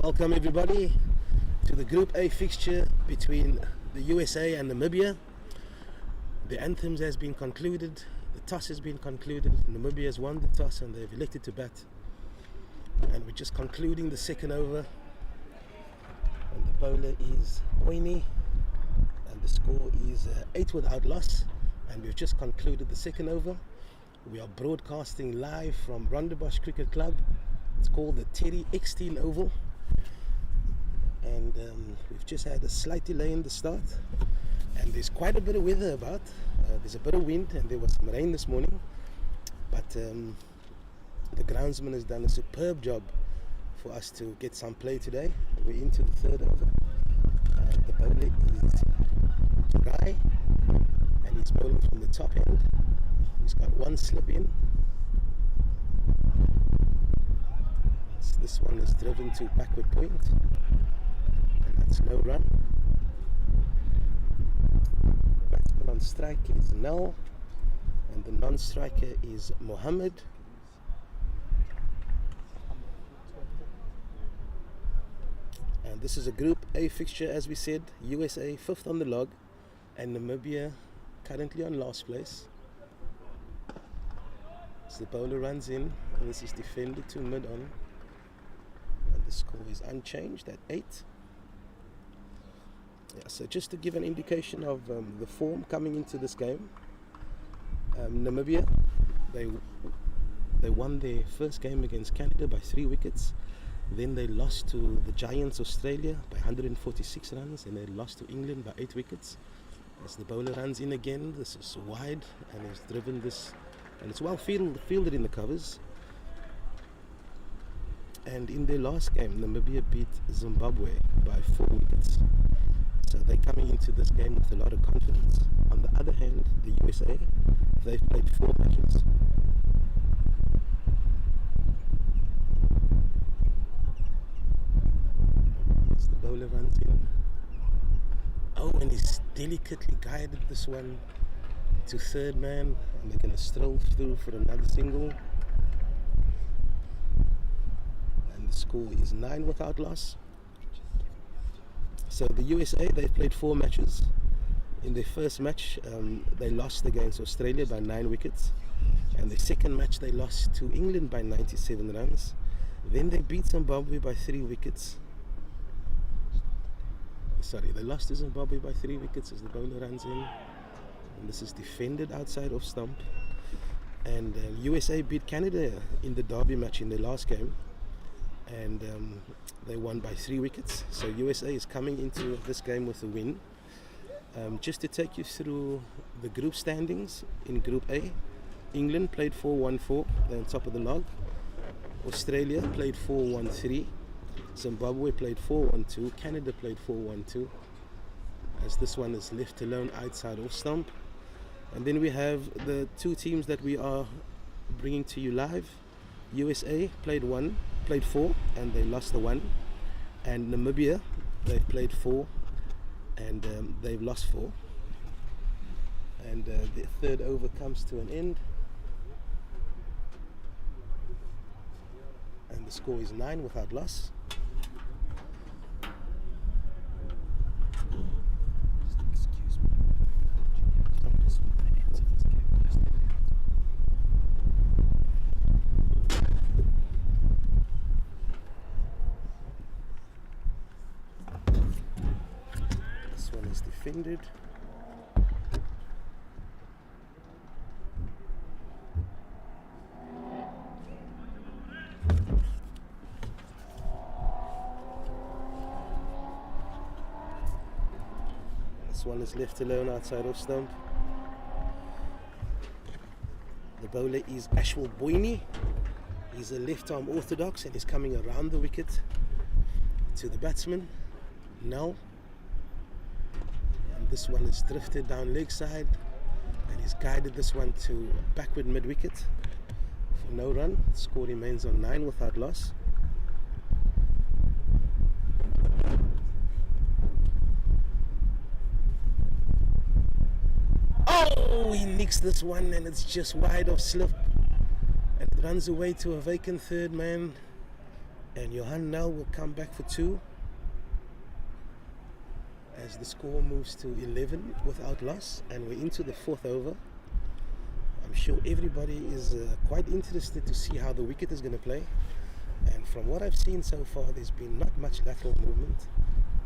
Welcome everybody to the Group A fixture between the USA and Namibia. The anthems has been concluded, the toss has been concluded. Namibia has won the toss and they've elected to bat. And we're just concluding the second over. And the bowler is Oini. And the score is 8 without loss. And we've just concluded the second over. We are broadcasting live from Rondebosch Cricket Club. It's called the Terry Eckstein Oval. And we've just had a slight delay in the start. And there's quite a bit of weather about. There's a bit of wind and there was some rain this morning. But the groundsman has done a superb job for us to get some play today. We're into the third over. The bowler is dry and he's bowling from the top end. He's got one slip in. So this one is driven to backward point. And that's no run. Batsman on strike is Nel. And the non-striker is Mohammed. And this is a Group A fixture, as we said. USA 5th on the log. And Namibia currently on last place. So the bowler runs in, and this is defended to mid-on. And the score is unchanged at 8. Yeah, so just to give an indication of the form coming into this game. Namibia, they won their first game against Canada by 3 wickets. Then they lost to the Giants Australia by 146 runs, and they lost to England by 8 wickets. As the bowler runs in again, this is wide, and he's driven this, and it's well fielded in the covers. And in their last game, Namibia beat Zimbabwe by 4 wickets. So they're coming into this game with a lot of confidence. On the other hand, the USA, they've played 4 matches. As the bowler runs in. Oh, and he's delicately guided this one to third man, and they're going to stroll through for another single. And the score is 9 without loss. So the USA, they've played 4 matches. In their first match, they lost against Australia by 9 wickets. And the second match, they lost to England by 97 runs. Then they beat Zimbabwe by 3 wickets. Sorry, they lost to Zimbabwe by 3 wickets as the bowler runs in. And this is defended outside off stump. And USA beat Canada in the derby match in their last game. And they won by 3 wickets. So USA is coming into this game with a win. Just to take you through the group standings in Group A. England played 4-1-4, they're on top of the log. Australia played 4-1-3. Zimbabwe played 4-1-2. Canada played 4-1-2. As this one is left alone outside off stump. And then we have the 2 teams that we are bringing to you live. USA played 4, and they lost the 1. And Namibia, they've played 4, and they've lost 4. And the third over comes to an end. And the score is 9 without loss. Defended. This one is left alone outside off stump. The bowler is Ashwell Boyne. He's a left arm orthodox and he's coming around the wicket to the batsman now. This one is drifted down leg side and he's guided this one to backward mid wicket for no run. The score remains on 9 without loss. Oh, he nicks this one and it's just wide of slip and it runs away to a vacant third man. And Johan now will come back for 2 as the score moves to 11 without loss, and we're into the 4th over. I'm sure everybody is quite interested to see how the wicket is going to play, and from what I've seen so far, there's been not much lateral movement,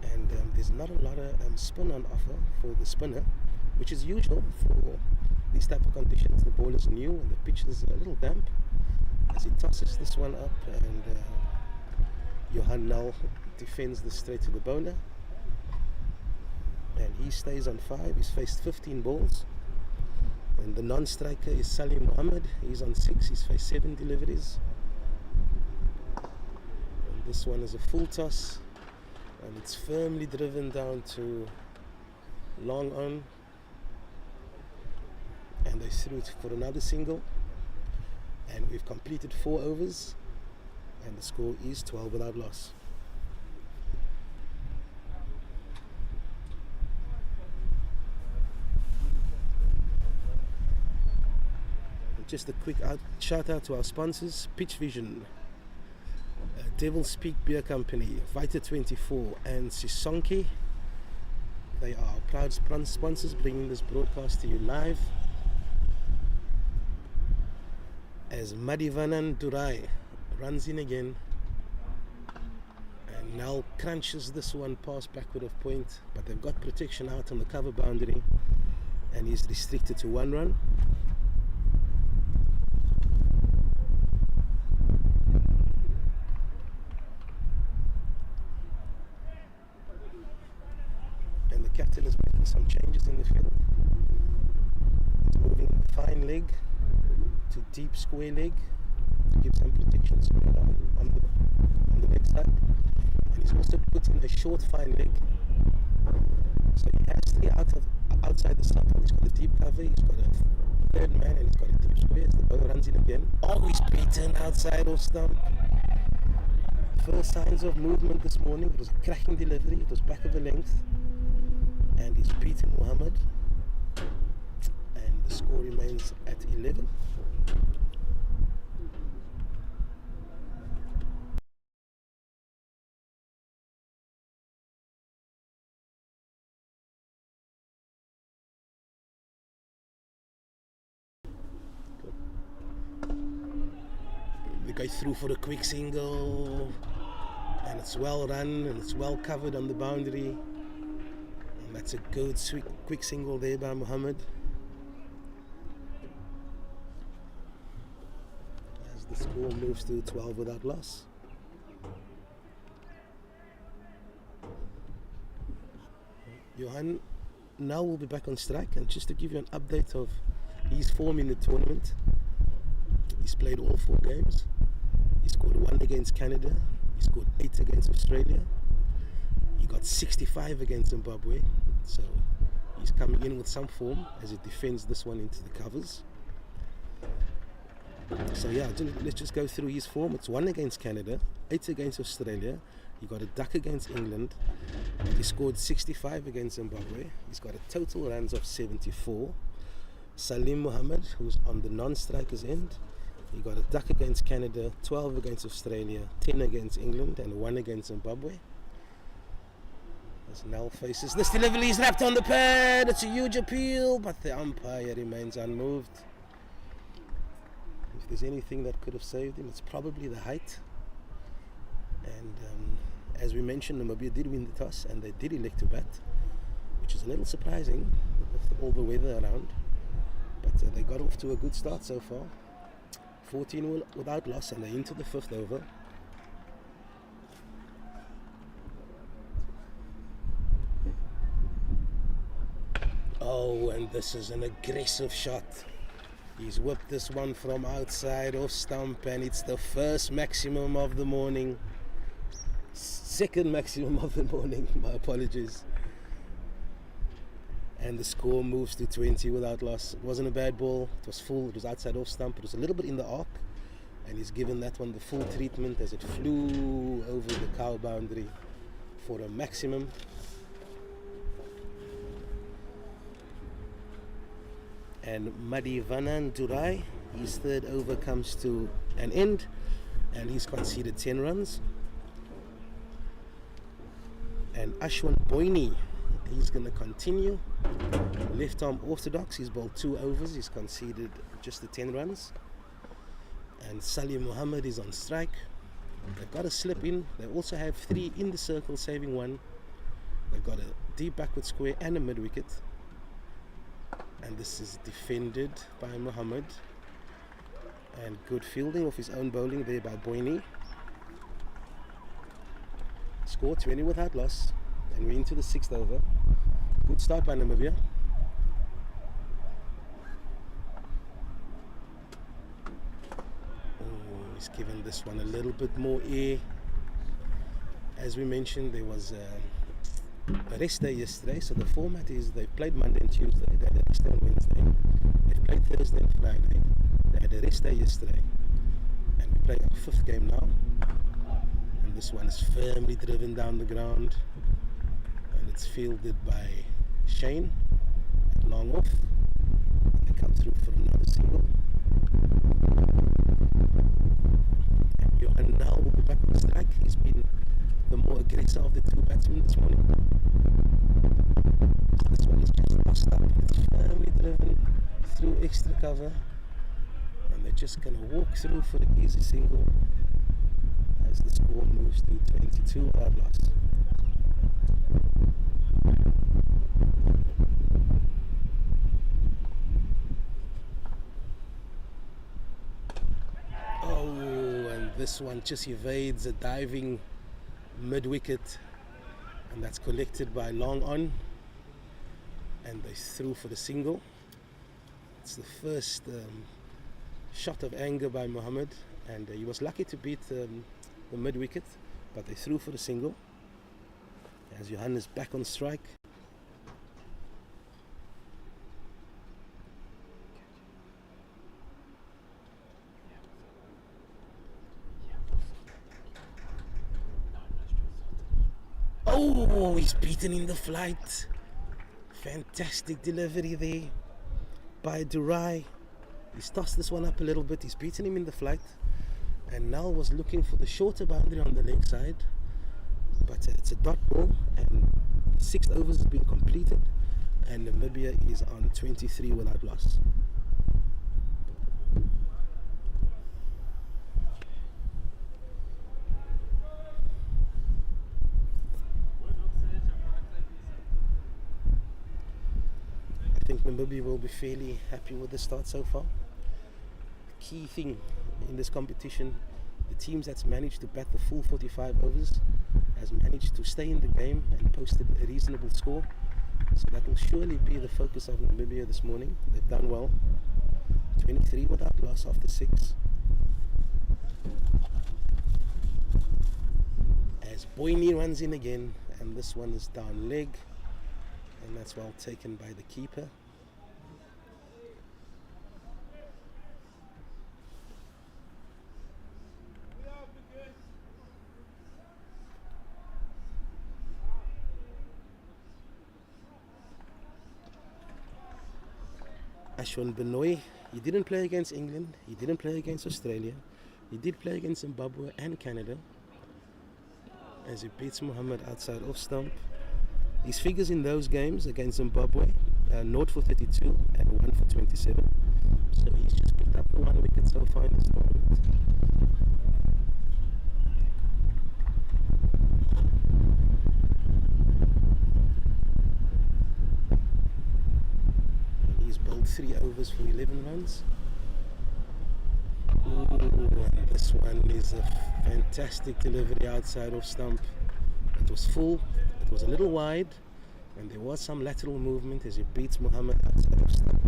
and there's not a lot of spin on offer for the spinner, which is usual for these type of conditions. The ball is new and the pitch is a little damp as he tosses this one up, and Johan now defends this straight to the bowler, and he stays on 5. He's faced 15 balls, and the non-striker is Salim Mohammed. He's on 6. He's faced 7 deliveries, and this one is a full toss, and it's firmly driven down to long on, and they threw it for another single, and we've completed 4 overs, and the score is 12 without loss. Just a quick shout out to our sponsors: Pitch Vision, Devil's Peak Beer Company, Vita 24, and Sisonke. They are proud sponsors bringing this broadcast to you live. As Madivanan Durai runs in again and now crunches this one past backward of point, but they've got protection out on the cover boundary, and he's restricted to 1 run. And the captain is making some changes in the field. He's moving the fine leg to deep square leg to give some protection on the leg side, and he's also put in a short fine leg, so he has 3 outside the stump. He's got a deep cover, he's got a 3rd man, and he's got a deep square as the bowler runs in again. Oh, he's beaten outside off stump. First signs of movement this morning. It was a cracking delivery, it was back of the length, and he's beaten Mohammed, and the score remains at 11. The guy threw for a quick single, and it's well run and it's well covered on the boundary, and that's a good sweet quick single there by Mohammed. As the score moves to 12 without loss. Johan now will be back on strike, and just to give you an update of his form in the tournament, he's played all 4 games. He scored 1 against Canada, he scored 8 against Australia, he got 65 against Zimbabwe, so he's coming in with some form as he defends this one into the covers. So yeah, let's just go through his form. It's 1 against Canada, 8 against Australia, he got a duck against England, he scored 65 against Zimbabwe, he's got a total runs of 74. Salim Mohammed, who's on the non-strikers end, he got a duck against Canada, 12 against Australia, 10 against England, and 1 against Zimbabwe. As Nell faces this delivery, is wrapped on the pad. It's a huge appeal, but the umpire remains unmoved. If there's anything that could have saved him, it's probably the height. And as we mentioned, Namibia did win the toss, and they did elect to bat, which is a little surprising with all the weather around. But they got off to a good start so far. 14 without loss, and they're into the 5th over. Oh, and this is an aggressive shot. He's whipped this one from outside off stump, and it's the first maximum of the morning. 2nd maximum of the morning, my apologies. And the score moves to 20 without loss. It wasn't a bad ball, it was full, it was outside off stump, it was a little bit in the arc, and he's given that one the full treatment as it flew over the cow boundary for a maximum. And Madivanan Durai, his 3rd over comes to an end, and he's conceded 10 runs. And Ashwan Boyni, he's going to continue. Left arm orthodox, he's bowled 2 overs, he's conceded just the 10 runs. And Salim Muhammad is on strike. They've got a slip in. They also have 3 in the circle, saving 1. They've got a deep backward square and a mid wicket. And this is defended by Muhammad. And good fielding of his own bowling there by Boyni. Score 20 without loss. And we're into the 6th over. Good start by Namibia. He's given this one a little bit more air. As we mentioned, there was a rest day yesterday, so the format is they played Monday and Tuesday, they had a rest day on Wednesday, they played Thursday and Friday, they had a rest day yesterday, and we play our 5th game now. And this one is firmly driven down the ground, and it's fielded by Shane at long off. They come through for another single. And now we'll be back on strike. He's been the more aggressive of the 2 batsmen this morning. This one is just lost up. It's firmly driven through extra cover. And they're just going to walk through for the easy single as the score moves to 22 without loss. This one just evades a diving mid-wicket, and that's collected by long on, and they threw for the single. It's the first shot of anger by Muhammad, and he was lucky to beat the mid-wicket, but they threw for the single as Johan is back on strike. Oh, he's beaten in the flight. Fantastic delivery there by Durai. He's tossed this one up a little bit. He's beaten him in the flight. And now was looking for the shorter boundary on the leg side. But it's a dot ball, and 6 overs has been completed. And Namibia is on 23 without loss. I think Namibia will be fairly happy with the start so far. The key thing in this competition, the teams that's managed to bat the full 45 overs has managed to stay in the game and posted a reasonable score. So that will surely be the focus of Namibia this morning. They've done well. 23 without loss after 6. As Boyni runs in again, and this one is down leg, and that's well taken by the keeper. Ashwan Benoy, he didn't play against England, he didn't play against Australia, he did play against Zimbabwe and Canada as he beats Muhammad outside off stump. His figures in those games against Zimbabwe, 0 for 32 and 1 for 27. So he's just picked up the 1 wicket so far in this tournament. He's bowled 3 overs for 11 runs. Ooh, and this one is a fantastic delivery outside off stump. It was full. It was a little wide, and there was some lateral movement as he beats Muhammad outside of stump.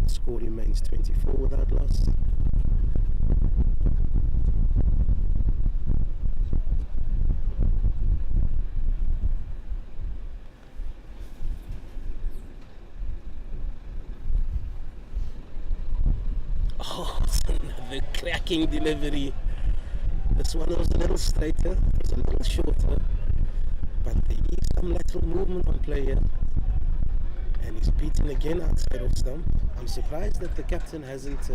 The score remains 24 without loss. Oh, it's another cracking delivery. This one was a little straighter, it was a little shorter, but there is some lateral movement on play here. And he's beaten again outside of stump. I'm surprised that the captain hasn't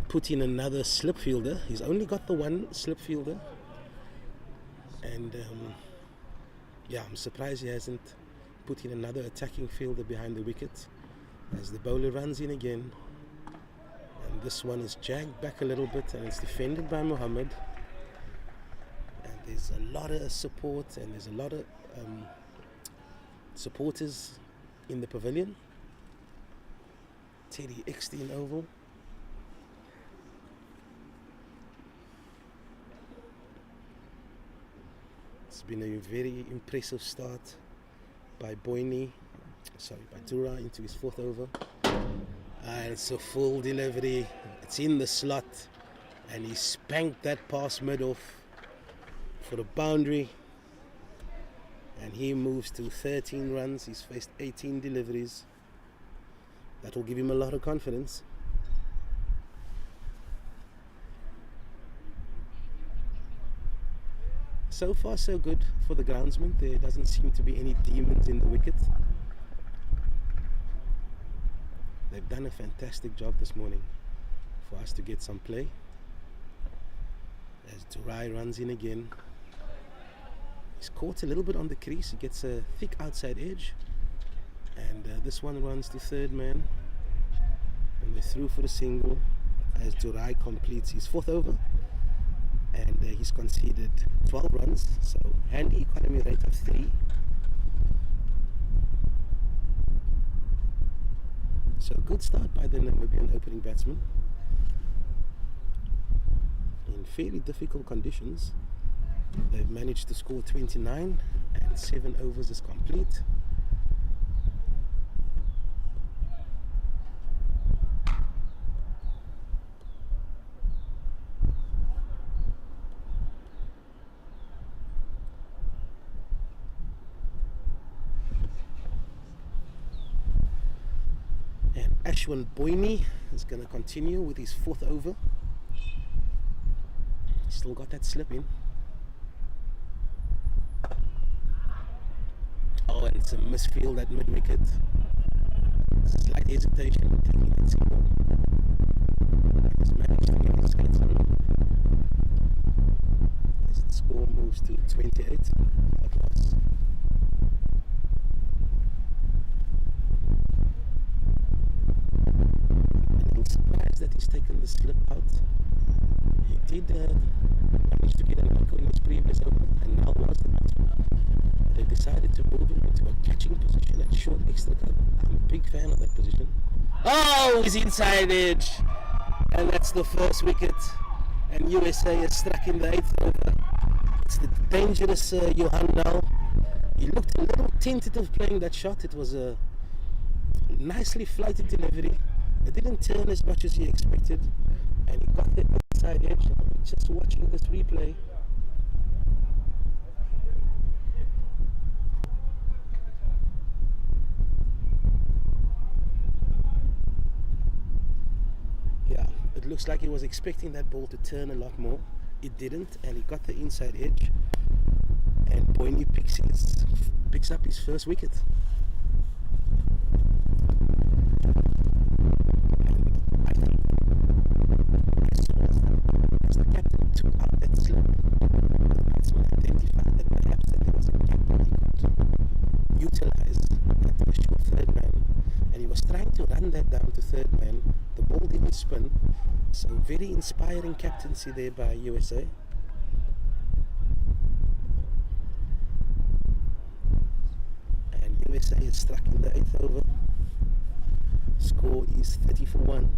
put in another slip fielder. He's only got the 1 slip fielder. And yeah, I'm surprised he hasn't put in another attacking fielder behind the wicket as the bowler runs in again. And this one is jagged back a little bit and it's defended by Mohammed. And there's a lot of support and there's a lot of supporters in the pavilion. Teddy Eckstein Oval. It's been a very impressive start by Dura into his 4th over. And it's a full delivery. It's in the slot. And he spanked that pass mid-off for a boundary. And he moves to 13 runs. He's faced 18 deliveries. That will give him a lot of confidence. So far so good for the groundsman. There doesn't seem to be any demons in the wicket. They've done a fantastic job this morning for us to get some play. As Durai runs in again. He's caught a little bit on the crease. He gets a thick outside edge. And this one runs to 3rd man. And they're through for a single as Durai completes his 4th over. And he's conceded 12 runs. So handy economy rate of 3. So good start by the Namibian opening batsman. In fairly difficult conditions. They've managed to score 29 and 7 overs is complete. And Ashwin Boyne is going to continue with his 4th over. Still got that slip in. Oh, and it's a misfield at mid-wicket. Slight hesitation in taking that single. He's managed to get his skates on. As the score moves to 28. A little surprised that he's taken the slip out. He did manage to get a knock in his previous over, and now was the batsman. They decided to move him into a catching position at short extra cover. I'm a big fan of that position. Oh, he's inside edge. And that's the first wicket. And USA is struck in the 8th over. It's the dangerous Johan now. He looked a little tentative playing that shot. It was a nicely flighted delivery. It didn't turn as much as he expected. And he got the inside edge. Just watching this replay. It looks like he was expecting that ball to turn a lot more. It didn't, and he got the inside edge. And Boyne picks up his first wicket. And I think as the captain took out that slip, the batsman identified that perhaps that there was a gap that he could utilize at the short 3rd man. And he was trying to run that down to 3rd man. The ball didn't spin. So very inspiring captaincy there by USA. And USA is struck in the 8th over. Score is 30-1.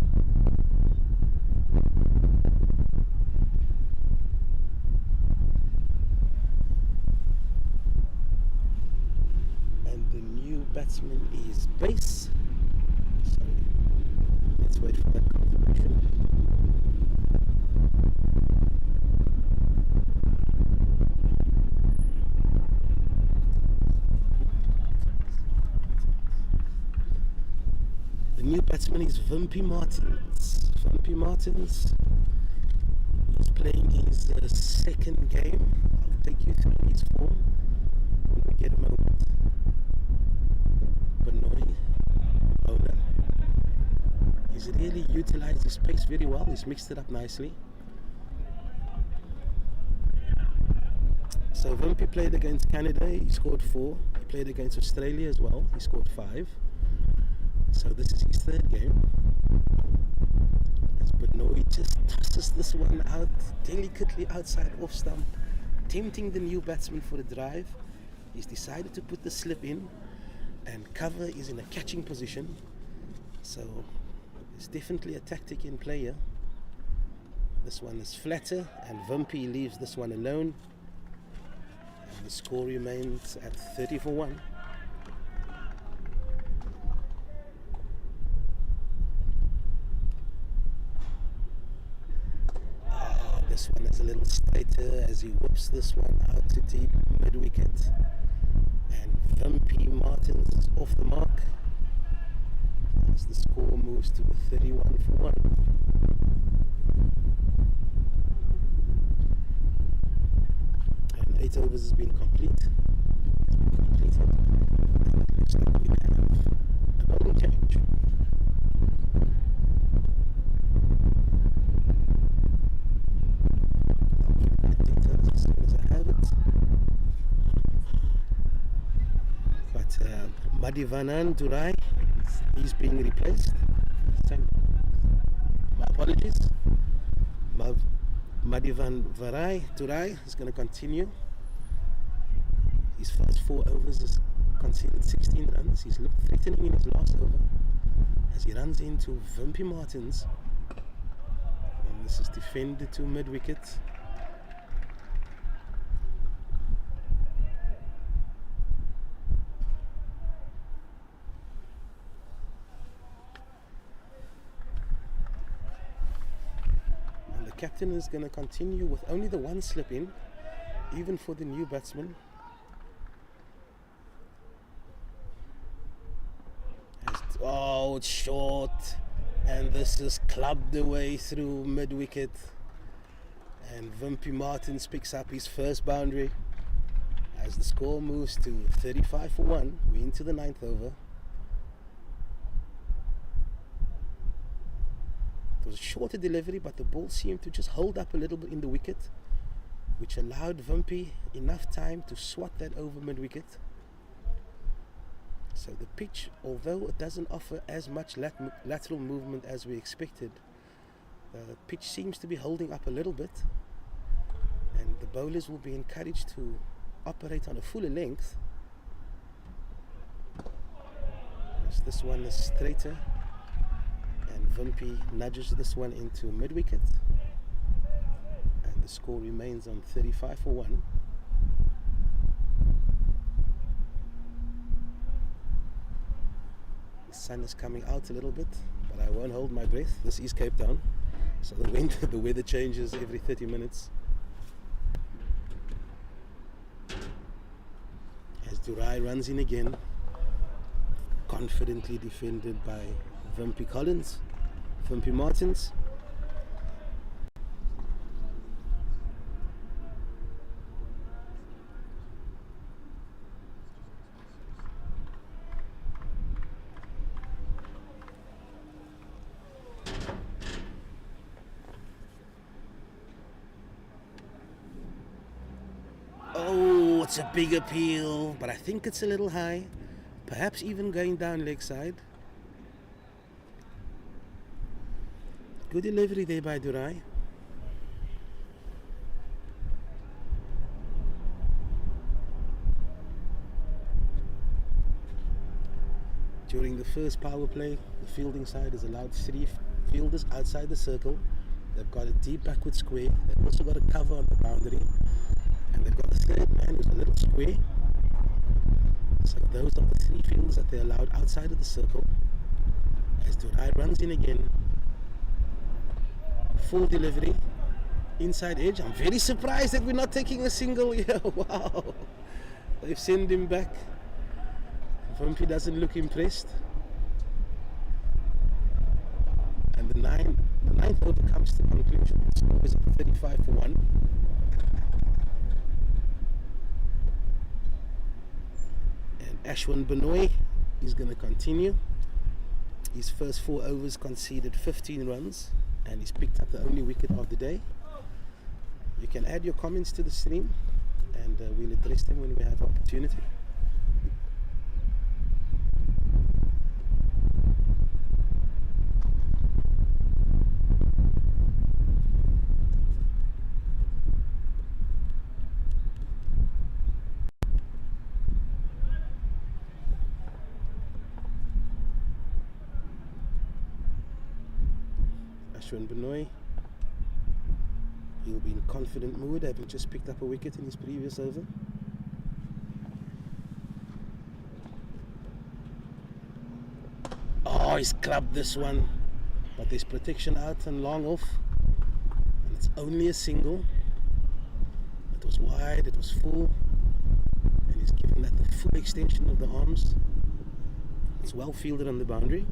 And the new batsman is Base. So let's wait for that confirmation. The new batsman is Wimpy Martins. Wimpy Martins is playing his 2nd game. I'll take you through his form when we get a moment. Benoy, bowler. He's really utilised his pace very well. He's mixed it up nicely. So Wimpy played against Canada, he scored 4. He played against Australia as well, he scored 5. So this is his third game. As Benoit just tosses this one out delicately outside off stump, tempting the new batsman for a drive. He's decided to put the slip in, and cover is in a catching position. So there's definitely a tactic in play here. This one is flatter, and Wimpy leaves this one alone. And the score remains at 30 for 1. This one is a little straighter as he whips this one out to deep mid-wicket. And Wimpy Martins is off the mark as the score moves to 31 for 1. And 8 overs has been complete. It's been completed. And it looks like we have a bowling change. As soon as I have it. But Madivanan Durai, he's being replaced. My apologies. Madivan Durai is going to continue. His first 4 overs has conceded 16 runs. He's looked threatening in his last over as he runs into Wimpy Martins. And this is defended to mid-wicket. Captain is going to continue with only the one slip in, even for the new batsman. Oh, it's short, and this is clubbed away through mid-wicket, and Wimpy Martins picks up his first boundary as the score moves to 35 for 1. We're into the 9th over. It was a shorter delivery, but the ball seemed to just hold up a little bit in the wicket, which allowed Wimpy enough time to swat that over mid-wicket. So the pitch, although it doesn't offer as much lateral movement as we expected, the pitch seems to be holding up a little bit, and the bowlers will be encouraged to operate on a fuller length. As this one is straighter, and Wimpy nudges this one into mid-wicket, and the score remains on 35 for 1. The sun is coming out a little bit, but I won't hold my breath. This is Cape Town, so the weather changes every 30 minutes. As Durai runs in again, confidently defended by Wimpy Martins. Oh, it's a big appeal, but I think it's a little high, perhaps even going down leg side. Good delivery there by Durai. During the first power play, the fielding side has allowed 3 fielders outside the circle. They've got a deep backward square. They've also got a cover on the boundary. And they've got a third man who's a little square. So those are the 3 fielders that they allowed outside of the circle. As Durai runs in again. Full delivery, inside edge. I'm very surprised that we're not taking a single here. Wow, they've sent him back. Wimpy doesn't look impressed. And the 9th over comes to conclusion. The score is at 35 for 1. And Ashwin Benoit is going to continue. His first 4 overs conceded 15 runs. And he's picked up the only wicket of the day. You can add your comments to the stream and we'll address them when we have opportunity. Ashwin Benoy, he'll be in confident mood, having just picked up a wicket in his previous over. Oh, he's clubbed this one, but there's protection out and long off, and it's only a single. It was wide, it was full, and he's given that the full extension of the arms. It's well fielded on the boundary.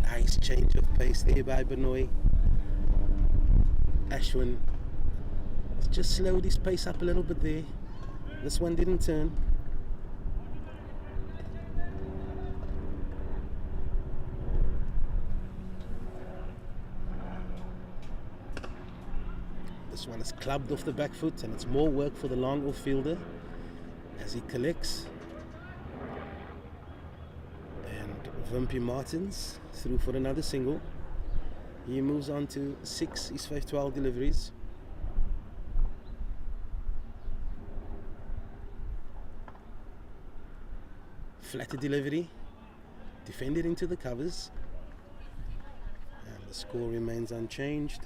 Nice change of pace there by Benoy. Ashwin just slowed his pace up a little bit there. This one didn't turn. This one is clubbed off the back foot, and it's more work for the long off fielder as he collects. Wimpy Martins through for another single. He moves on to 6 his 5-12 deliveries. Flatter delivery, defended into the covers, and the score remains unchanged.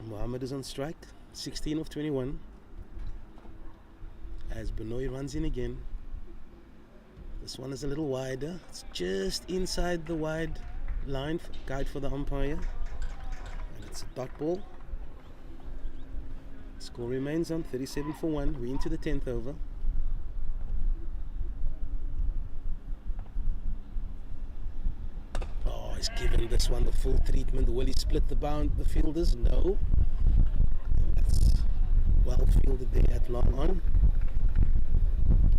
Mohammed is on strike, 16 of 21, as Benoy runs in again. This one is a little wider. It's just inside the wide line guide for the umpire, and it's a dot ball. Score remains on 37 for 1. We're into the 10th over. Oh, he's given this one the full treatment. Will he split the fielders? No. That's well fielded there at long on.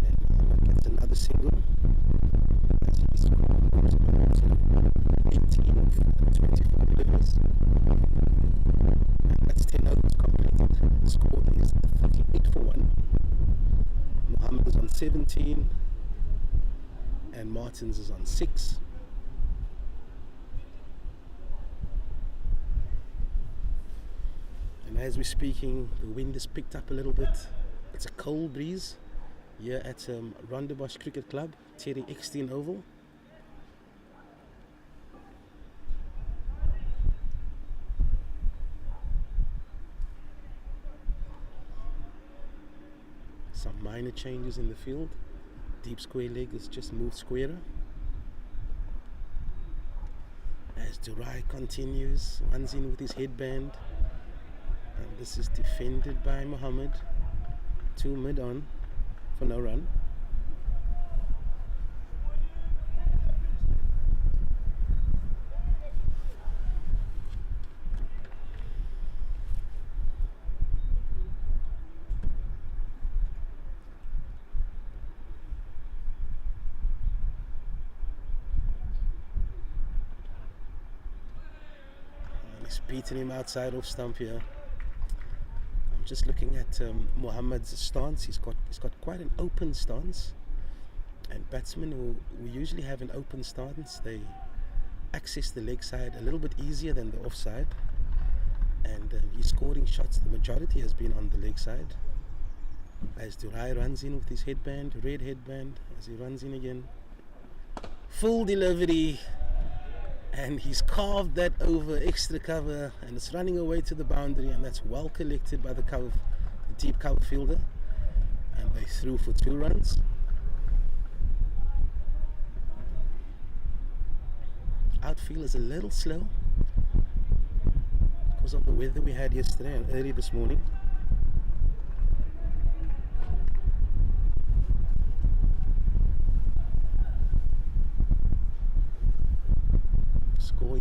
And gets another single. As he scores 18 of 24 deliveries. And that's 10 overs completed. The score is 38 for 1. Mohammed is on 17 and Martins is on 6. And as we're speaking, the wind has picked up a little bit. It's a cold breeze here at Rondebosch Cricket Club, Terry Eckstein Oval. Some minor changes in the field. Deep square leg has just moved squarer. As Durai continues, runs in with his headband. And this is defended by Mohammed. 2 mid on for no run. And he's beating him outside off stump here. Just looking at Mohammed's stance, he's got quite an open stance, and batsmen who usually have an open stance, they access the leg side a little bit easier than the offside, and he's scoring shots. The majority has been on the leg side. As Durai runs in with his headband, red headband, as he runs in again, full delivery, and he's carved that over extra cover, and it's running away to the boundary, and that's well collected by the deep cover fielder, and they threw for 2 runs. Outfield is a little slow because of the weather we had yesterday and early this morning.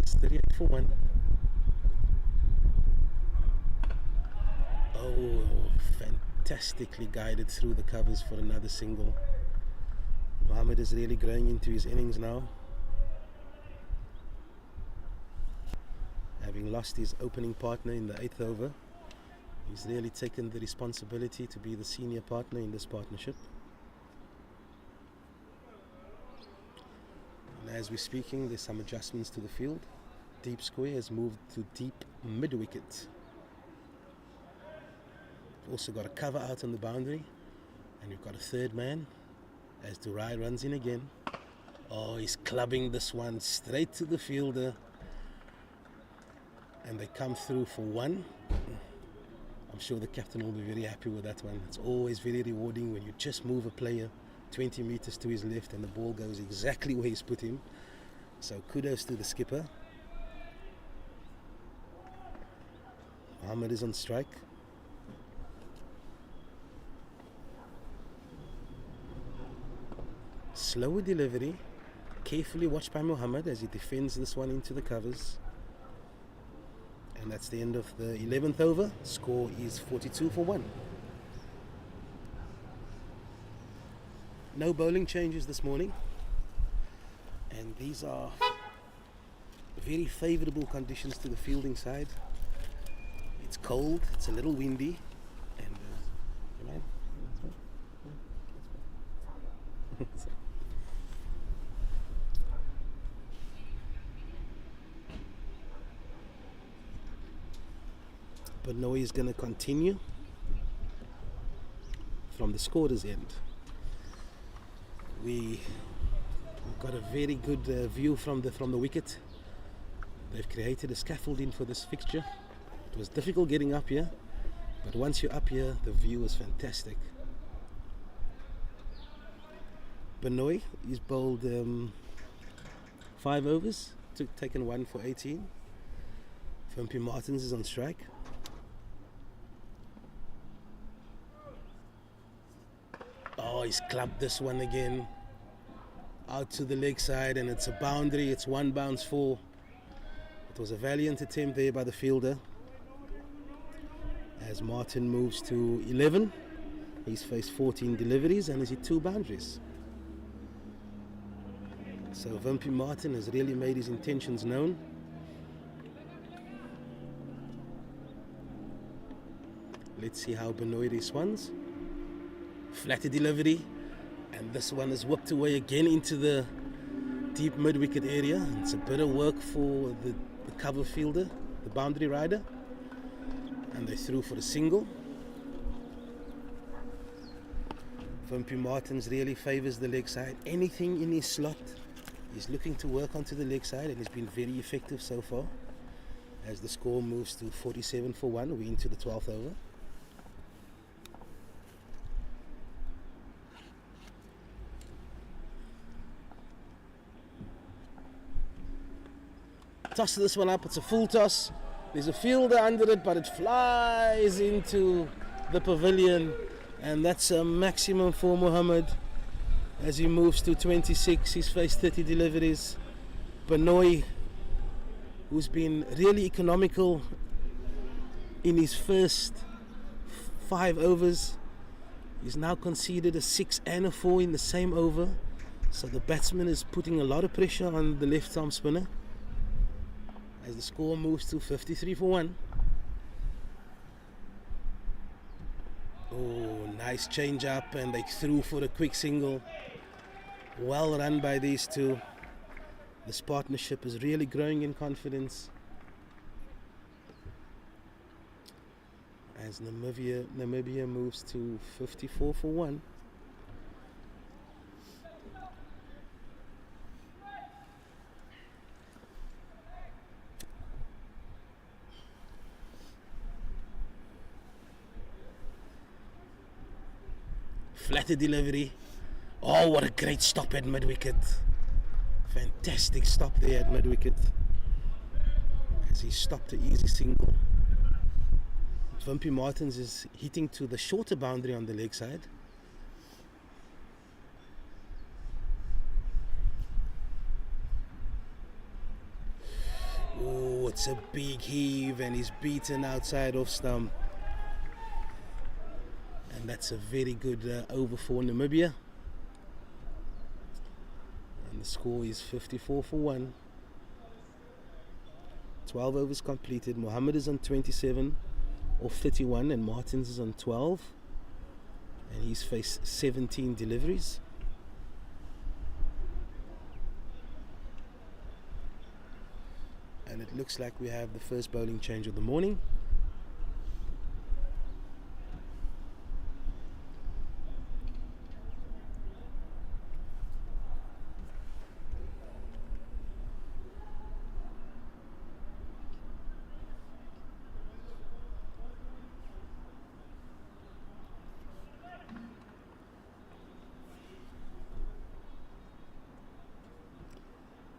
He's 38 for 1. Oh, fantastically guided through the covers for another single. Mohammed is really growing into his innings now. Having lost his opening partner in the 8th over, he's really taken the responsibility to be the senior partner in this partnership. And as we're speaking, there's some adjustments to the field. Deep square has moved to deep mid-wicket. Also got a cover out on the boundary, and we've got a third man as Durai runs in again. Oh, he's clubbing this one straight to the fielder, and they come through for 1. I'm sure the captain will be very happy with that one. It's always very rewarding when you just move a player 20 meters to his left and the ball goes exactly where he's put him. So kudos to the skipper. Mohammed is on strike. Slower delivery, carefully watched by Mohammed as he defends this one into the covers. And that's the end of the 11th over. Score is 42 for 1. No bowling changes this morning, and these are very favourable conditions to the fielding side. It's cold, it's a little windy, and but Noe is going to continue from the scorer's end. We've got a very good view from the wicket. They've created a scaffolding for this fixture. It was difficult getting up here, but once you're up here, the view is fantastic. Benoy, he's bowled 5 overs, taken 1 for 18. Vimpy Martins is on strike. Oh, he's clubbed this one again. Out to the leg side, and it's a boundary. It's 1 bounce 4. It was a valiant attempt there by the fielder. As Martin moves to 11, he's faced 14 deliveries and he's hit 2 boundaries. So Vimpy Martin has really made his intentions known. Let's see how Benoit responds. Flatter delivery, and this one is whipped away again into the deep mid-wicket area. It's a bit of work for the cover fielder, the boundary rider, and they threw for a single. Vimpy Martins really favours the leg side. Anything in his slot, he's looking to work onto the leg side, and he's been very effective so far. As the score moves to 47 for 1, we're into the 12th over. Toss this one up, it's a full toss. There's a fielder under it, but it flies into the pavilion, and that's a maximum for Mohammed. As he moves to 26, he's faced 30 deliveries. Benoy, who's been really economical in his first 5 overs, he's now conceded a 6 and a 4 in the same over. So the batsman is putting a lot of pressure on the left arm spinner. As the score moves to 53 for 1. Oh, nice change up, and they threw for a quick single. Well run by these two. This partnership is really growing in confidence. As Namibia moves to 54 for 1. Flatter delivery. Oh, what a great stop at mid-wicket. Fantastic stop there at mid-wicket. As he stopped an easy single. Vimpy Martins is hitting to the shorter boundary on the leg side. it's a big heave and he's beaten outside off stump. And that's a very good over for Namibia. And the score is 54 for 1. 12 overs completed. Mohammed is on 27 off 31 and Martins is on 12. And he's faced 17 deliveries. And it looks like we have the first bowling change of the morning.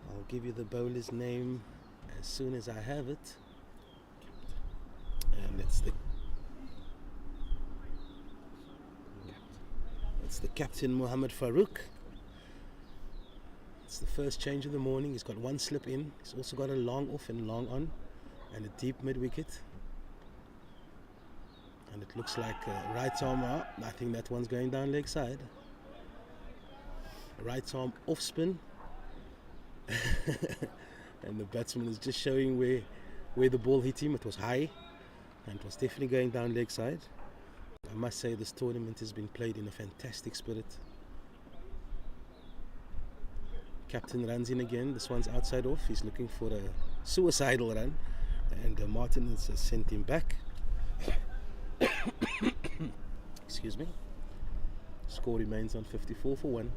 I'll give you the bowler's name as soon as I have it, and it's the captain Mohammed Farouk. It's the first change of the morning. He's got one slip in. He's also got a long off and long on, and a deep mid wicket. And it looks like right arm out. I think that one's going down leg side. Right arm off spin. And the batsman is just showing where the ball hit him. It was high and it was definitely going down leg side. I must say this tournament has been played in a fantastic spirit. Captain runs in again. This one's outside off. He's looking for a suicidal run, and Martin has sent him back. Excuse me. Score remains on 54 for 1.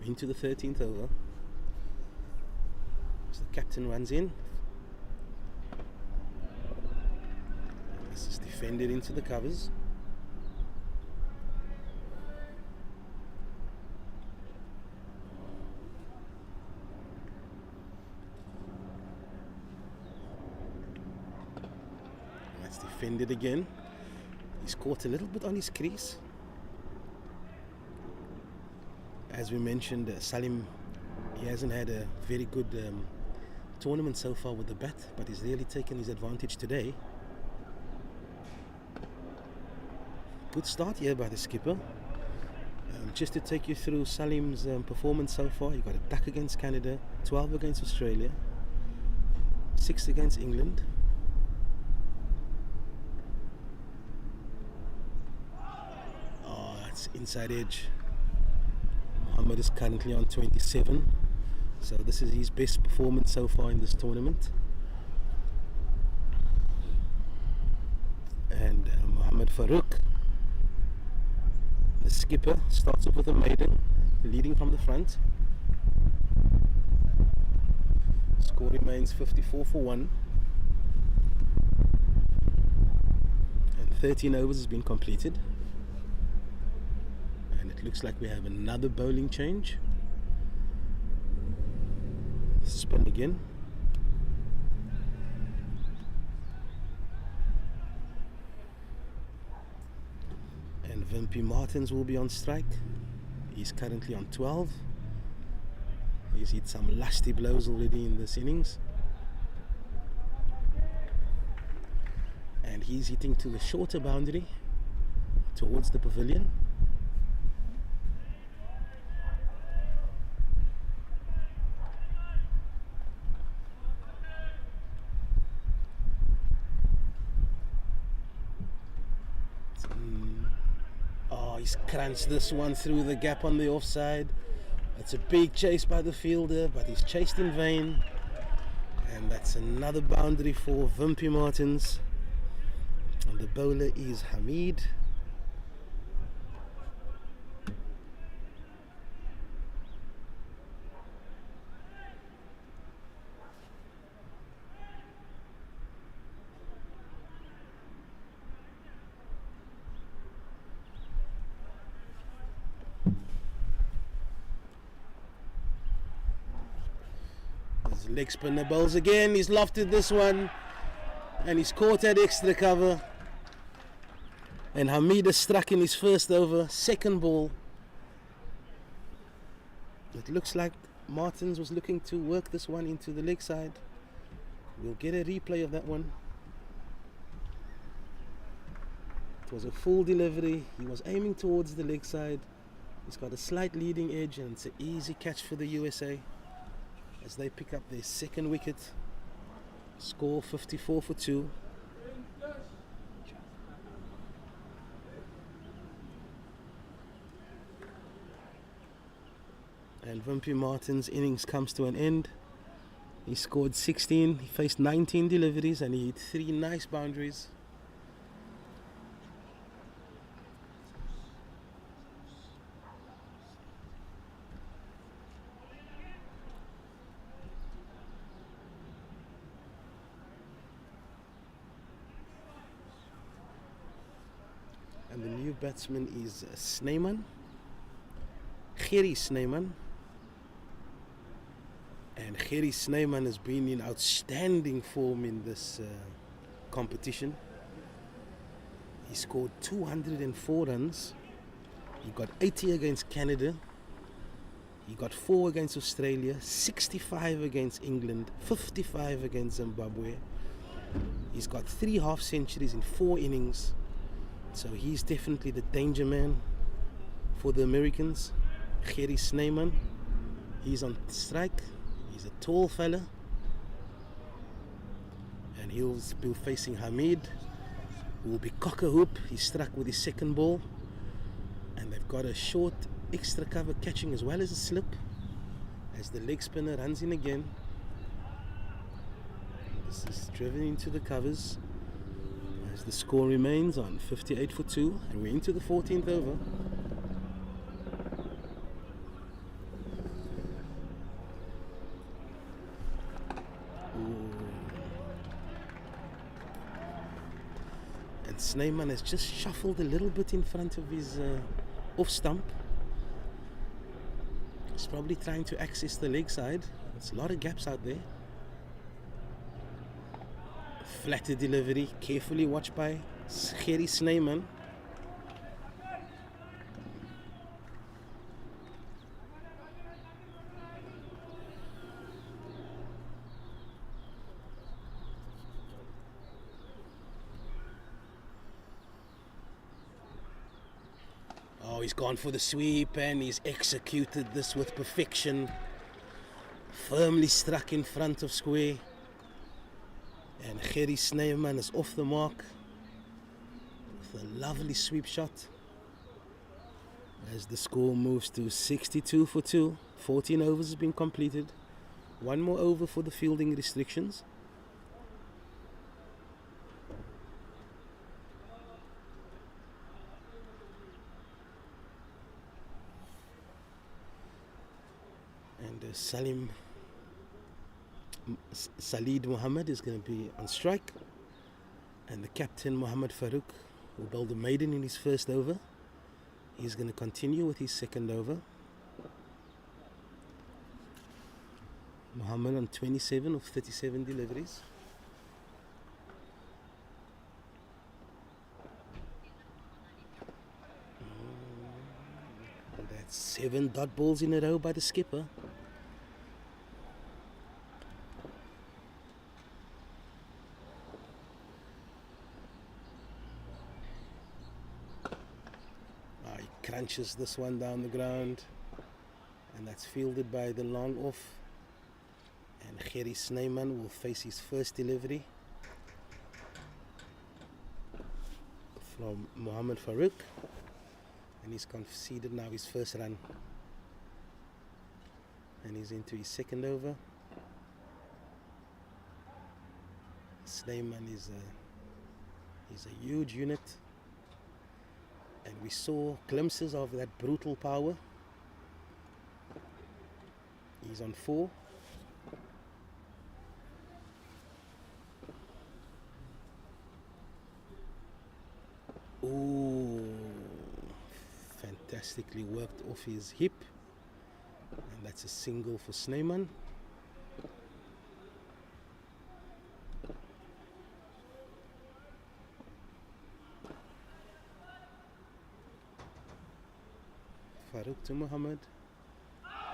Into the 13th over. So the captain runs in. This is defended into the covers. That's defended again. He's caught a little bit on his crease. As we mentioned, Salim, he hasn't had a very good tournament so far with the bat, but he's really taken his advantage today. Good start here by the skipper. Just to take you through Salim's performance so far, he got a duck against Canada, 12 against Australia, 6 against England. Oh, that's inside edge. Mohammed is currently on 27, so this is his best performance so far in this tournament. And Mohammed Farouk, the skipper, starts off with a maiden, leading from the front. Score remains 54 for 1. And 13 overs has been completed. Looks like we have another bowling change. Spin again. And Wimpy Martins will be on strike. He's currently on 12. He's hit some lusty blows already in this innings. And he's hitting to the shorter boundary towards the pavilion. He's crunched this one through the gap on the offside. It's a big chase by the fielder, but he's chased in vain. And that's another boundary for Wimpy Martins. And the bowler is Hamid. Leg spinner bowls again. He's lofted this one and he's caught at extra cover, and Hamid has struck in his first over, second ball. It looks like Martins was looking to work this one into the leg side. We'll get a replay of that one. It was a full delivery. He was aiming towards the leg side. He's got a slight leading edge, and it's an easy catch for the USA as they pick up their second wicket. Score 54 for 2. And Wimpy Martin's innings comes to an end. He scored 16, he faced 19 deliveries, and he hit 3 nice boundaries. And the new batsman is Snyman, Gerry Snyman. And Gerry Snyman has been in outstanding form in this competition. He scored 204 runs. He got 80 against Canada. He got 4 against Australia, 65 against England, 55 against Zimbabwe. He's got 3 half centuries in 4 innings. So he's definitely the danger man for the Americans. Gerry Snyman. He's on strike. He's a tall fella, and he'll be facing Hamid, who will be cock-a-hoop. He's struck with his second ball, and they've got a short extra cover catching as well as a slip as the leg spinner runs in again. This is driven into the covers as the score remains on 58 for 2, and we're into the 14th over. And Snyman has just shuffled a little bit in front of his off stump. He's probably trying to access the leg side. There's a lot of gaps out there. Flatter delivery, carefully watched by Gerry Snyman. Oh, he's gone for the sweep and he's executed this with perfection. Firmly struck in front of square. And Gerry Snyman is off the mark with a lovely sweep shot as the score moves to 62 for 2. 14 overs has been completed. 1 more over for the fielding restrictions. And Salid Mohammed is going to be on strike, and the captain Mohammed Farouk, who bowled a maiden in his first over, he's going to continue with his second over. Mohammed on 27 of 37 deliveries. And that's 7 dot balls in a row by the skipper. Crunches this one down the ground, and that's fielded by the long off, and Gerry Snyman will face his first delivery from Mohammed Farouk, and he's conceded now his first run, and he's into his second over. Snyman is a huge unit, and we saw glimpses of that brutal power. He's on 4. Ooh, fantastically worked off his hip, and that's a single for Snyman. Farouk to Mohammed.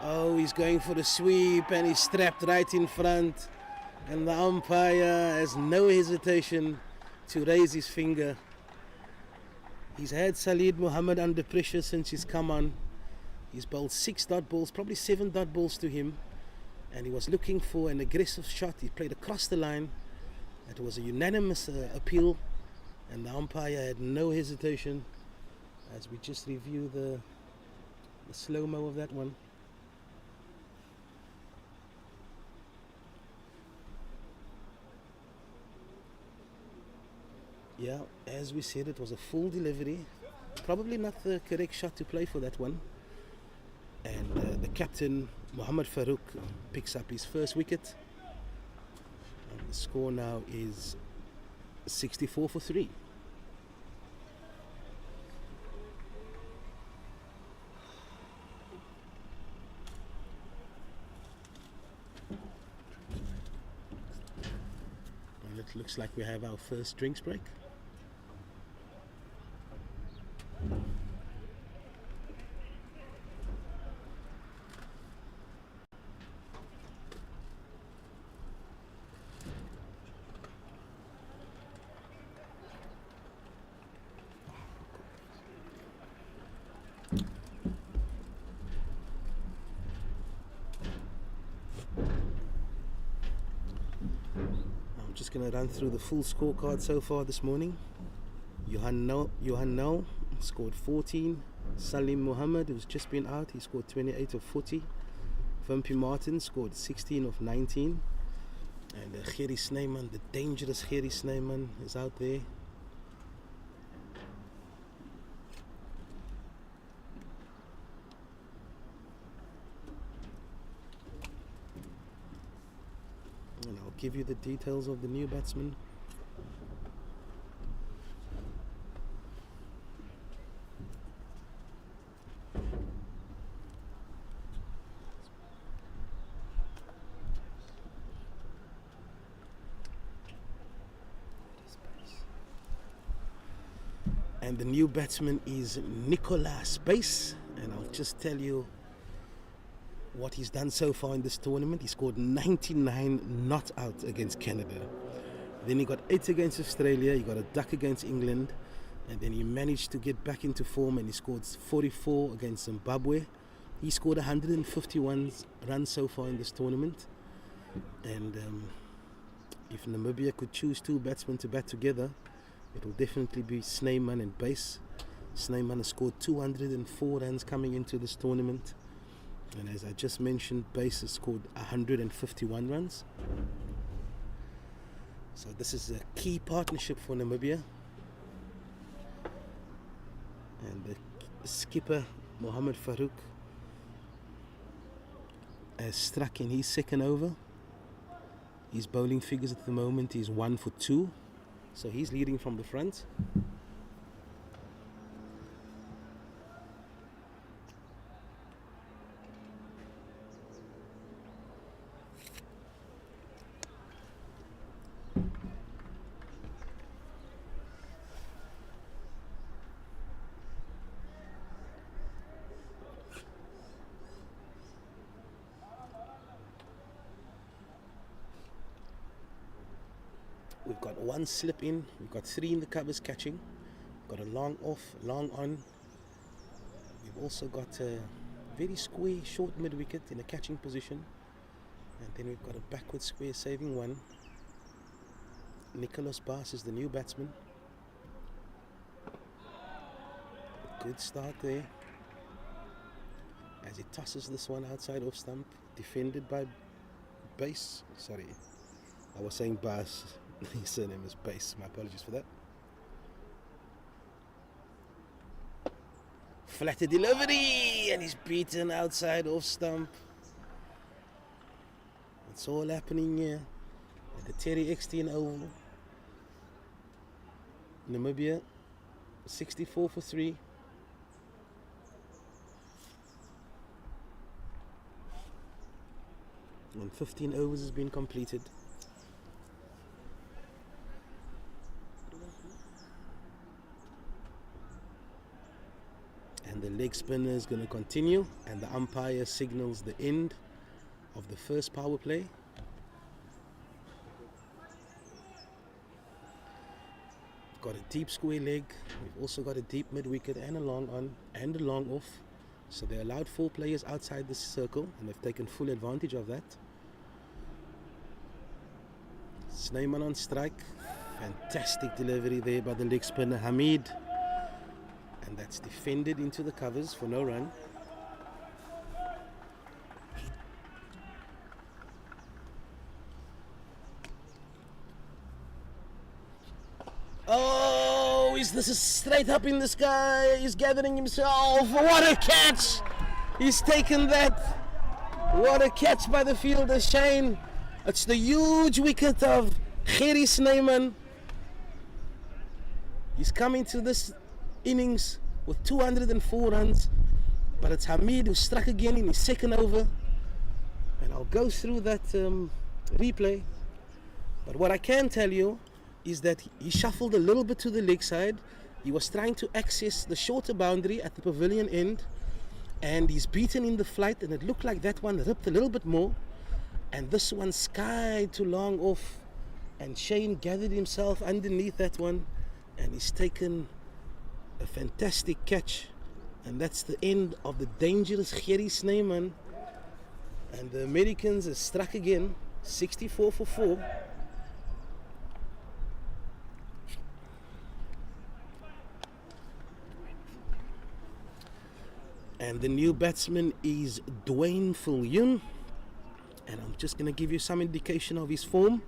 Oh, he's going for the sweep and he's strapped right in front. And the umpire has no hesitation to raise his finger. He's had Salid Muhammad under pressure since he's come on. He's bowled 6 dot balls, probably 7 dot balls to him. And he was looking for an aggressive shot. He played across the line. It was a unanimous appeal. And the umpire had no hesitation as we just review the slow-mo of that one. Yeah, as we said, it was a full delivery. Probably not the correct shot to play for that one. And the captain, Mohammad Farouk, picks up his first wicket. And the score now is 64 for 3. And it looks like we have our first drinks break. I'm just going to run through the full scorecard so far this morning. Johan Nel scored 14. Salim Muhammad, who's just been out, he scored 28 of 40. Vimpy Martin scored 16 of 19. And Gerry Snyman, the dangerous Gerry Snyman, is out there. And I'll give you the details of the new batsman. And the new batsman is Nicolas Space, and I'll just tell you what he's done so far in this tournament. He scored 99 not out against Canada. Then he got 8 against Australia, he got a duck against England, and then he managed to get back into form and he scored 44 against Zimbabwe. He scored 151 runs so far in this tournament. And if Namibia could choose 2 batsmen to bat together, it will definitely be Snyman and Base. Snyman has scored 204 runs coming into this tournament. And as I just mentioned, Base has scored 151 runs. So this is a key partnership for Namibia. And the skipper, Mohammad Farouk, has struck in his second over. His bowling figures at the moment is 1 for 2. So he's leading from the front. We've got 1 slip in, we've got 3 in the covers catching, got a long off, long on. We've also got a very square short mid wicket in a catching position, and then we've got a backward square saving one. Nicholas Bass is the new batsman. Good start there as he tosses this one outside off stump, defended by Base. Sorry, I was saying Bass. His surname is Base, my apologies for that. Flatter delivery, and he's beaten outside off stump. It's all happening here at the Terry XT Oval. Namibia 64 for 3. And 15 overs has been completed. And the leg leg spinner is going to continue, and the umpire signals the end of the first power play. Got a deep square leg. We've also got a deep mid wicket and a long on and a long off. So they allowed 4 players outside the circle, and they've taken full advantage of that. Snyman on strike. Fantastic delivery there by the leg spinner Hamid. And that's defended into the covers for no run. Oh, this is straight up in the sky. He's gathering himself. What a catch! He's taken that. What a catch by the fielder, Shane. It's the huge wicket of Gerry Snyman. He's coming to this innings with 204 runs, but it's Hamid who struck again in his second over. And I'll go through that replay. But what I can tell you is that he shuffled a little bit to the leg side. He was trying to access the shorter boundary at the pavilion end, and he's beaten in the flight, and it looked like that one ripped a little bit more, and this one skied too long off, and Shane gathered himself underneath that one, and he's taken a fantastic catch. And that's the end of the dangerous Gerry Snyman. And the Americans have struck again, 64 for 4. And the new batsman is Dwayne Viljoen. And I'm just going to give you some indication of his form.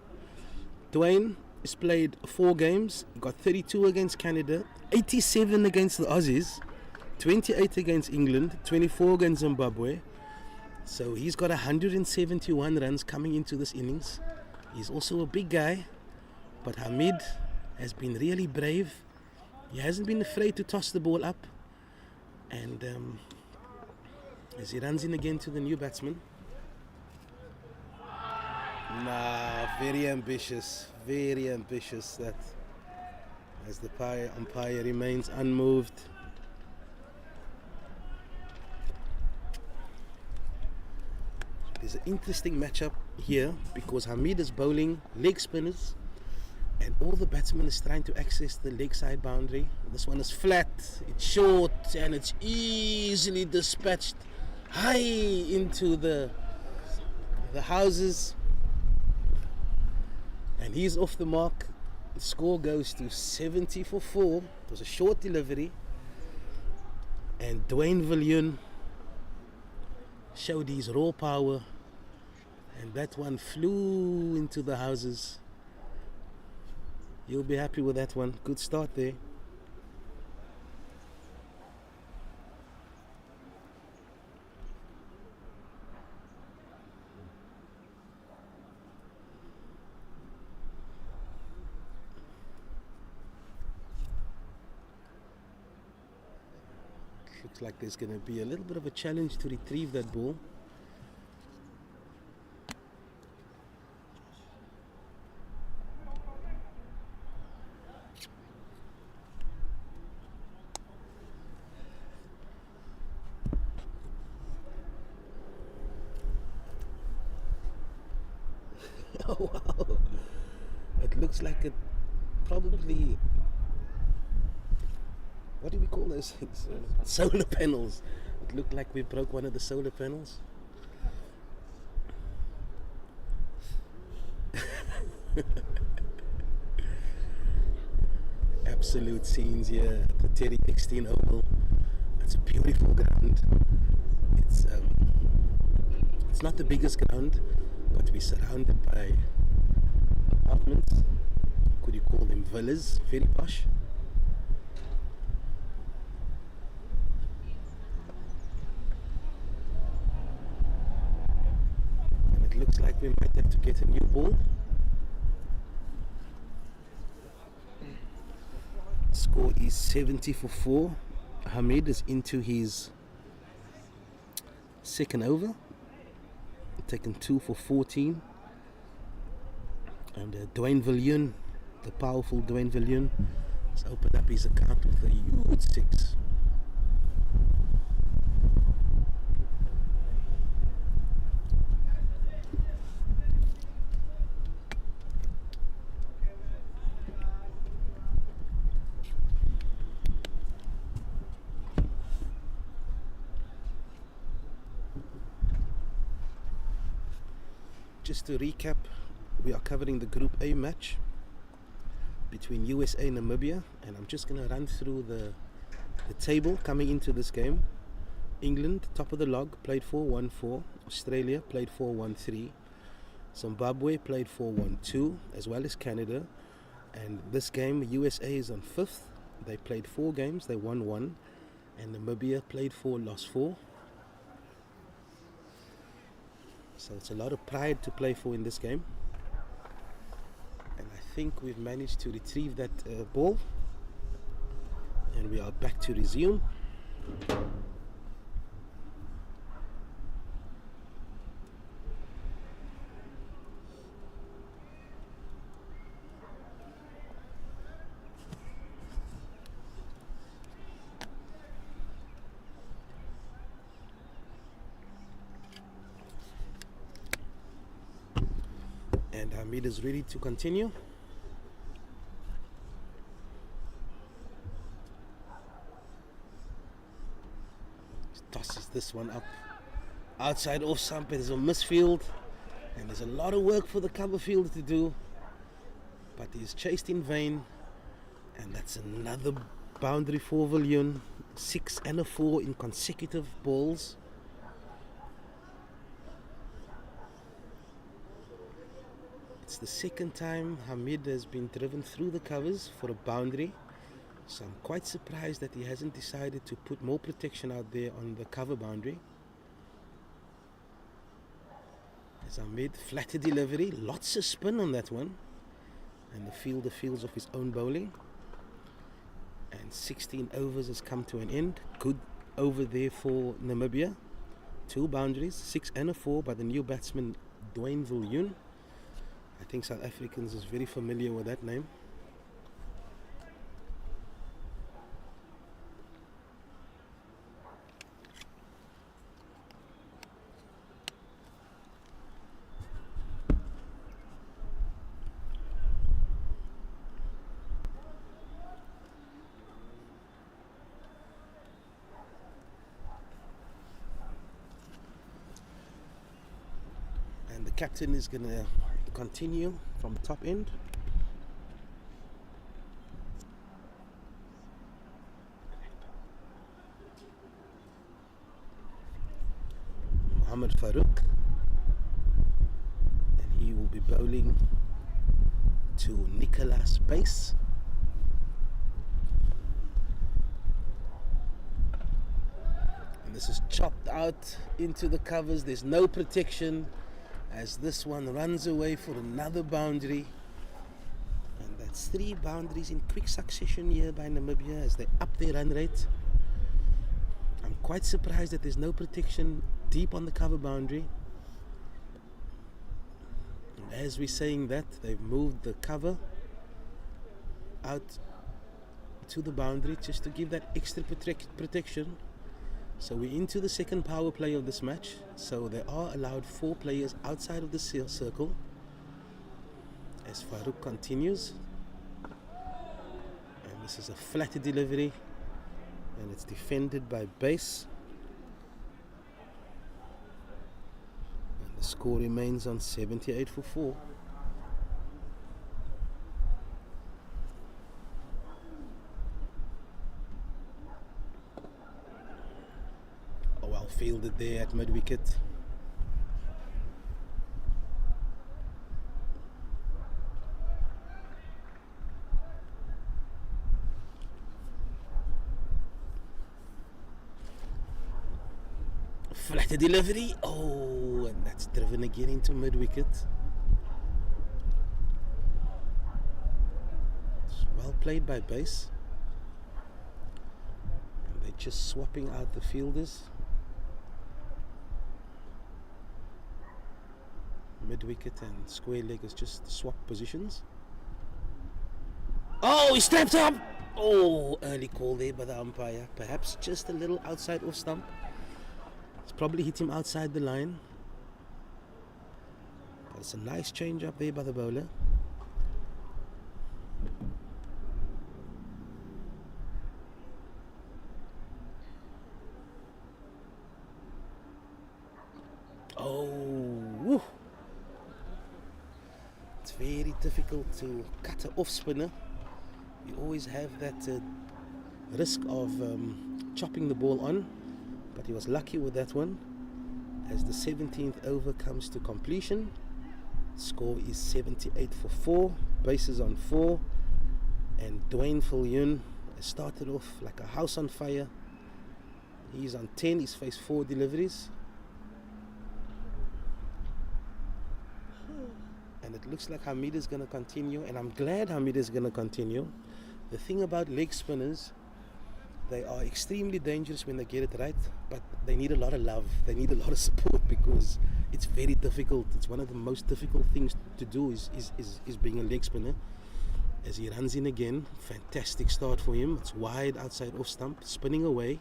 Dwayne has played 4 games. He got 32 against Canada, 87 against the Aussies, 28 against England, 24 against Zimbabwe. So he's got 171 runs coming into this innings. He's also a big guy. But Hamid has been really brave. He hasn't been afraid to toss the ball up. And as he runs in again to the new batsman. Very ambitious that as the umpire remains unmoved. There's an interesting matchup here because Hamid is bowling leg spinners and all the batsmen is trying to access the leg side boundary. This one is flat, it's short, and it's easily dispatched high into the houses. And he's off the mark. The score goes to 70 for 4. It was a short delivery. And Dwayne Viljoen showed his raw power. And that one flew into the houses. You'll be happy with that one. Good start there. Looks like there's going to be a little bit of a challenge to retrieve that ball. Oh wow, it looks like it probably, what do we call those things? Solar panels. It looked like we broke one of the solar panels. Absolute scenes here at the Terry Eckstein Oval. It's a beautiful ground. It's not the biggest ground, but we're surrounded by apartments. Could you call them villas? Very posh. And it looks like we might have to get a new ball. Score is 70 for 4. Hamid is into his second over. Taken 2 for 14. And Dwayne Viljoen, the powerful Dwayne Viljoen, has opened up his account with a huge 6. just to recap, we are covering the Group A match between USA and Namibia, and I'm just going to run through the table coming into this game. England, top of the log, played 4-1-4. Australia played 4-1-3. Zimbabwe played 4-1-2, as well as Canada. And this game, USA is on 5th. They played 4 games, they won 1. And Namibia played 4, lost 4. So it's a lot of pride to play for in this game. And I think we've managed to retrieve that ball. And we are back to resume. And Hamid is ready to continue. Tosses this one up outside off stump. There's a misfield, and there's a lot of work for the cover fielder to do, but he's chased in vain. And that's another boundary for Viljoen. 6 and a 4 in consecutive balls. It's the second time Hamid has been driven through the covers for a boundary, so I'm quite surprised that he hasn't decided to put more protection out there on the cover boundary. As Hamid, flatter delivery, lots of spin on that one, and the fielder feels of his own bowling. And 16 overs has come to an end. Good over there for Namibia. 2 boundaries, 6 and a 4 by the new batsman Dwayne Viljoen. I think South Africans is very familiar with that name. And the captain is going to continue from top end. Mohamed Farouk, and he will be bowling to Nicholas Base. And this is chopped out into the covers. There's no protection as this one runs away for another boundary. And that's 3 boundaries in quick succession here by Namibia as they up their run rate. I'm quite surprised that there's no protection deep on the cover boundary. And as we're saying that, they've moved the cover out to the boundary just to give that extra protection. So we're into the second power play of this match. So they are allowed 4 players outside of the circle. As Farouk continues. And this is a flatter delivery. And it's defended by Base. And the score remains on 78 for 4. Well fielded there at mid-wicket. Flatter delivery. Oh, and that's driven again into mid-wicket. Well played by Base. And they're just swapping out the fielders. Mid-wicket and square leg is just swap positions. Oh, he stepped up! Oh, early call there by the umpire. Perhaps just a little outside off stump. It's probably hit him outside the line. But it's a nice change up there by the bowler. Oh, woo. it's very difficult to cut an off spinner. You always have that risk of chopping the ball on, but he was lucky with that one. As the 17th over comes to completion, score is 78 for 4, bases on 4, and Dwayne Viljoen has started off like a house on fire. He's on 10, he's faced 4 deliveries, and it looks like Hamid is going to continue, and I'm glad Hamid is going to continue. The thing about leg spinners, they are extremely dangerous when they get it right, but they need a lot of love, they need a lot of support, because it's very difficult. It's one of the most difficult things to do is being a leg spinner. As he runs in again, fantastic start for him. It's wide outside off stump, spinning away.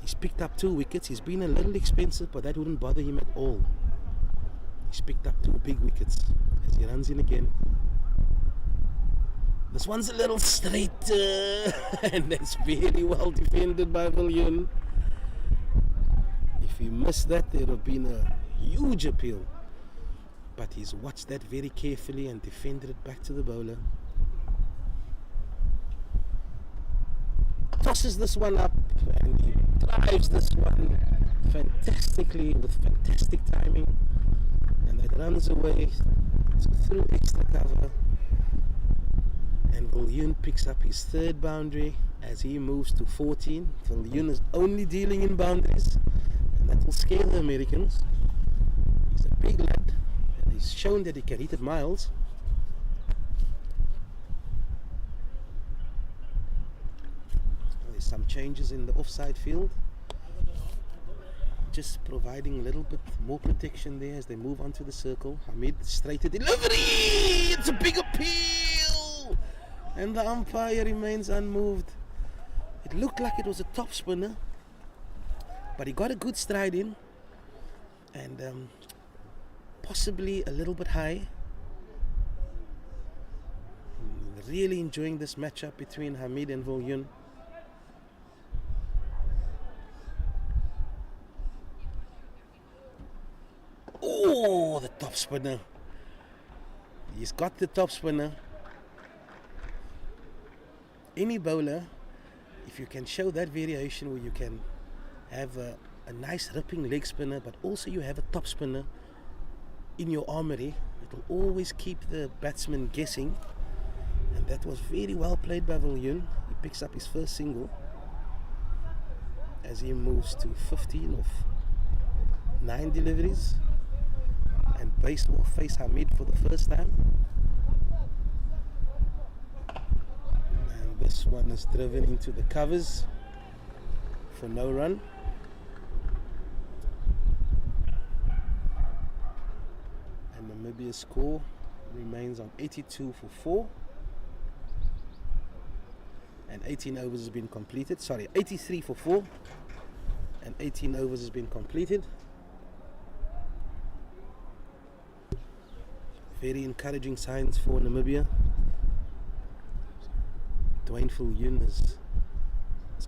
He's picked up 2 wickets. He's been a little expensive, but that wouldn't bother him at all. He's picked up 2 big wickets as he runs in again. This one's a little straight, and that's very well defended by Viljoen. If he missed that, there would have been a huge appeal. But he's watched that very carefully and defended it back to the bowler. Tosses this one up, and he drives this one fantastically with fantastic timing. And that runs away through extra cover. And Viljoen picks up his 3rd boundary as he moves to 14. Viljoen is only dealing in boundaries, and that will scare the Americans. He's a big lad, and he's shown that he can hit it miles. There's some changes in the offside field, just providing a little bit more protection there as they move onto the circle. Hamid, straight to delivery! It's a big appeal! And the umpire remains unmoved. It looked like it was a top spinner, but he got a good stride in, and possibly a little bit high. Really enjoying this matchup between Hamid and Viljoen. Oh, the top spinner. He's got the top spinner. Any bowler, if you can show that variation where you can have a nice ripping leg spinner, but also you have a top spinner in your armory, it will always keep the batsman guessing. And that was very well played by Viljoen. He picks up his first single as he moves to 15 of 9 deliveries. And base will face Hamid for the first time. And this one is driven into the covers for no run. And Namibia's score remains on 82 for 4. And 18 overs has been completed. Sorry, 83 for 4. And 18 overs has been completed. Very encouraging signs for Namibia. Dwayne Viljoen has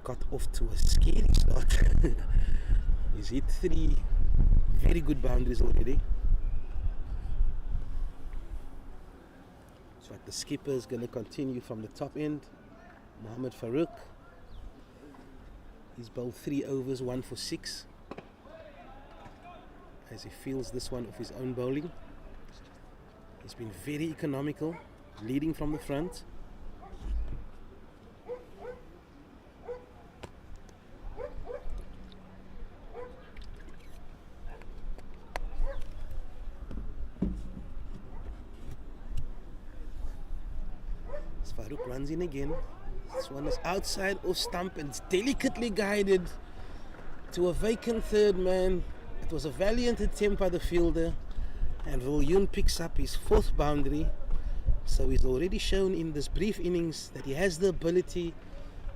got off to a scary start. He's hit 3 very good boundaries already. So the skipper is going to continue from the top end. Mohammed Farouk. He's bowled 3 overs, 1 for 6. As he fields this one off his own bowling. He's been very economical, leading from the front. As Farouk runs in again. This one is outside off stump and it's delicately guided to a vacant third man. It was a valiant attempt by the fielder. And Viljoen picks up his 4th boundary. So he's already shown in this brief innings that he has the ability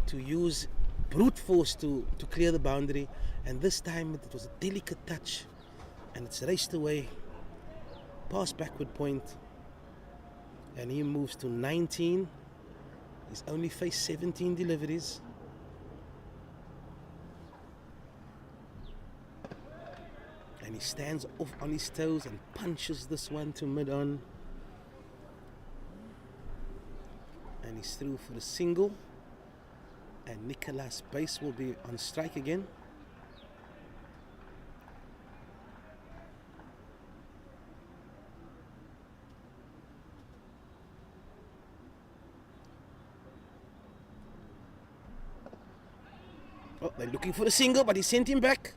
to use brute force to clear the boundary. And this time it was a delicate touch. And it's raced away. Past backward point. And he moves to 19. He's only faced 17 deliveries. And he stands off on his toes and punches this one to mid-on. And he's through for the single. And Nicholas Base will be on strike again. Oh, they're looking for the single, but he sent him back.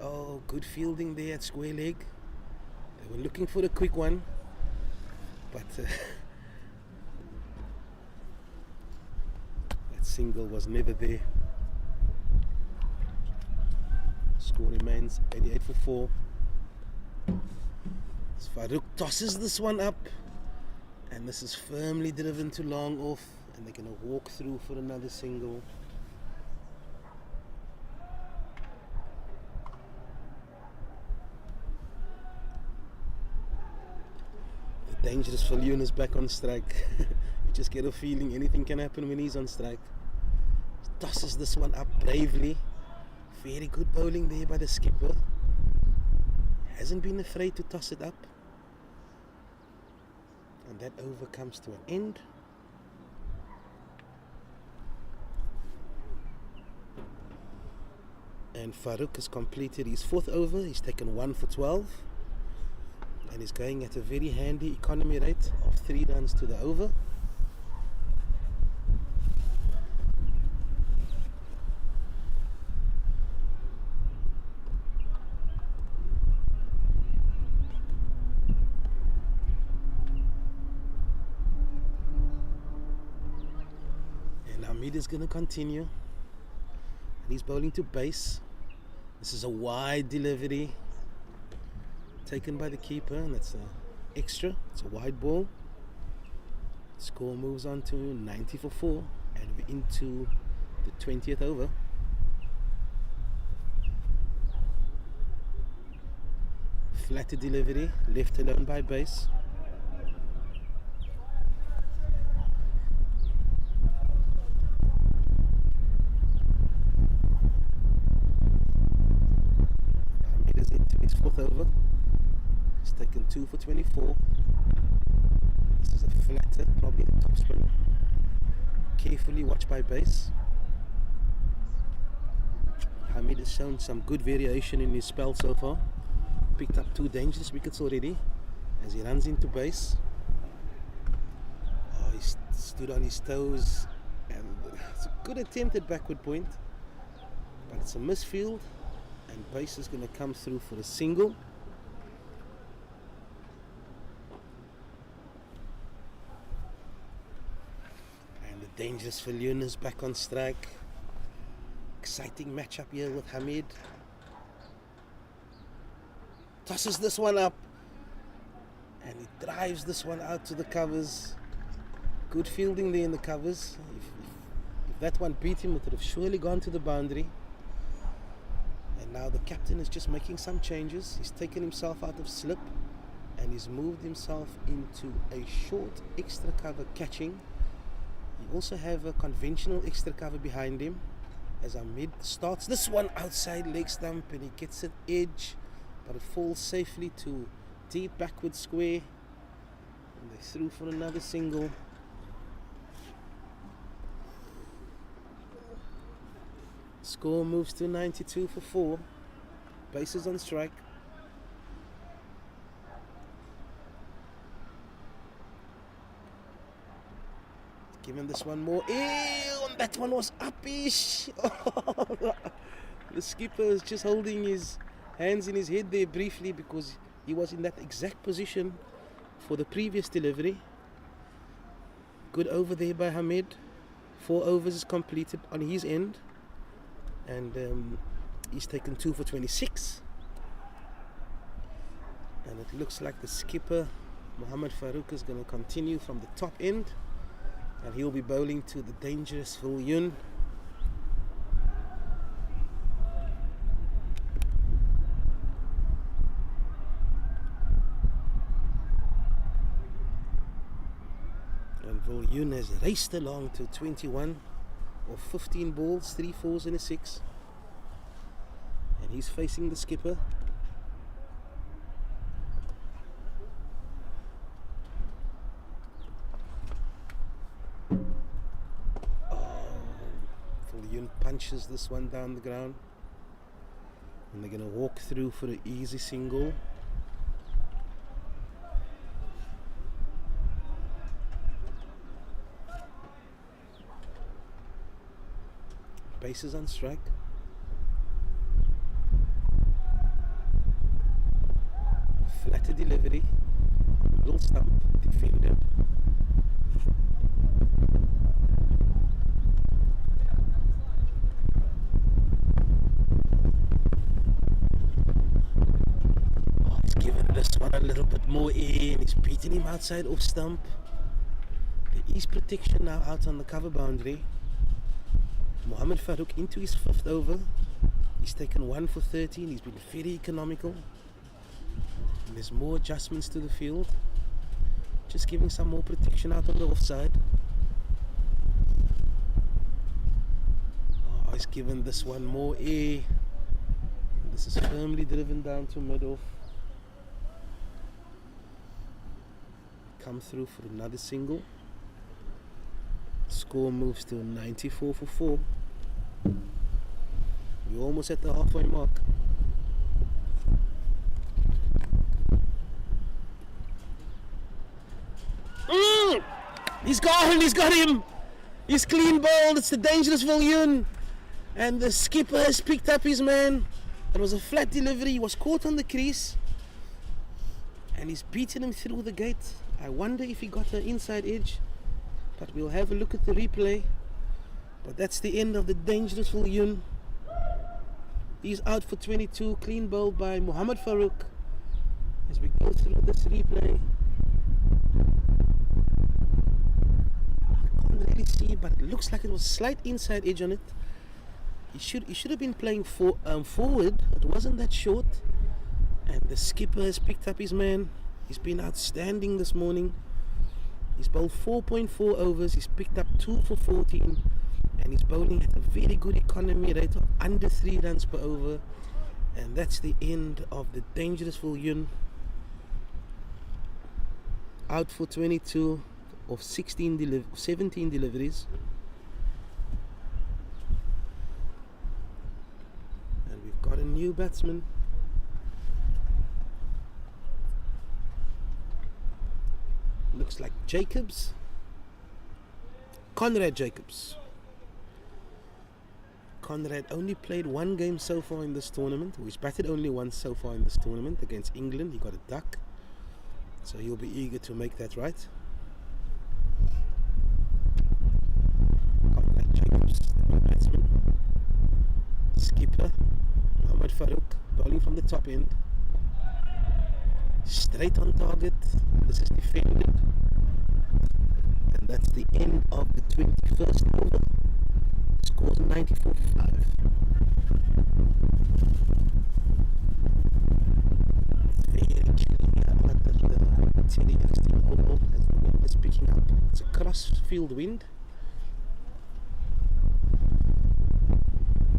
Oh, good fielding there at square leg. They were looking for the quick one, but that single was never there. Score remains 88 for 4. Farouk tosses this one up, and this is firmly driven to long off, and they're going to walk through for another single. Dangerous Viljoen is back on strike. You just get a feeling anything can happen when he's on strike. Tosses this one up bravely. Very good bowling there by the skipper. Hasn't been afraid to toss it up. And that over comes to an end. And Farouk has completed his 4th over. He's taken 1 for 12. And he's going at a very handy economy rate of 3 runs to the over. And Hamid is going to continue. And he's bowling to base. This is a wide delivery. Taken by the keeper, and that's an extra. It's a wide ball. Score moves on to 90 for 4, and we're into the 20th over. Flatter delivery, left alone by base. Hamid is into his 4th over. Taken 2 for 24. This is a flatter, probably the top spin. Carefully watched by base. Hamid has shown some good variation in his spell so far. Picked up 2 dangerous wickets already as he runs into base. Oh, he stood on his toes, and it's a good attempt at backward point, but it's a misfield, and base is going to come through for a single. Dangerous Viljoen is back on strike. Exciting matchup here with Hamid. Tosses this one up, and he drives this one out to the covers. Good fielding there in the covers. If that one beat him, it would have surely gone to the boundary. And now the captain is just making some changes. He's taken himself out of slip, and he's moved himself into a short extra cover catching. You also have a conventional extra cover behind him as Hamid starts this one outside leg stump, and he gets it edge, but it falls safely to deep backward square, and they threw for another single. Score moves to 92 for 4. Bases on strike. Giving this one more. Ew, and that one was uppish. The skipper is just holding his hands in his head there briefly because he was in that exact position for the previous delivery. Good over there by Hamid. 4 overs is completed on his end, and he's taken 2 for 26. And it looks like the skipper Mohamed Farouk is going to continue from the top end, and he'll be bowling to the dangerous Viljoen. And Viljoen has raced along to 21 of 15 balls, 3 fours and a 6. And he's facing the skipper. punches this one down the ground, and they're going to walk through for an easy single. Bases on strike. Flatter delivery, little stump, defender. Oh, he's given this one a little bit more air and he's beating him outside off stump. There is protection now out on the cover boundary. Mohamed Farouk into his 5th over. He's taken 1 for 13. He's been very economical. And there's more adjustments to the field. Just giving some more protection out on the offside. Oh, he's given this one more air. And this is firmly driven down to mid-off. Come through for another single. Score moves to 94 for 4. We're almost at the halfway mark. He's got him! He's clean bowled, it's the dangerous Viljoen. And the skipper has picked up his man. It was a flat delivery, he was caught on the crease. And he's beaten him through the gate. I wonder if he got the inside edge. But we'll have a look at the replay. But that's the end of the dangerous Viljoen. He's out for 22, clean bowled by Mohamed Farouk. As we go through this replay, I can't really see, but it looks like it was slight inside edge on it. He should have been playing forward. It wasn't that short. And the skipper has picked up his man. He's been outstanding this morning. He's bowled 4.4 overs. He's picked up 2 for 14. And he's bowling at a very good economy rate of under 3 runs per over. And that's the end of the dangerous Viljoen. Out for 22 of 17 deliveries. And we've got a new batsman. Looks like Jacobs. Conrad Jacobs. Conrad only played 1 game so far in this tournament. He's batted only once so far in this tournament against England. He got a duck. So he'll be eager to make that right. Conrad Jacobs, the new batsman. Skipper, Mohamed Farouk, bowling from the top end. Straight on target. This is defended. And that's the end of the 21st over. Scores 94 for 5. It's very chilly out at the Telex Oval as the wind is picking up. It's a cross-field wind.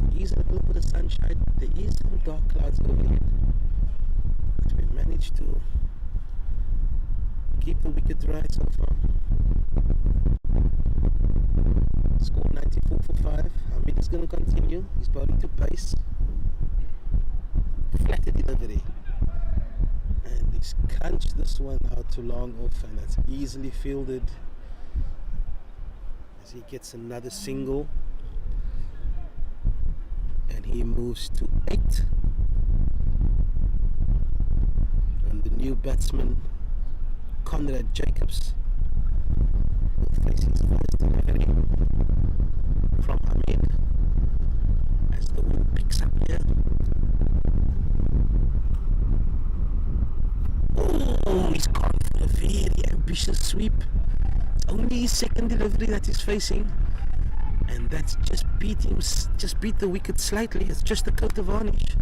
There is a little bit of sunshine. There is some dark clouds overhead. But we managed to keep the wicket dry so far. Score 94 for 5. Hamid is going to continue. He's bowling to pace. Flatter delivery. And he's crunched this one out to long off, and that's easily fielded as he gets another single. And he moves to 8. And the new batsman, Conrad Jacobs, will face his first delivery from Hamid as the wind picks up here. Oh, he's gone for a very ambitious sweep. It's only his second delivery that he's facing, and that's just beat the wicket slightly. It's just a coat of varnish.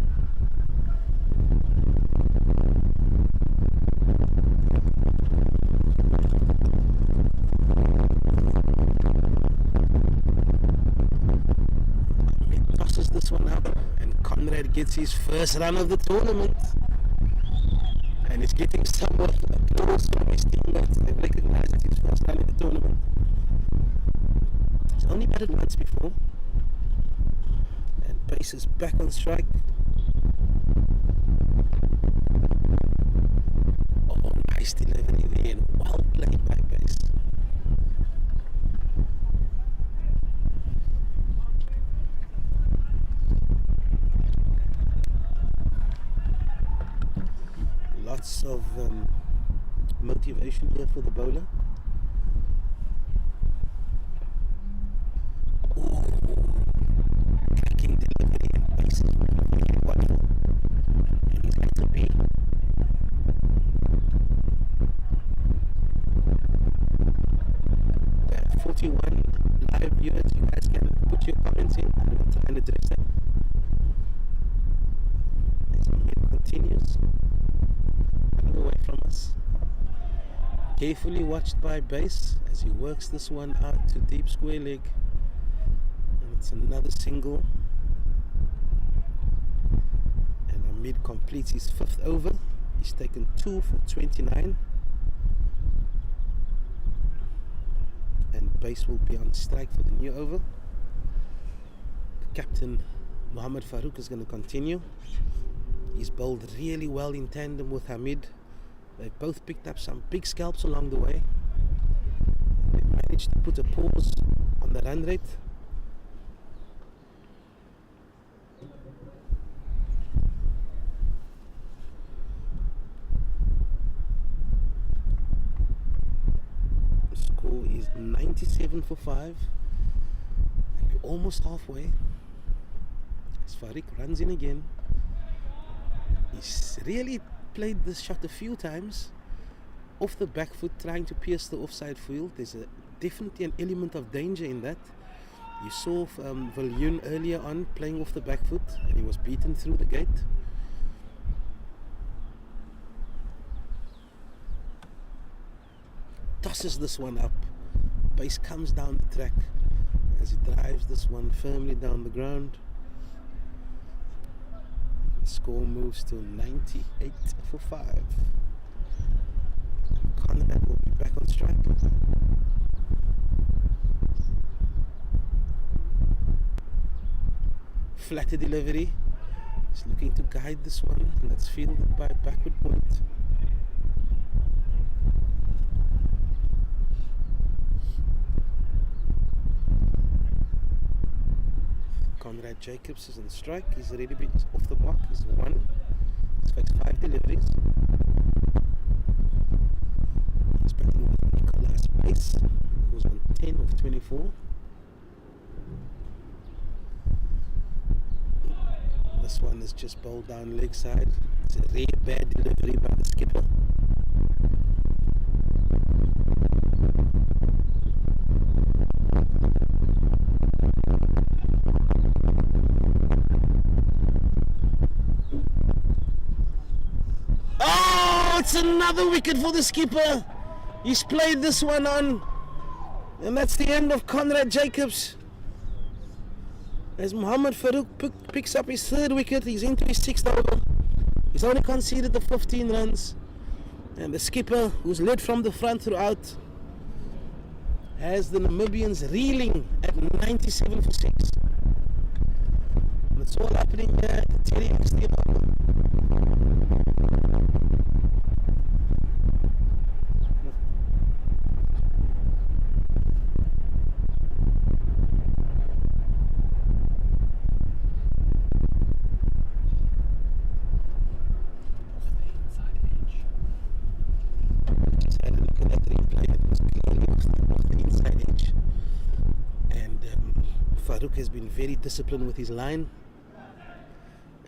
This one up, and Conrad gets his first run of the tournament, and he's getting somewhat applause from his teammates. They recognize that his first run of the tournament. He's only batted once before. Pace is back on strike. Oh, nice delivery there, and well played by Pace. Lots of motivation here for the bowler. Cracking delivery, and Pace is really wonderful. And he's got to be. There are 41 live viewers. You guys can put your comments in and we'll try and address that. As the mid continues, running away from us. Carefully watched by Base as he works this one out to deep square leg. And it's another single. And Hamid completes his 5th over. He's taken 2 for 29. And Base will be on strike for the new over. The captain, Mohammad Farouk, is going to continue. He's bowled really well in tandem with Hamid. They've both picked up some big scalps along the way. They've managed to put a pause on the run rate. The score is 97 for 5. We're almost halfway. As Farouk runs in again. He's really played this shot a few times off the back foot, trying to pierce the offside field. There's definitely an element of danger in that. You saw Viljoen earlier on playing off the back foot and he was beaten through the gate. Tosses this one up. Base comes down the track as he drives this one firmly down the ground. Score moves to 98 for 5. Conrad will be back on strike. Flatter delivery. He's looking to guide this one, and that's fielded by backward point. Conrad Jacobs is on strike. He's already been off the mark. He's won. He's faced 5 deliveries. He's batting with Nicholas Pace, who's on 10 of 24. This one is just bowled down leg side. It's a rare bad delivery by the skipper. It's another wicket for the skipper. He's played this one on, and that's the end of Conrad Jacobs. As Mohammad Farouk picks up his 3rd wicket, he's into his 6th over. He's only conceded the 15 runs, and the skipper, who's led from the front throughout, has the Namibians reeling at 97 for 6. And it's all happening here at the Terry Extreme Oval. Farouk has been very disciplined with his line,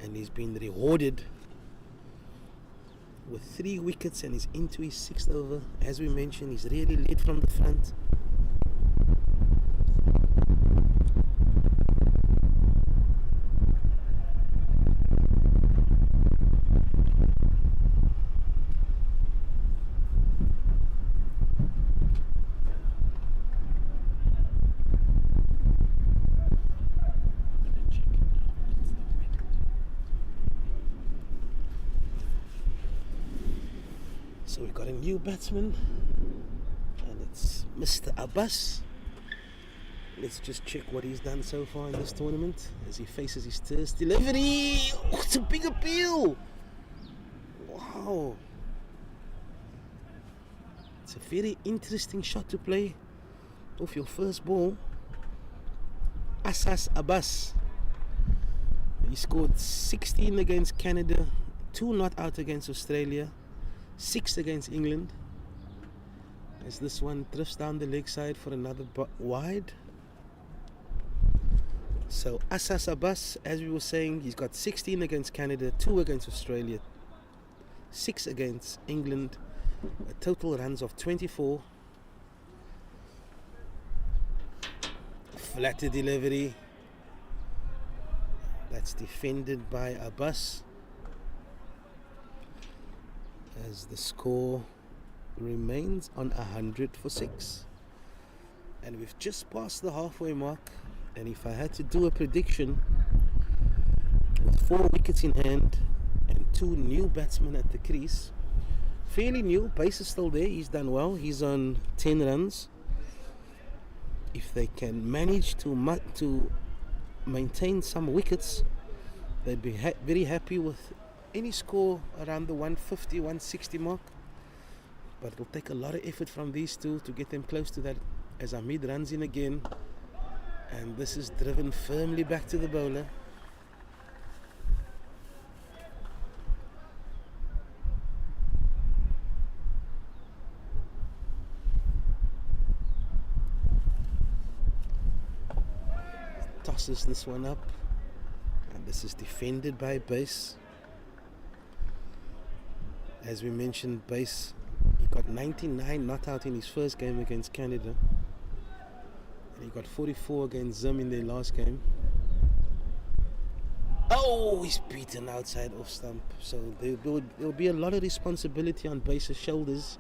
and he's been rewarded with 3 wickets, and he's into his 6th over. As we mentioned, he's really led from the front. So we've got a new batsman, and it's Mr. Abbas. Let's just check what he's done so far in this tournament as he faces his first delivery. Oh, it's a big appeal. Wow. It's a very interesting shot to play off your first ball. Asas Abbas. He scored 16 against Canada, 2 not out against Australia, 6 against England. As this one drifts down the leg side for another wide. So Asas Abbas, as we were saying, he's got 16 against Canada, 2 against Australia, 6 against England, a total runs of 24. Flatter delivery. That's defended by Abbas. As the score remains on 100 for 6. And we've just passed the halfway mark. And if I had to do a prediction, with 4 wickets in hand and 2 new batsmen at the crease, fairly new, pace is still there, he's done well, he's on 10 runs. If they can manage to maintain some wickets, they'd be very happy with any score around the 150, 160 mark. But it'll take a lot of effort from these two to get them close to that, as Hamid runs in again. And this is driven firmly back to the bowler. Tosses this one up. And this is defended by Base. As we mentioned, Base, he got 99 not out in his first game against Canada. He got 44 against Zim in their last game. Oh, he's beaten outside off stump. So there'll be a lot of responsibility on Base's shoulders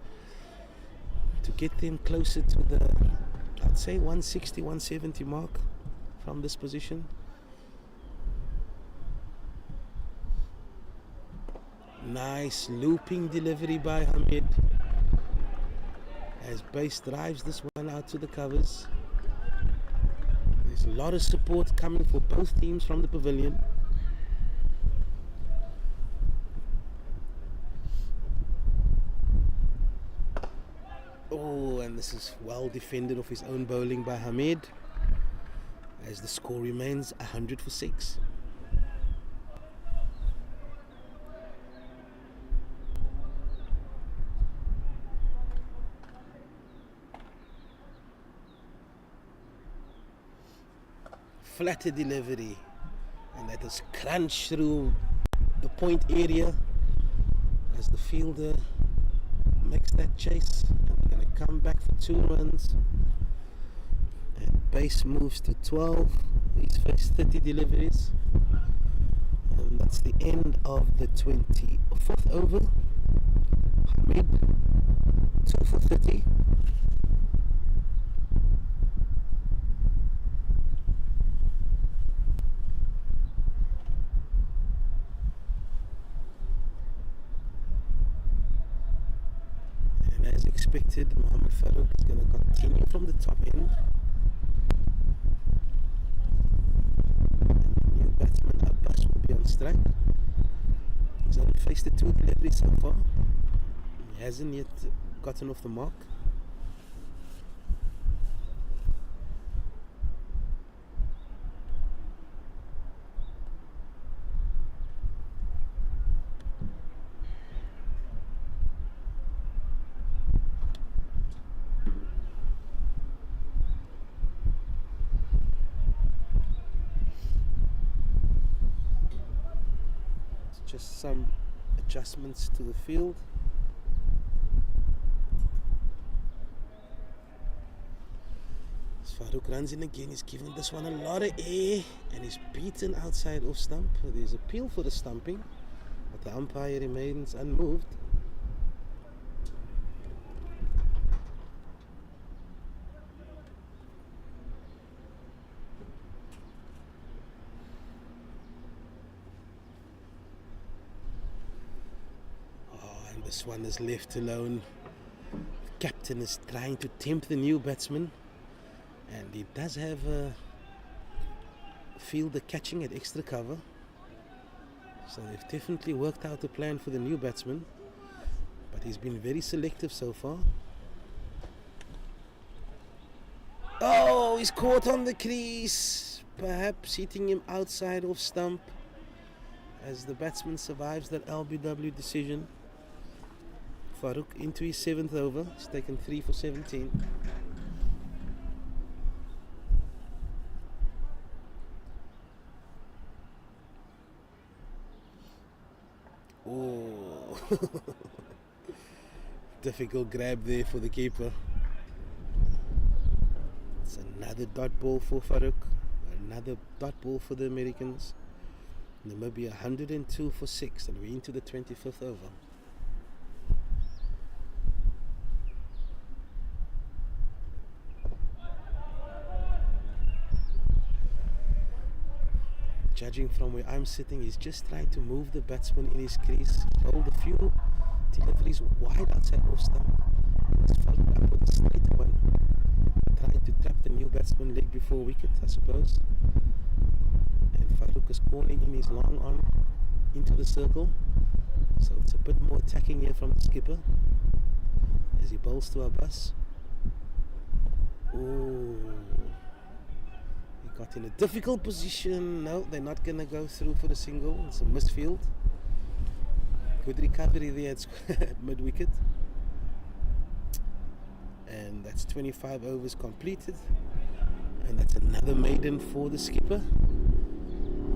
to get them closer to the, I'd say, 160, 170 mark from this position. Nice looping delivery by Hamid as Base drives this one out to the covers. There's a lot of support coming for both teams from the pavilion. Oh, and this is well defended off his own bowling by Hamid as the score remains 100 for 6. Flatter delivery, and that is crunched through the point area as the fielder makes that chase. They're going to come back for 2 runs, and Base moves to 12. He's faced 30 deliveries, and that's the end of the 24th over. Hamid 2 for 30. Expected, Mohamed Farouk is going to continue from the top end. And the new batsman Abbas will be on strike. He's only faced the 2 deliveries so far. He hasn't yet gotten off the mark. Just some adjustments to the field. As Farouk runs in again, he's giving this one a lot of air and he's beaten outside off stump. There's appeal for the stumping, but the umpire remains unmoved. This one is left alone. The captain is trying to tempt the new batsman And he does have a fielder catching at extra cover. So they've definitely worked out a plan for the new batsman. But he's been very selective so far. Oh, he's caught on the crease. Perhaps hitting him outside off stump as the batsman survives that LBW decision. Farouk into his 7th over. He's taken 3 for 17. Oh, difficult grab there for the keeper. It's another dot ball for Farouk. Another dot ball for the Americans. Namibia 102 for 6, and we're into the 25th over. Judging from where I'm sitting, he's just trying to move the batsman in his crease. He's bowled a few deliveries wide outside off stump. He's followed up with a straight one, trying to trap the new batsman leg before wicket, I suppose. And Farouk is calling in his long on into the circle. So it's a bit more attacking here from the skipper as he bowls to Abbas. Oh, he got in a difficult position. No, they're not going to go through for the single. It's a misfield. Good recovery there at mid wicket. And that's 25 overs completed. And that's another maiden for the skipper.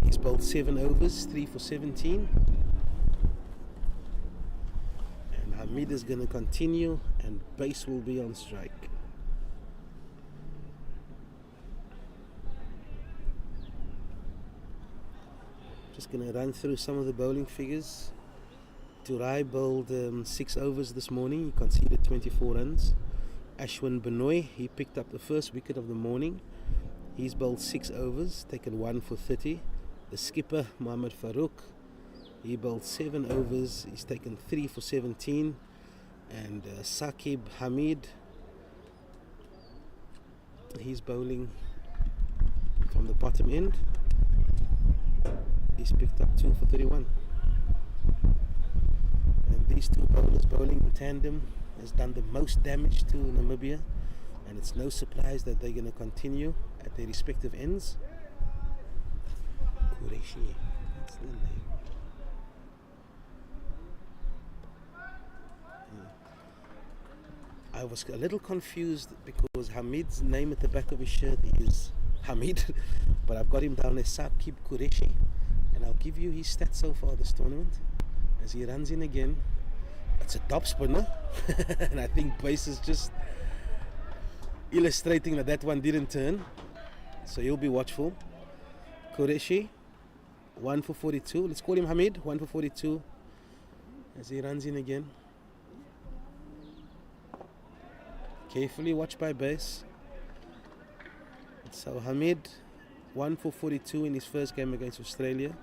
He's bowled 7 overs, 3 for 17. And Hamid is going to continue, and base will be on strike. Just going to run through some of the bowling figures. Turai bowled 6 overs this morning. He conceded 24 runs. Ashwin Benoy, he picked up the first wicket of the morning. He's bowled 6 overs, taken 1 for 30. The skipper, Mohammad Farouk, he bowled 7 overs. He's taken 3 for 17. And Saqib Hamid, he's bowling from the bottom end. He's picked up 2 for 31. And these two bowlers bowling in tandem has done the most damage to Namibia, and it's no surprise that they're going to continue at their respective ends. Qureshi, that's the name. I was a little confused because Hamid's name at the back of his shirt is Hamid, but I've got him down as Saqib Qureshi, and I'll give you his stats so far this tournament as he runs in again. It's a top spinner, and I think base is just illustrating that one didn't turn, so you'll be watchful. Qureshi, 1 for 42. Let's call him Hamid, 1 for 42 as he runs in again. Carefully watched by base. So Hamid, 1 for 42 in his first game against Australia.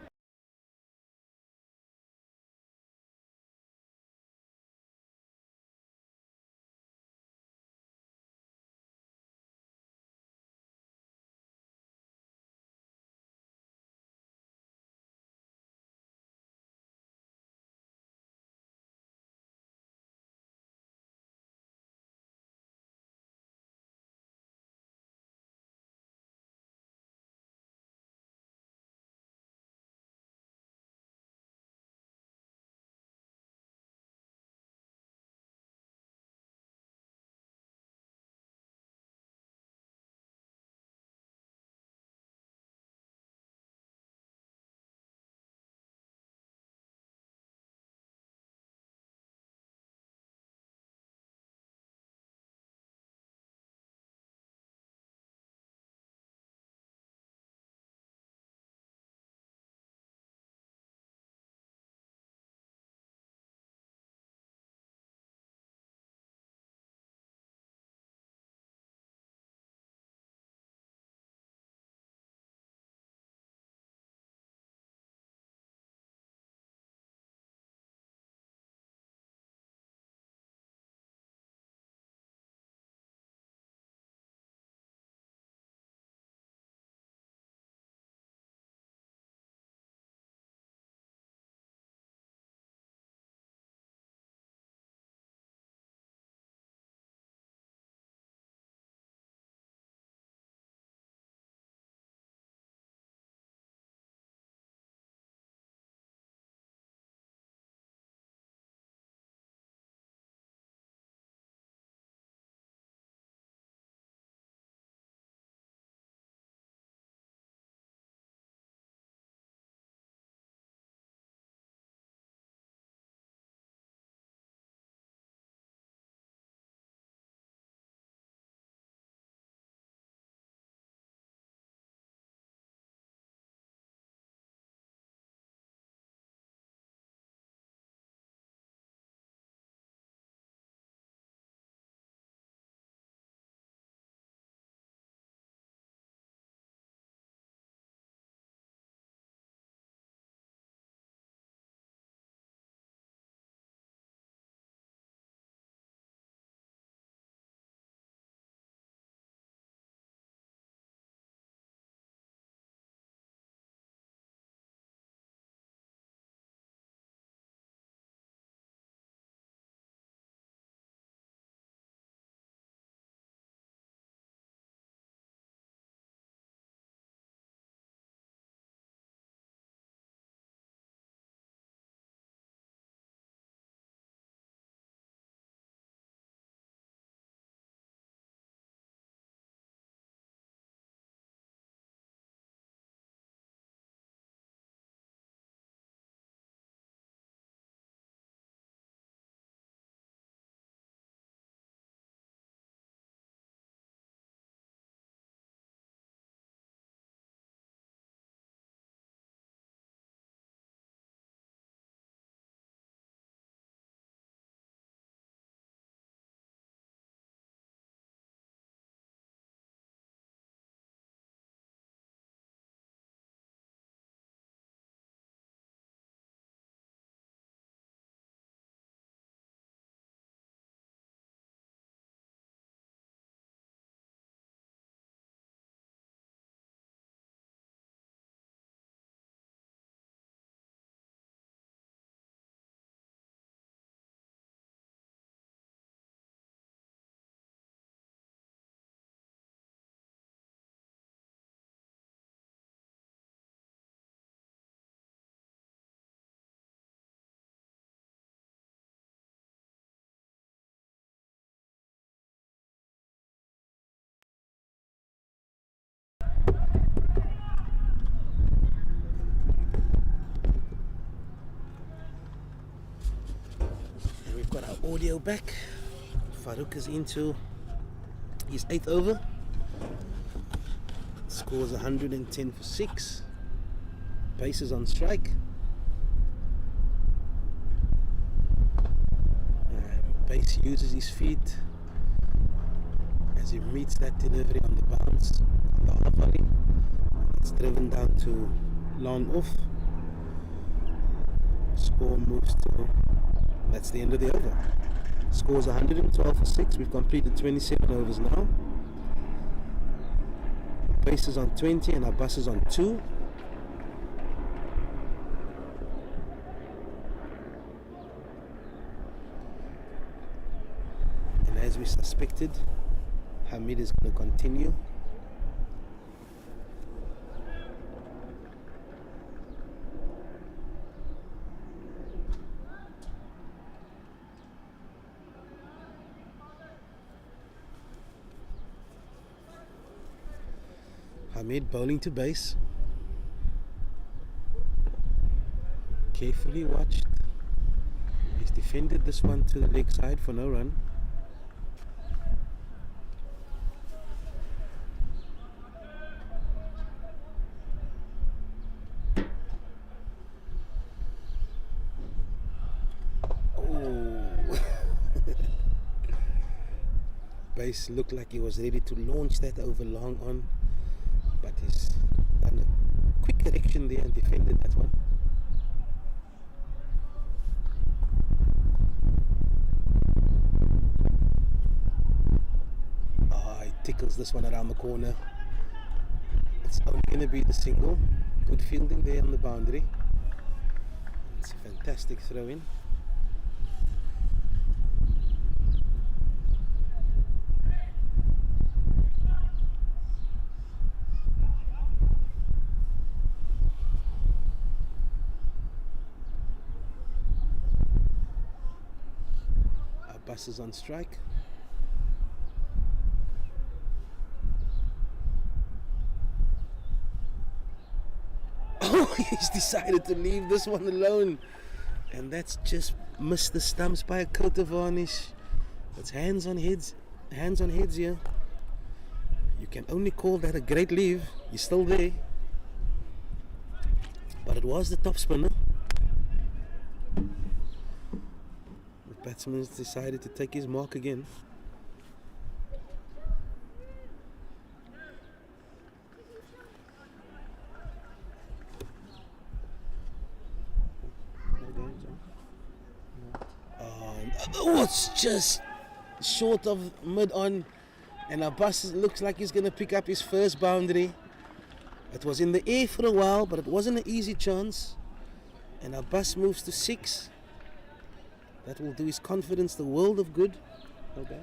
audio back. Farouk is into his 8th over. Scores 110 for 6. Bases on strike. Base uses his feet as he meets that delivery on the bounce, on the half volley. It's driven down to long off. Score moves to, that's the end of the over. Scores 112 for 6. We've completed 27 overs now. Bases on 20 and our buses on 2. And as we suspected, Hamid is going to continue. Hamid bowling to base. Carefully watched. He's defended this one to the leg side for no run. Oh. Base looked like he was ready to launch that over long on, but he's done a quick correction there and defended that one. He tickles this one around the corner. It's only going to be the single. Good fielding there on the boundary. It's a fantastic throw in. Bus is on strike. Oh, he's decided to leave this one alone, and that's just missed the stumps by a coat of varnish. It's hands on heads here. You can only call that a great leave. He's still there, but it was the top spinner. Batsman decided to take his mark again. Oh, it's just short of mid on, and Abbas looks like he's going to pick up his first boundary. It was in the air for a while, but it wasn't an easy chance, and Abbas moves to 6. That will do his confidence the world of good. Okay.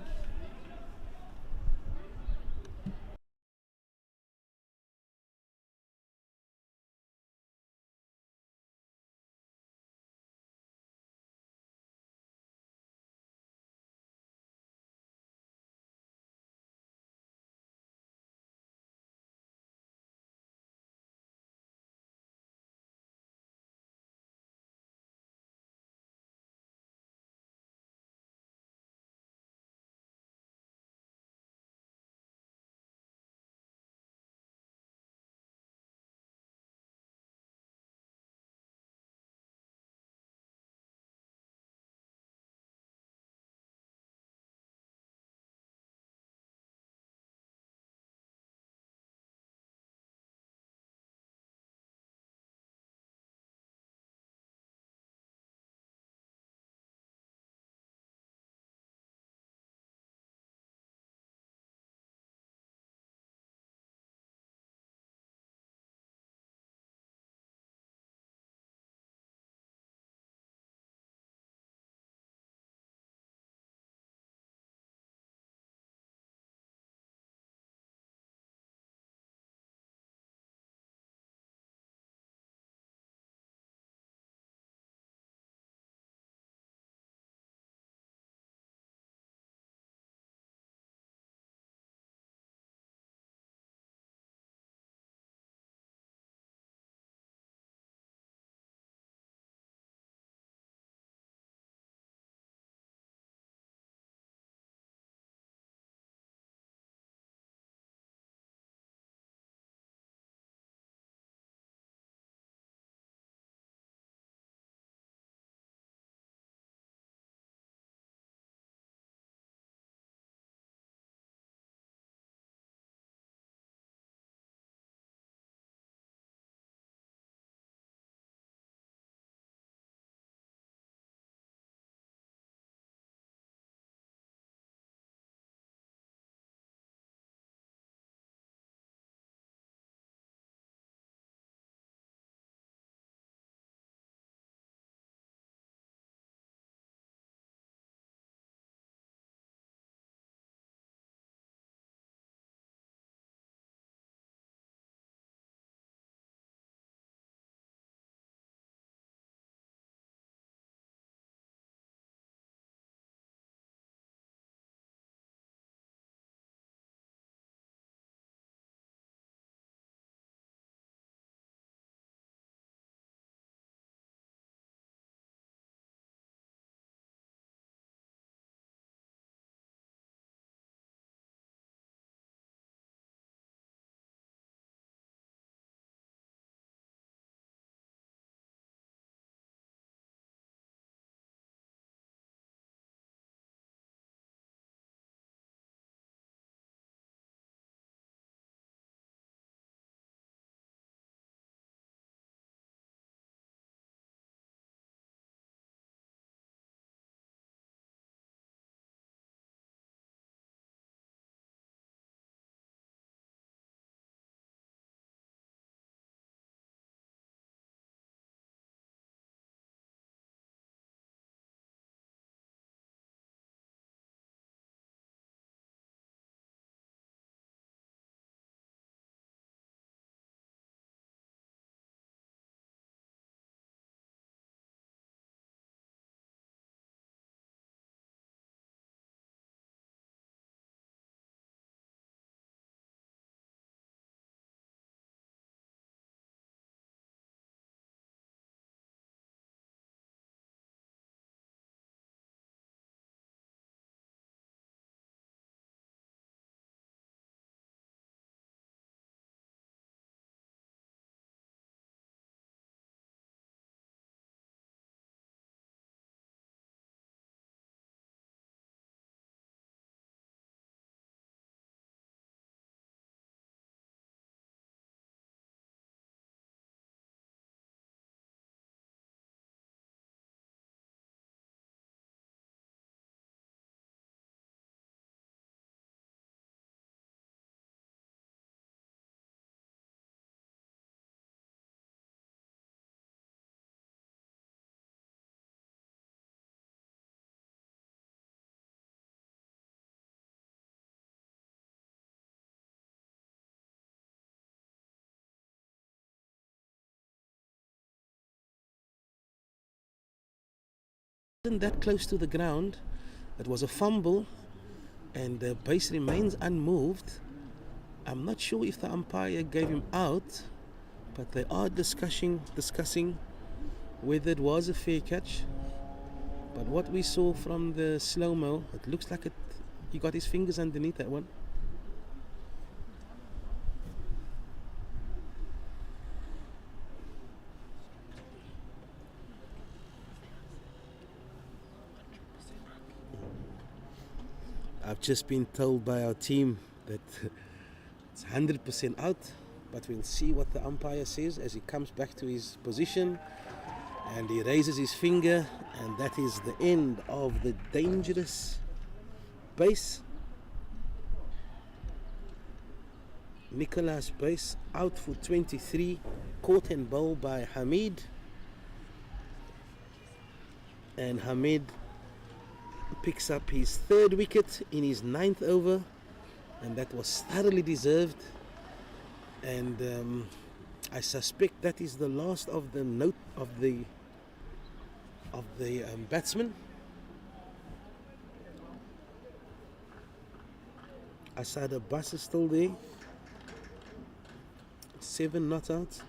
wasn't that close to the ground. It was a fumble, and the base remains unmoved. I'm not sure if the umpire gave him out, but they are discussing whether it was a fair catch. But what we saw from the slow-mo, it looks like he got his fingers underneath that one. I've just been told by our team that it's 100% out, but we'll see what the umpire says as he comes back to his position and he raises his finger, and that is the end of the dangerous base. Nicholas Base out for 23, caught and bowled by Hamid, and Hamid picks up his third wicket in his 9th over, and that was thoroughly deserved. And I suspect that is the last of the note of the batsman. Asad Abbas is still there. 7 not out.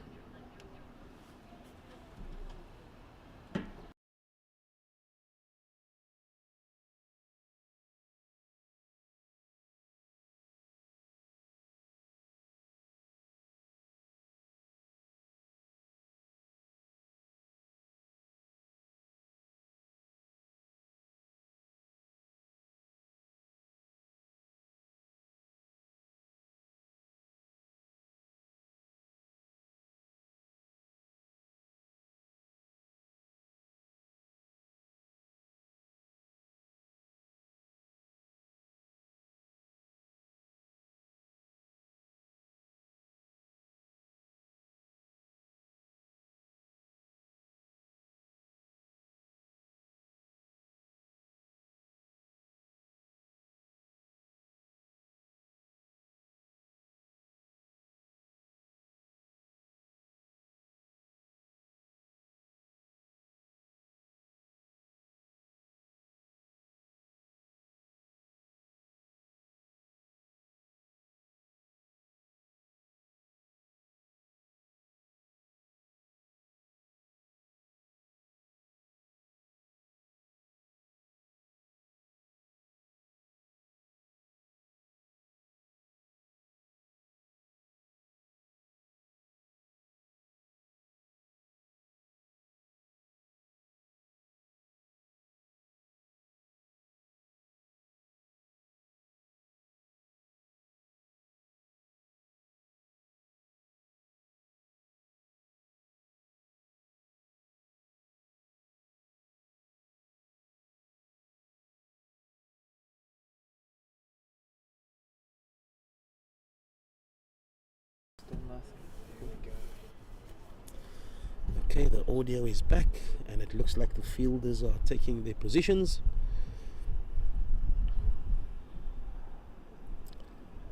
Okay, the audio is back, and it looks like the fielders are taking their positions,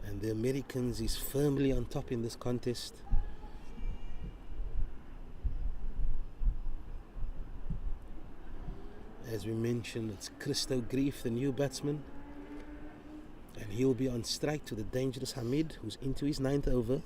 and the Americans is firmly on top in this contest. As we mentioned, it's Christo Grief, the new batsman, and he'll be on strike to the dangerous Hamid, who's into his 9th over.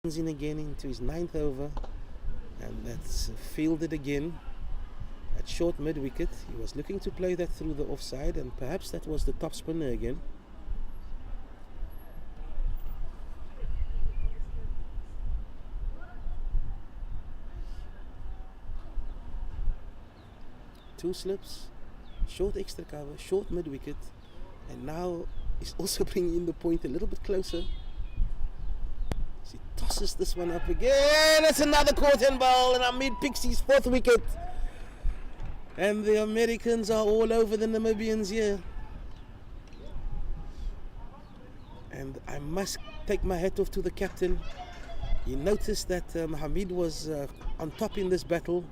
In again into his 9th over, and that's fielded again at short mid wicket. He was looking to play that through the offside, and perhaps that was the top spinner again. Two slips, short extra cover, short mid wicket, and now he's also bringing in the point a little bit closer. He tosses this one up again. It's another caught and ball, and Hamid picks his 4th wicket. And the Americans are all over the Namibians here. And I must take my hat off to the captain. He noticed that Hamid was on top in this battle.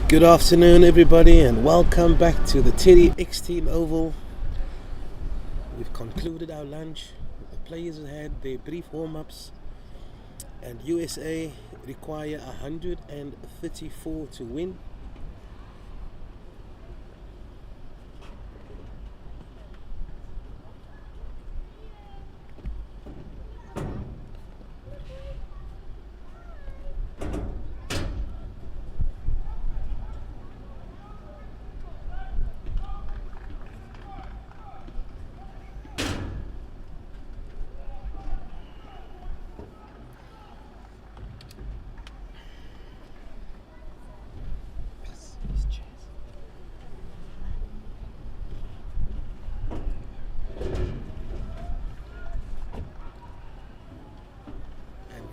Good afternoon, everybody, and welcome back to the Teddy X Team Oval. We've concluded our lunch. The players have had their brief warm-ups, and USA require 134 to win.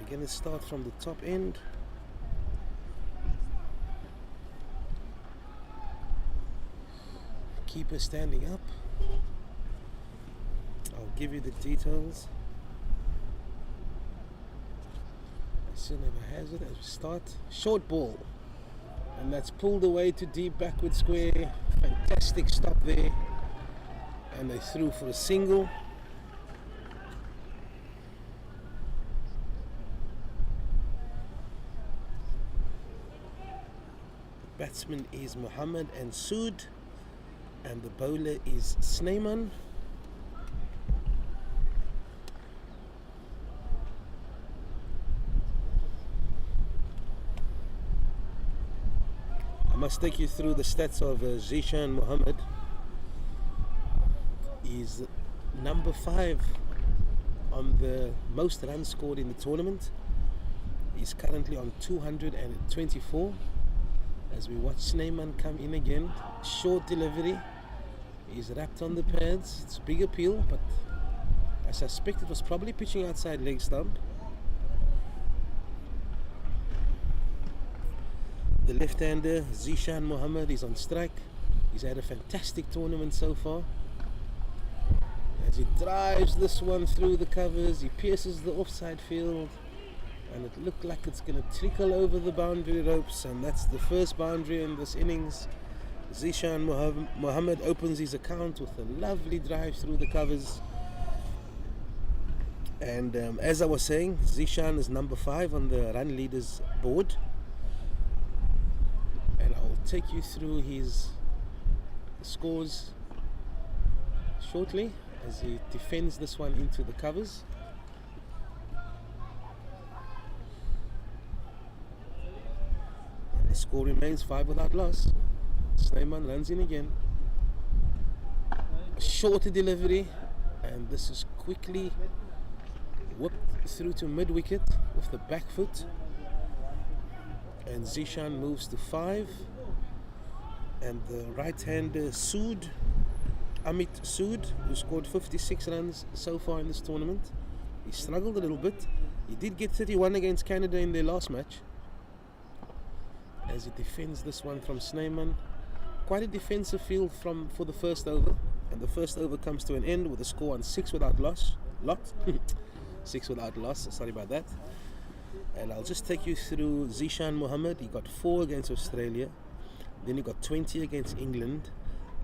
We're going to start from the top end. Keeper standing up. I'll give you the details. Still never has it as we start. Short ball, and that's pulled away to deep backward square. Fantastic stop there, and they threw for a single. The batsman is Mohammed and Sood, and the bowler is Snyman. I must take you through the stats of Zishan Mohammed. He's number 5 on the most runs scored in the tournament. He's currently on 224. As we watch Snyman come in again, short delivery. He's wrapped on the pads. It's a big appeal, but I suspect it was probably pitching outside leg stump. The left-hander Zishan Mohammed is on strike. He's had a fantastic tournament so far. As he drives this one through the covers, he pierces the offside field, and it looked like it's going to trickle over the boundary ropes, and that's the first boundary in this innings. Zishan Mohammed opens his account with a lovely drive through the covers. And as I was saying, Zishan is number 5 on the run leaders board. And I'll take you through his scores shortly as he defends this one into the covers. The score remains 5 without loss. Snyman runs in again. A shorter delivery, and this is quickly whipped through to mid-wicket with the back foot. And Zishan moves to 5. And the right-hander Sood, Amit Sood, who scored 56 runs so far in this tournament. He struggled a little bit. He did get 31 against Canada in their last match. As he defends this one from Snyman. Quite a defensive field for the first over, and the first over comes to an end with a score on 6 without loss. 6 without loss, sorry about that. And I'll just take you through Zishan Mohammed. He got 4 against Australia, then he got 20 against England,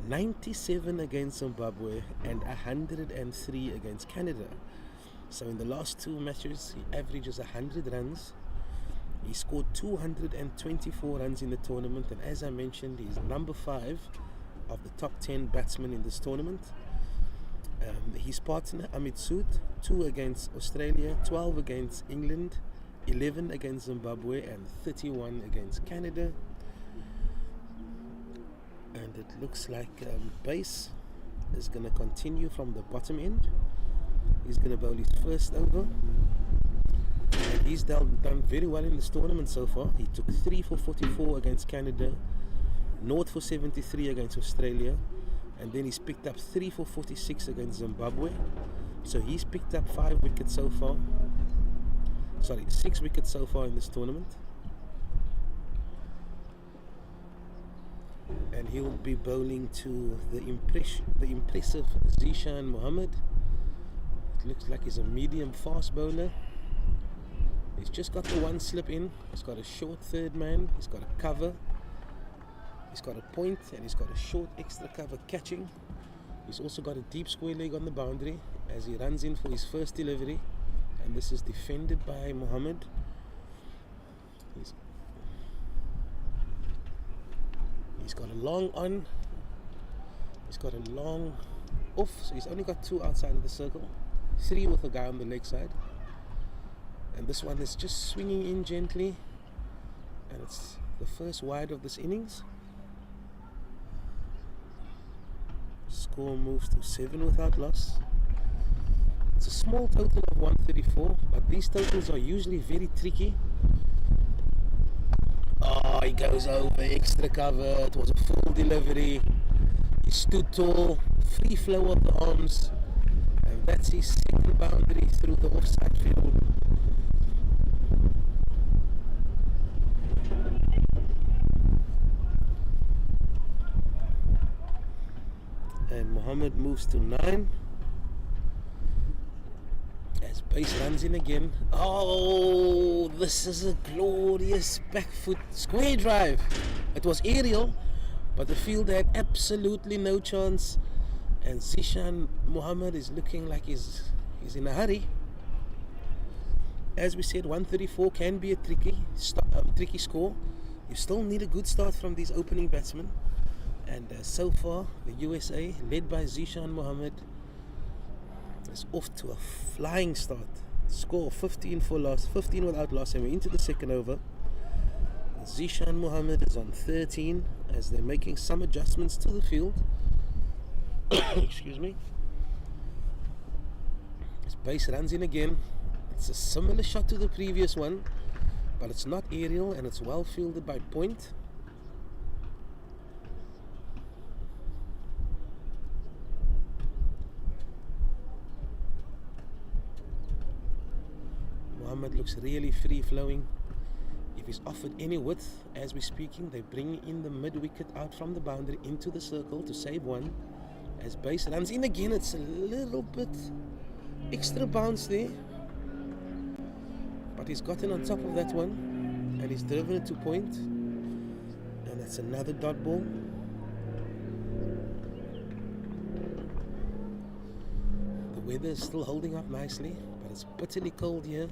97 against Zimbabwe, and 103 against Canada. So in the last 2 matches, he averages 100 runs. He scored 224 runs in the tournament, and as I mentioned, he's number 5 of the top 10 batsmen in this tournament. His partner Amit Sood, 2 against Australia, 12 against England, 11 against Zimbabwe, and 31 against Canada. And it looks like Base is going to continue from the bottom end. He's going to bowl his first over. And he's done very well in this tournament so far. He took 3 for 44 against Canada, 0 for 73 against Australia, and then he's picked up 3 for 46 against Zimbabwe. So he's picked up 5 wickets so far. Sorry, 6 wickets so far in this tournament. And he'll be bowling to the impressive Zishan Mohammed. It looks like he's a medium fast bowler. He's just got the one slip in. He's got a short third man. He's got a cover. He's got a point and he's got a short extra cover catching. He's also got a deep square leg on the boundary as he runs in for his first delivery, and this is defended by Mohammed. He's got a long on, he's got a long off, so he's only got 2 outside of the circle, 3 with a guy on the leg side, and this one is just swinging in gently, and it's the first wide of this innings. Score moves to 7 without loss. It's a small total of 134, but these totals are usually very tricky. Oh, he goes over, extra cover. It was a full delivery. He stood tall, free flow of the arms, and that's his second boundary through the offside field. And Mohammed moves to 9 as base runs in again. Oh, this is a glorious back foot square drive. It was aerial, but the fielder had absolutely no chance, and Zishan Mohammed is looking like he's in a hurry. As we said, 134 can be a tricky score. You still need a good start from these opening batsmen. And so far, the USA, led by Zishan Mohammed, is off to a flying start. Score 15 without loss, and we're into the second over. Zishan Mohammed is on 13 as they're making some adjustments to the field. Excuse me. His base runs in again. It's a similar shot to the previous one, but it's not aerial and it's well fielded by point. Mohammed looks really free-flowing. If he's offered any width as we're speaking, they're bringing in the mid-wicket out from the boundary into the circle to save 1. As base runs in again, it's a little bit extra bounce there, but he's gotten on top of that one and he's driven it to point, and that's another dot ball. The weather is still holding up nicely, but it's bitterly cold here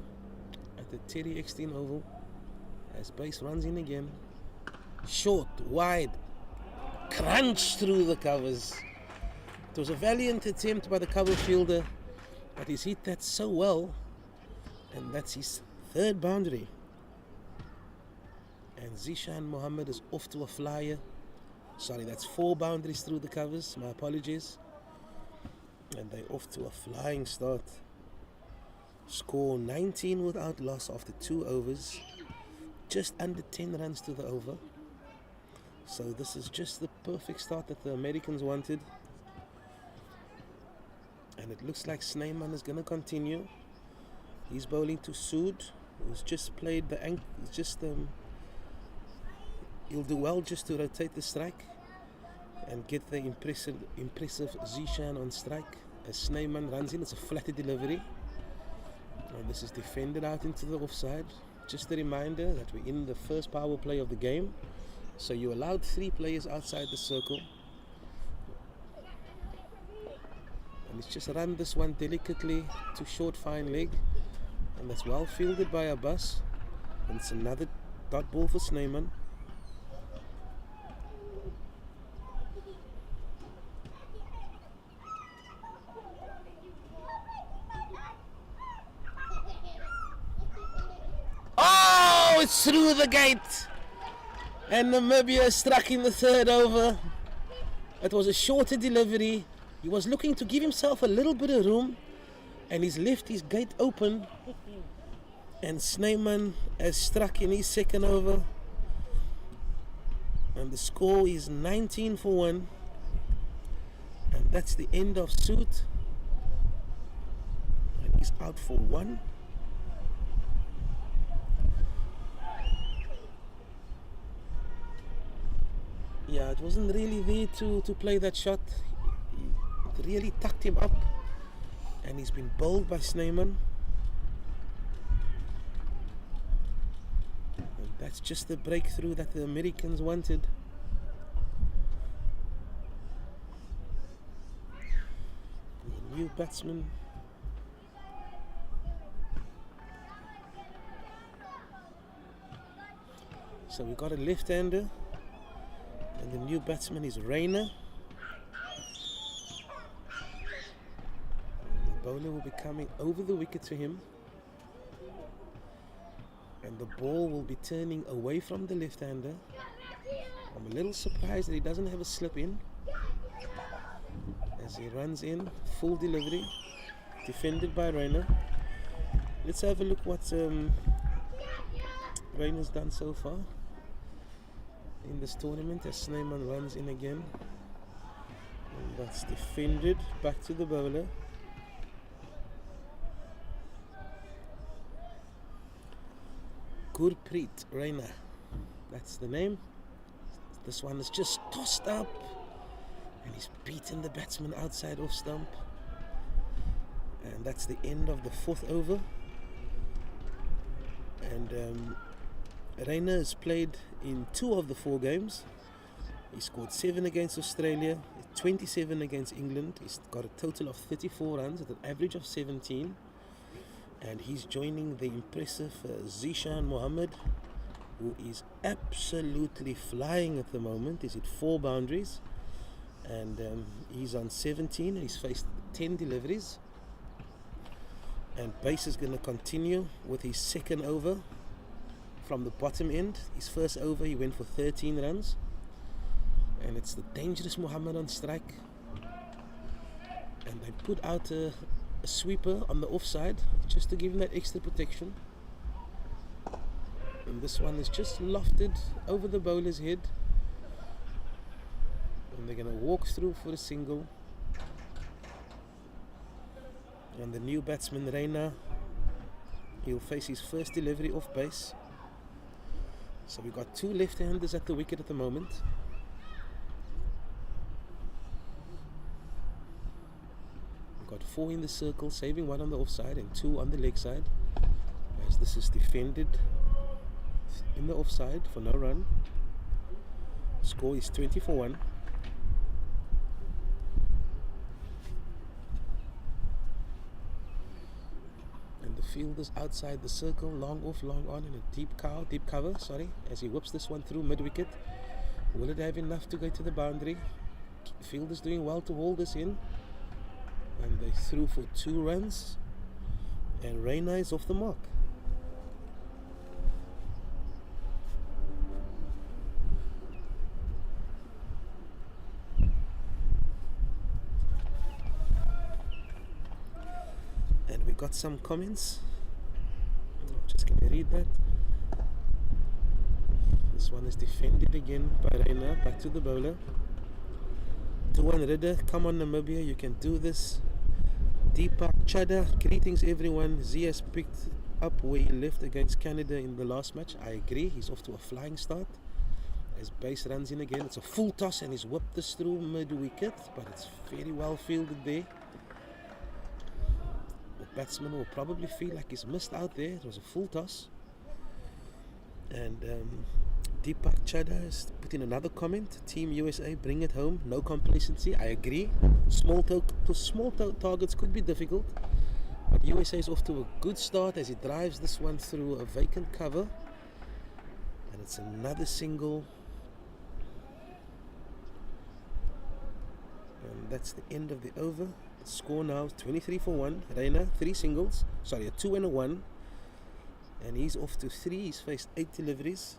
at the Terry Eckstein Oval. As base runs in again, short, wide, crunch through the covers. It was a valiant attempt by the cover fielder, but he's hit that so well, and that's his third boundary. And Zishan Mohammed is off to a flyer. Sorry, that's 4 boundaries through the covers, my apologies. And they're off to a flying start. Score 19 without loss after 2 overs. Just under 10 runs to the over. So this is just the perfect start that the Americans wanted. And it looks like Snyman is going to continue. He's bowling to Sood, who's just played the ankle. He'll do well just to rotate the strike and get the impressive Zishan on strike. As Snyman runs in, it's a flatter delivery. And this is defended out into the offside. Just a reminder that we're in the first power play of the game, so you allowed 3 players outside the circle, and he's just run this one delicately to short fine leg, and that's well fielded by Abbas, and it's another dot ball for Snyman. Oh, it's through the gate, and Namibia struck in the third over. It was a shorter delivery. He was looking to give himself a little bit of room, and he's left his gate open, and Snyman has struck in his second over, and the score is 19 for 1, and that's the end of Sood, and he's out for 1. Yeah, it wasn't really there to play that shot. It really tucked him up, and he's been bowled by Snyman. And that's just the breakthrough that the Americans wanted. new batsman. So we got a left-hander, and the new batsman is Rainer. The bowler will be coming over the wicket to him, and the ball will be turning away from the left-hander. I'm a little surprised that he doesn't have a slip in as he runs in, full delivery, defended by Rainer. Let's have a look what Rainer's done so far in this tournament as Snyman runs in again. And that's defended, back to the bowler. Gurpreet Raina, that's the name. This one is just tossed up and he's beaten the batsman outside off stump. And that's the end of the 4th over. And Raina has played in 2 of the 4 games. He scored 7 against Australia, 27 against England. He's got a total of 34 runs at an average of 17. And he's joining the impressive Zishan Mohammed, who is absolutely flying at the moment. He's hit 4 boundaries, and he's on 17. He's faced 10 deliveries. And Base is going to continue with his 2nd over from the bottom end. His 1st over, he went for 13 runs. And it's the dangerous Mohammed on strike. And they put out a sweeper on the offside just to give him that extra protection. And this one is just lofted over the bowler's head. And they're going to walk through for a single. And the new batsman Reina, he'll face his 1st delivery off base. So we've got 2 left-handers at the wicket at the moment. We've got 4 in the circle, saving 1 on the offside and 2 on the leg side, as this is defended in the offside for no run. Score is 20-1. Fielders outside the circle, long off, long on, in a deep cover, as he whips this one through mid-wicket. Will it have enough to go to the boundary? Fielders doing well to hold this in, and they threw for 2 runs, and Reina is off the mark. And we got some comments. I'm just going to read that. This one is defended again by Reina, back to the bowler. 2-1 Ridder, come on Namibia, you can do this. Deepak Chada, greetings everyone. Z has picked up where he left against Canada in the last match. I agree, he's off to a flying start. As Base runs in again, it's a full toss and he's whipped this through mid-wicket, but it's very well fielded there. Batsman will probably feel like he's missed out there. It was a full toss. And Deepak Chada has put in another comment. Team USA, bring it home. No complacency. I agree. Small targets could be difficult. But USA is off to a good start as he drives this one through a vacant cover. And it's another single. And that's the end of the over. Score now 23-1. Reina 3 singles, sorry, a 2 and a 1, and he's off to 3. He's faced 8 deliveries.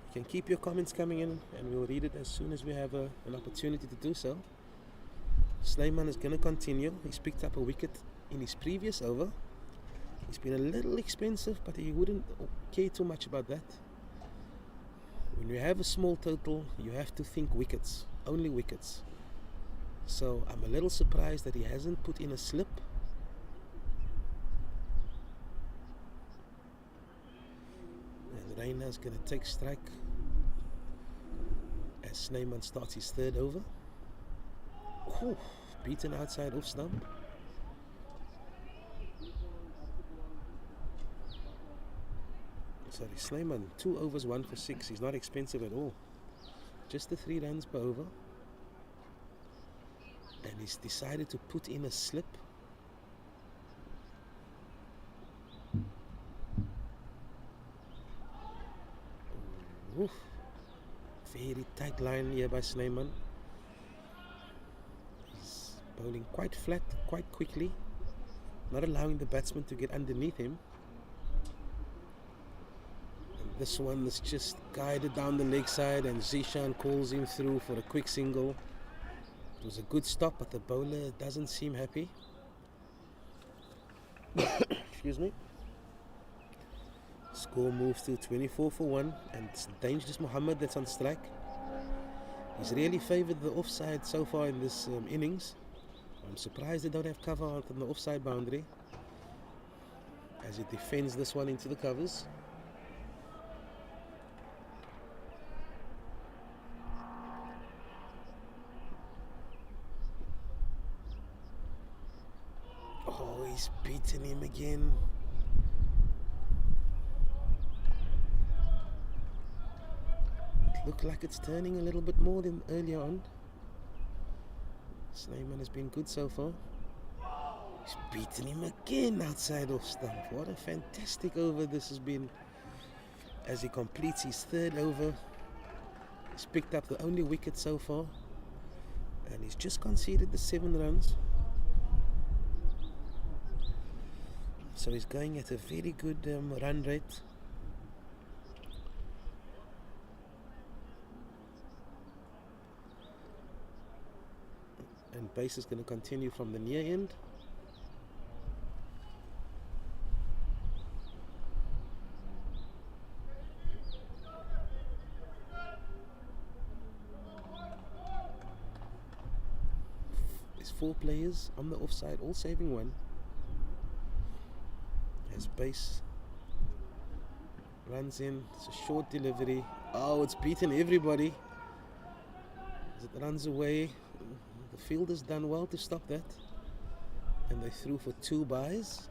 You can keep your comments coming in and we'll read it as soon as we have an opportunity to do so. Snyman is going to continue. He's picked up a wicket in his previous over. He's been a little expensive, but he wouldn't care too much about that. When you have a small total, you have to think wickets, only wickets. So I'm a little surprised that he hasn't put in a slip. And Reina's going to take strike as Snyman starts his 3rd over. Ooh, beaten outside off stump. Sorry, Snyman 2 overs 1 for 6. He's not expensive at all. Just the 3 runs per over. and he's decided to put in a slip. Oof. Very tight line here by Snyman. He's bowling quite flat, quite quickly, not allowing the batsman to get underneath him. And this one is just guided down the leg side, and Zishan calls him through for a quick single. It was a good stop, but the bowler doesn't seem happy. Excuse me. Score moves to 24 for 1, and it's Dangerous Mohammed that's on strike. He's really favoured the offside so far in this innings. I'm surprised they don't have cover on the offside boundary as he defends this one into the covers. Oh, he's beaten him again. Look like it's turning a little bit more than earlier on. Snyman has been good so far. He's beaten him again outside off stump. What a fantastic over this has been. As he completes his third over, he's picked up the only wicket so far, and he's just conceded the 7 runs. So he's going at a very good run rate. And base is going to continue from the near end. There's 4 players on the offside, all saving 1. As base runs in, it's a short delivery. Oh, it's beaten everybody as it runs away. The fielder's done well to stop that, and they threw for 2 byes.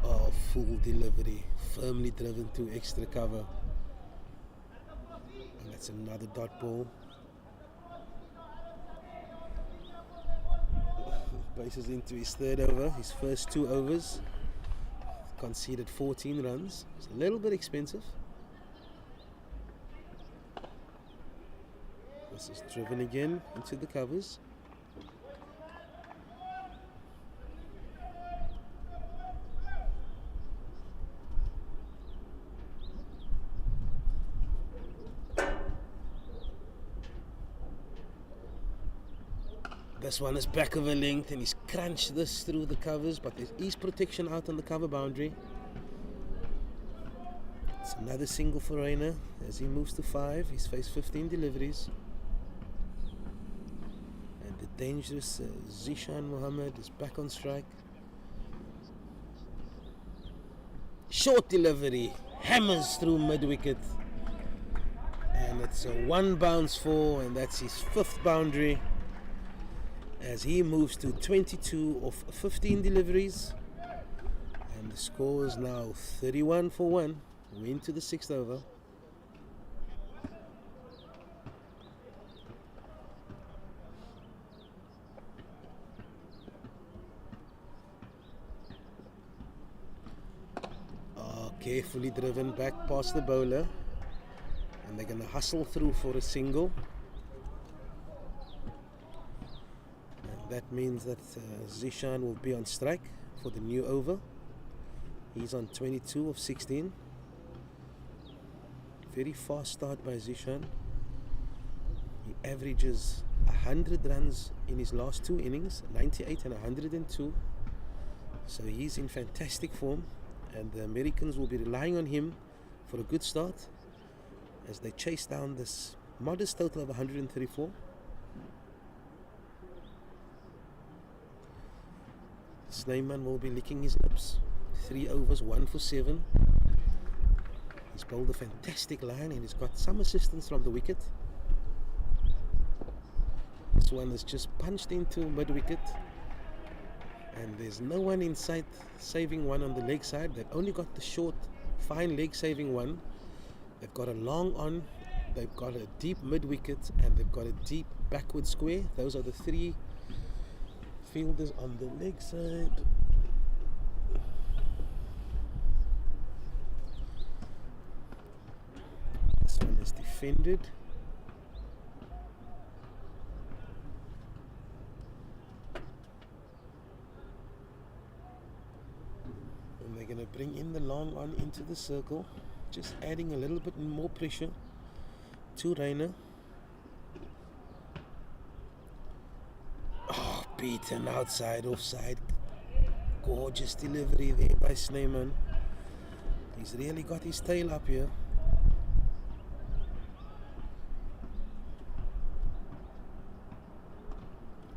Oh, full delivery, firmly driven to extra cover. That's another dot ball. Bases into his third over, his first 2 overs. Conceded 14 runs. It's a little bit expensive. This is driven again into the covers. This one is back of a length, and he's crunched this through the covers, but there is protection out on the cover boundary. It's another single for Rainer as he moves to 5. He's faced 15 deliveries. And the dangerous Zishan Mohammed is back on strike. Short delivery, hammers through mid-wicket. And it's a 1 bounce 4, and that's his 5th boundary, as he moves to 22 of 15 deliveries, and the score is now 31 for 1. We're into the 6th over. Carefully driven back past the bowler, and they're going to hustle through for a single. That means that Zishan will be on strike for the new over. He's on 22 of 16. Very fast start by Zishan. He averages 100 runs in his last 2 innings, 98 and 102. So he's in fantastic form, and the Americans will be relying on him for a good start as they chase down this modest total of 134. Snyman will be licking his lips. 3 overs, 1 for 7. He's bowled a fantastic line, and he's got some assistance from the wicket. This one is just punched into mid-wicket, and there's no one in sight saving one on the leg side. They've only got the short, fine leg saving one. They've got a long on, they've got a deep mid-wicket, and they've got a deep backward square. Those are the three fielders on the leg side. This one is defended. And they're going to bring in the long on into the circle, just adding a little bit more pressure to Reina. Oh, beaten outside, offside. Gorgeous delivery there by Snyman. He's really got his tail up here.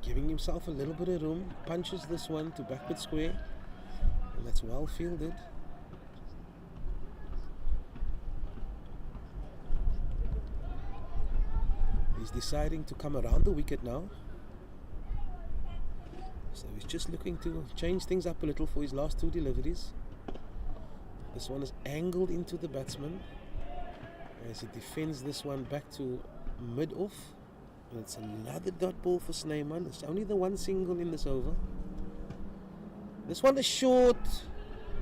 Giving himself a little bit of room. Punches this one to backward square. And that's well fielded. He's deciding to come around the wicket now. So he's just looking to change things up a little for his last two deliveries. This one is angled into the batsman as he defends this one back to mid-off. And it's another dot ball for Snyman. It's only the one single in this over. This one is short,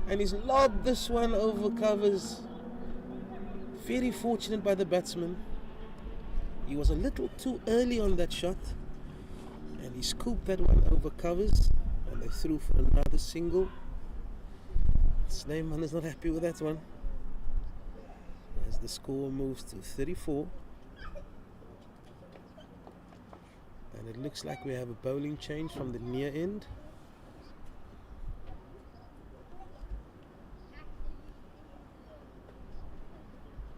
and he's lobbed this one over covers. Very fortunate by the batsman. He was a little too early on that shot, and he scooped that one over covers, and they threw for another single. Snyman is not happy with that one, as the score moves to 34. And it looks like we have a bowling change from the near end.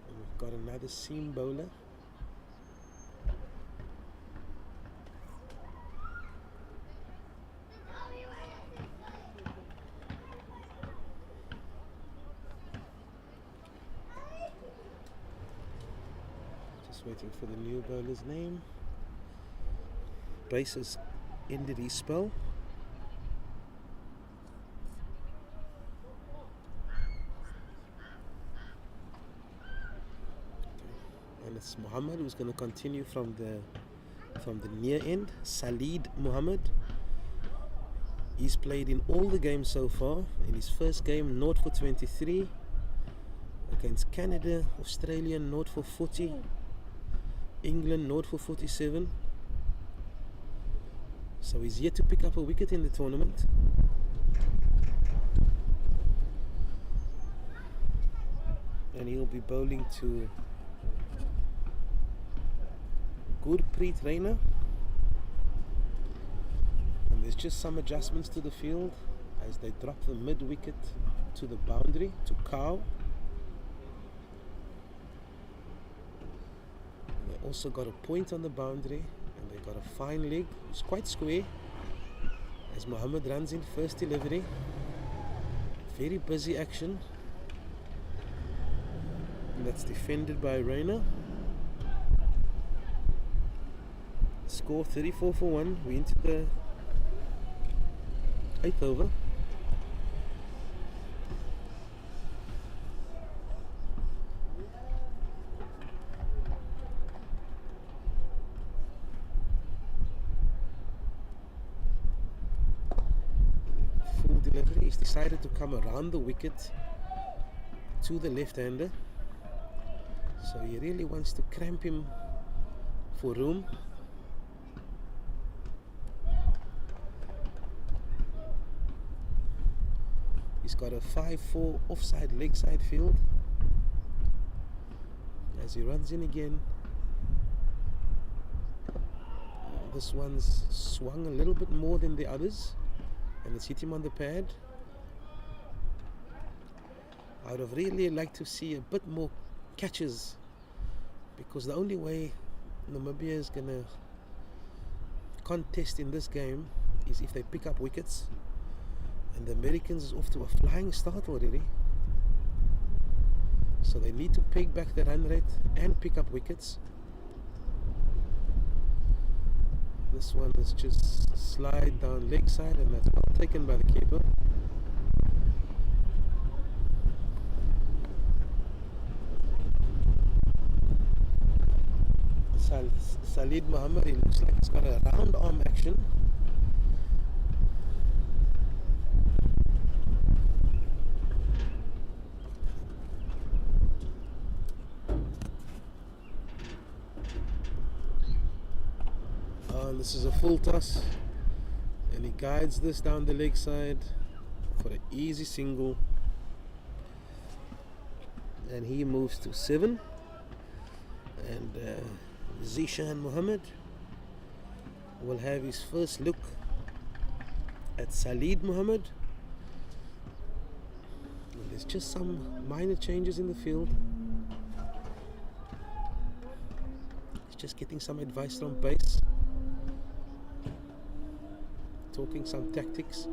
And we've got another seam bowler. Just waiting for the new bowler's name. Bases ended his spell. And it's Muhammad who's going to continue from the near end. Salid Muhammad. He's played in all the games so far. In his first game, 0 for 23 against Canada, Australia 0 for 40, England 0 for 47. So he's yet to pick up a wicket in the tournament. And he'll be bowling to Gurpreet Raina. And there's just some adjustments to the field as they drop the mid wicket to the boundary, to Cow. And they also got a point on the boundary. They've got a fine leg. It's quite square as Muhammad runs in first delivery. Very busy action. And that's defended by Reina. Score 34 for 1. We're into the 8th over. He's decided to come around the wicket to the left-hander, so he really wants to cramp him for room. He's got a 5-4 offside leg side field as he runs in again. This one's swung a little bit more than the others, and it's hit him on the pad. I would have really liked to see a bit more catches, because the only way Namibia is going to contest in this game is if they pick up wickets, and the Americans is off to a flying start already. So they need to peg back the run rate and pick up wickets. This one is just slide down leg side, and that's well taken by the keeper. Salid Muhammad, he looks like he's got a round arm action. And this is a full toss, and he guides this down the leg side for an easy single, and he moves to 7. And Zishan Muhammad will have his first look at Salid Muhammad. And there's just some minor changes in the field. He's just getting some advice from base, talking some tactics.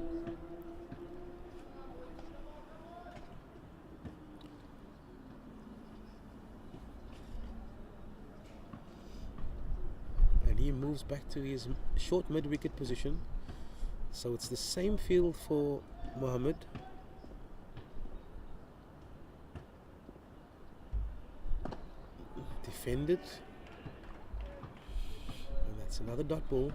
He moves back to his short mid-wicket position, so it's the same field for Mohammed. Defended, and that's another dot ball.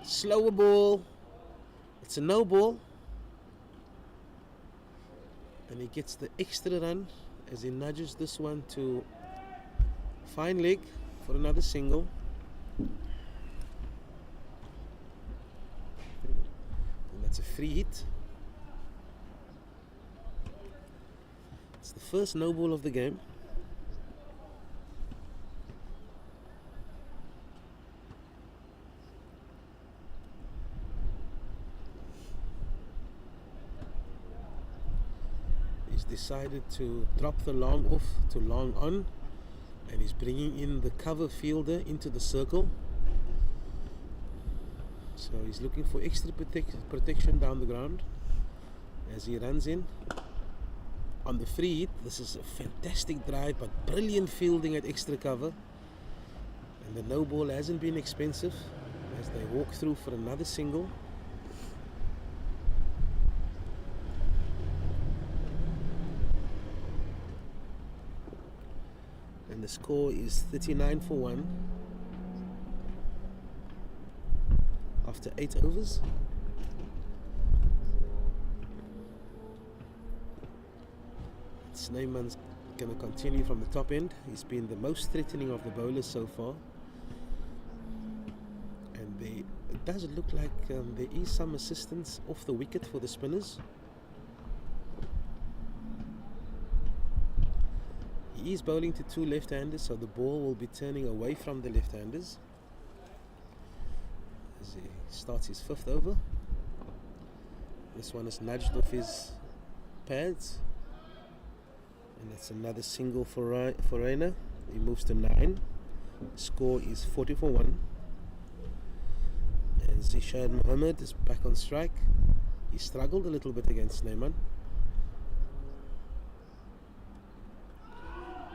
Slower ball, it's a no ball, and he gets the extra run as he nudges this one to fine leg for another single. And that's a free hit. It's the first no ball of the game. Decided to drop the long off to long on, and he's bringing in the cover fielder into the circle, so he's looking for extra protection down the ground as he runs in on the free hit. This is a fantastic drive, but brilliant fielding at extra cover, and the no ball hasn't been expensive as they walk through for another single. The score is 39 for 1 after 8 overs. Snyman's going to continue from the top end. He's been the most threatening of the bowlers so far, and it does look like there is some assistance off the wicket for the spinners. He is bowling to 2 left-handers, so the ball will be turning away from the left-handers as he starts his 5th over. This one is nudged off his pads, and that's another single for Raina. He moves to 9. Score is 40 for 1. And Zishad Mohammed is back on strike. He struggled a little bit against Snyman.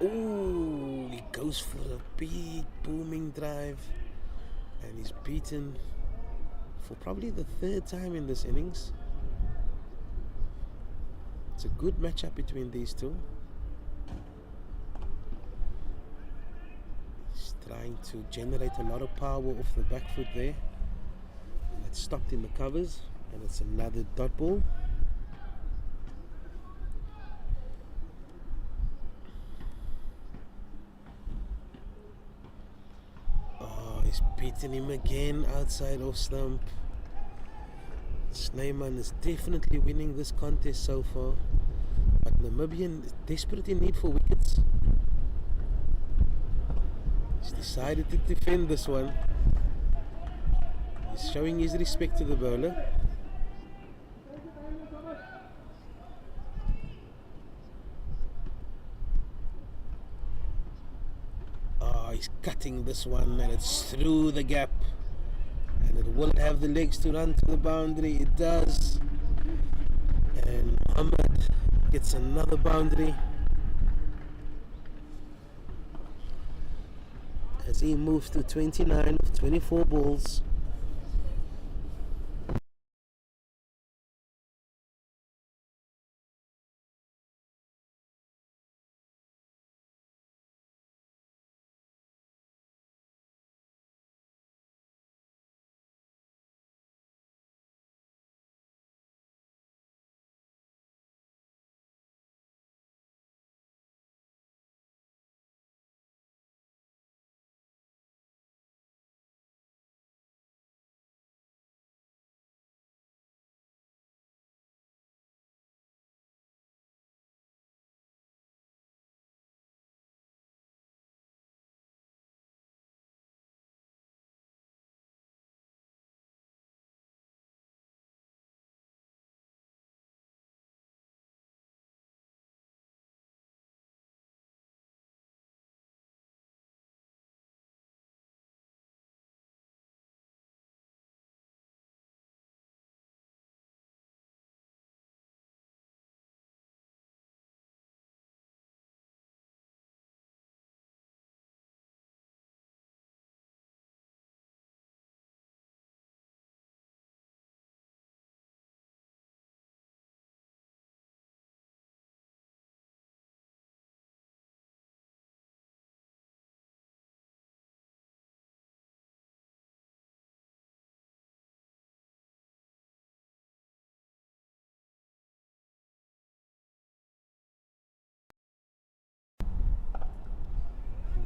Ooh, he goes for a big booming drive, and he's beaten for probably the 3rd time in this innings. It's a good matchup between these two. He's trying to generate a lot of power off the back foot there, and it's stopped in the covers, and it's another dot ball. He's beaten him again outside off stump. Snyman is definitely winning this contest so far, but Namibian is desperate in need for wickets. He's decided to defend this one. He's showing his respect to the bowler. Oh, he's cutting this one and it's through the gap. And it will have the legs to run to the boundary. It does. And Muhammad gets another boundary as he moves to 29 of 24 balls.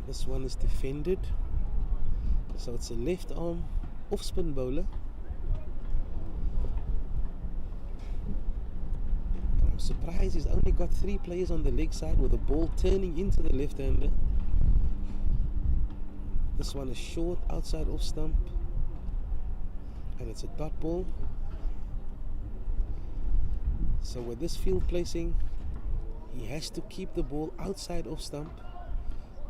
This one is defended, so it's a left arm off spin bowler. I'm surprised he's only got 3 players on the leg side with the ball turning into the left hander. This one is short, outside off stump, and it's a dot ball. So with this field placing, he has to keep the ball outside off stump,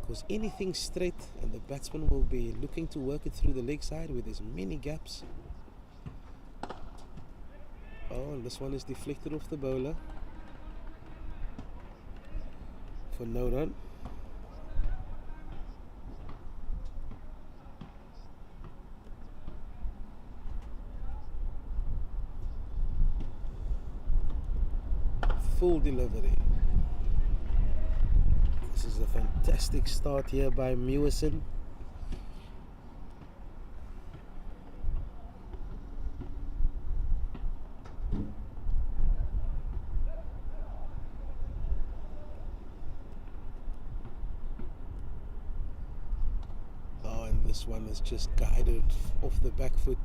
because anything straight and the batsman will be looking to work it through the leg side where there's many gaps. Oh, and this one is deflected off the bowler for no run. Full delivery. This is a fantastic start here by Mewison. Oh, and this one is just guided off the back foot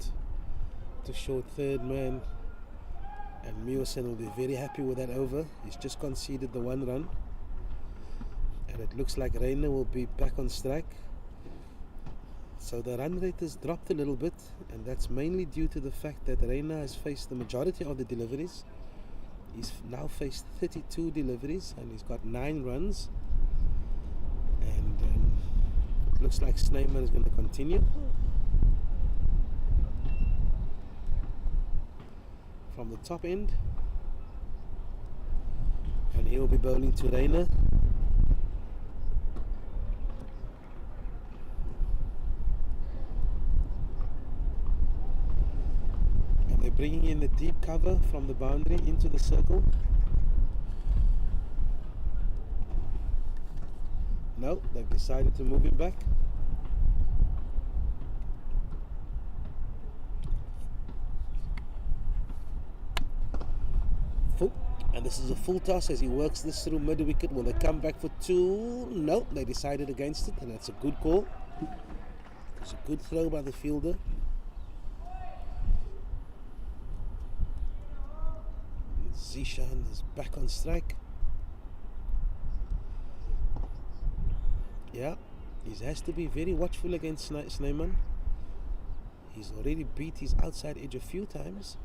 to short third man. And Mewison will be very happy with that over. He's just conceded the 1 run. And it looks like Reina will be back on strike. So the run rate has dropped a little bit, and that's mainly due to the fact that Reina has faced the majority of the deliveries. He's now faced 32 deliveries and he's got 9 runs. And it looks like Snyman is going to continue. From the top end. And he will be bowling to Reina. Bringing in the deep cover from the boundary into the circle. No, they've decided to move him back. Full. And this is a full toss as he works this through mid wicket. Will they come back for 2? No, they decided against it, and that's a good call. It's a good throw by the fielder. Zishan is back on strike. Yeah, he has to be very watchful against Snyman. He's already beat his outside edge a few times.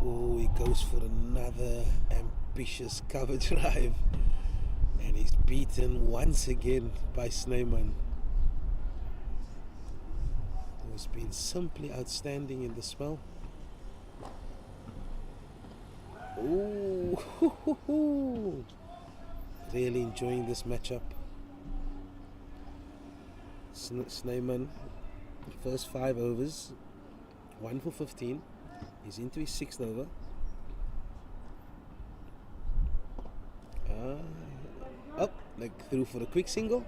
Oh, he goes for another ambitious cover drive, and he's beaten once again by Snyman, who's been simply outstanding in the spell. Ooh, really enjoying this matchup. Snyman, first 5 overs, 1 for 15. He's into his 6th over. Up, like through for a quick single.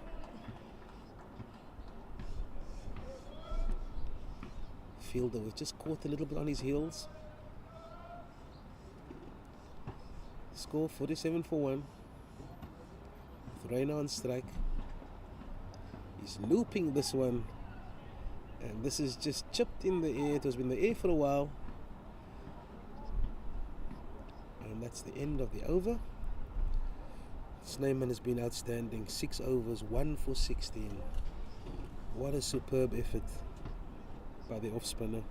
Fielder was just caught a little bit on his heels. Score 47 for 1. With Reina on strike. He's looping this one, and this is just chipped in the air. It was in the air for a while, and that's the end of the over. Snyman has been outstanding. 6 overs, 1 for 16. What a superb effort by the off spinner.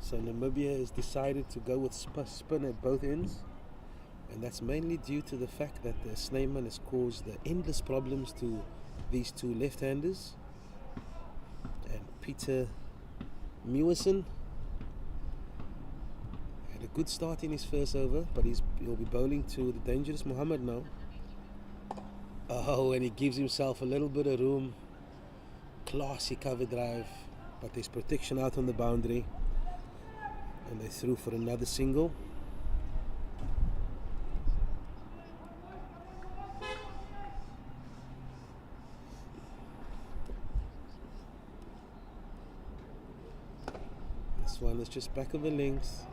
So Namibia has decided to go with spin at both ends, and that's mainly due to the fact that the Snyman has caused the endless problems to these 2 left-handers. And Peter Mewison had a good start in his first over, but he'll be bowling to the dangerous Mohammed now. Oh, and he gives himself a little bit of room. Classy cover drive, but there's protection out on the boundary. And they threw for another single. This one is just back of the length.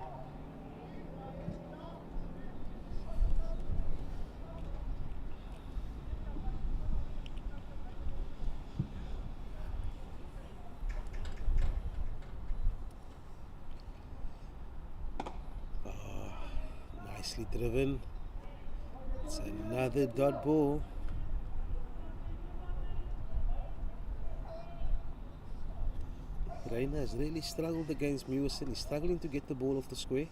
Nicely driven. It's another dot ball. Reina has really struggled against Mewison. He's struggling to get the ball off the square.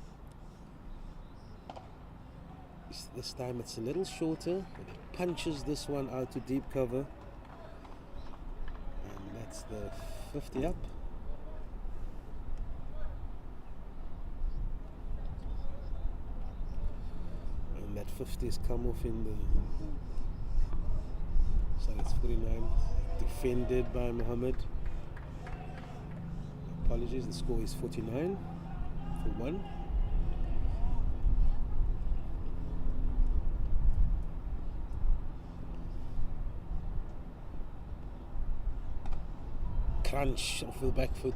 This time it's a little shorter, and he punches this one out to deep cover, and that's the 50 up. And that 50 has come off in the, so it's 49, defended by Mohammed. Apologies, the score is 49 for 1. Crunch off the back foot,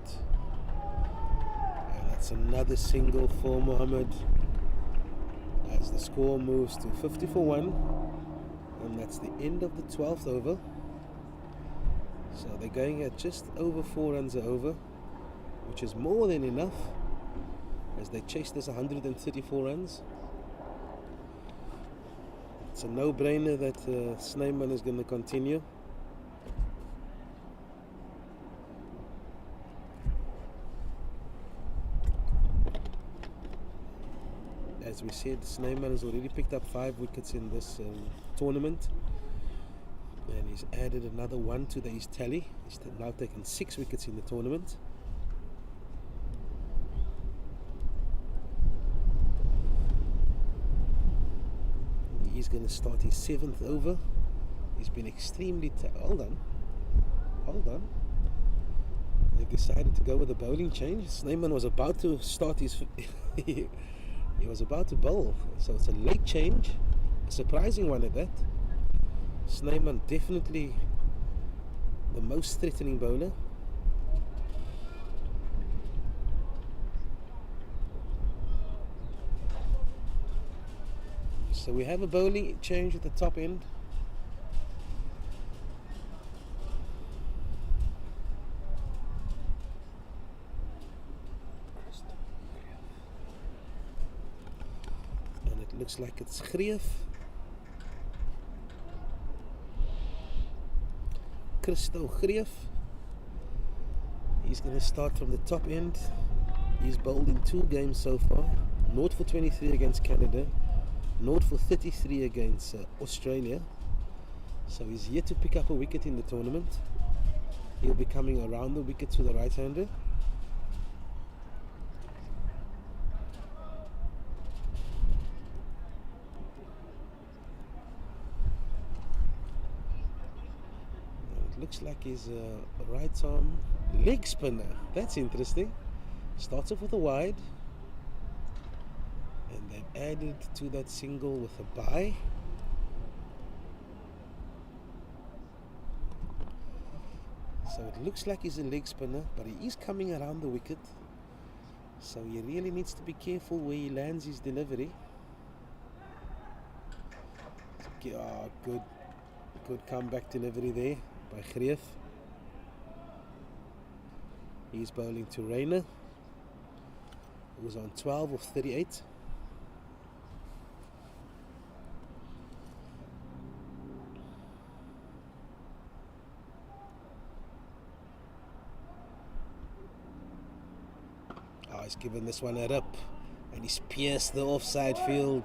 and that's another single for Mohammed as the score moves to 50 for 1, and that's the end of the 12th over. So they're going at just over 4 runs over, which is more than enough as they chase this 134 runs. It's a no-brainer that Snyman is going to continue. As we said, Snyman has already picked up 5 wickets in this tournament, and he's added another 1 to his tally. He's now taken 6 wickets in the tournament. He's going to start his 7th over. He's been extremely hold on. They've decided to go with a bowling change. Snyman was about to start his he was about to bowl, so it's a late change, a surprising one at that. Snyman definitely the most threatening bowler. So we have a bowling change at the top end. And it looks like it's Greef. Christo Greef. He's going to start from the top end. He's bowled in 2 games so far. 0 for 23 against Canada, 0 for 33 against Australia. So he's yet to pick up a wicket in the tournament. He'll be coming around the wicket to the right-hander. Looks like he's a right arm leg spinner. That's interesting. Starts off with a wide, and they've added to that single with a bye. So it looks like he's a leg spinner, but he is coming around the wicket. So he really needs to be careful where he lands his delivery. Oh, good comeback delivery there by Greef. He's bowling to Reina, who's on 12 of 38. He's given this one a rip, and he's pierced the offside field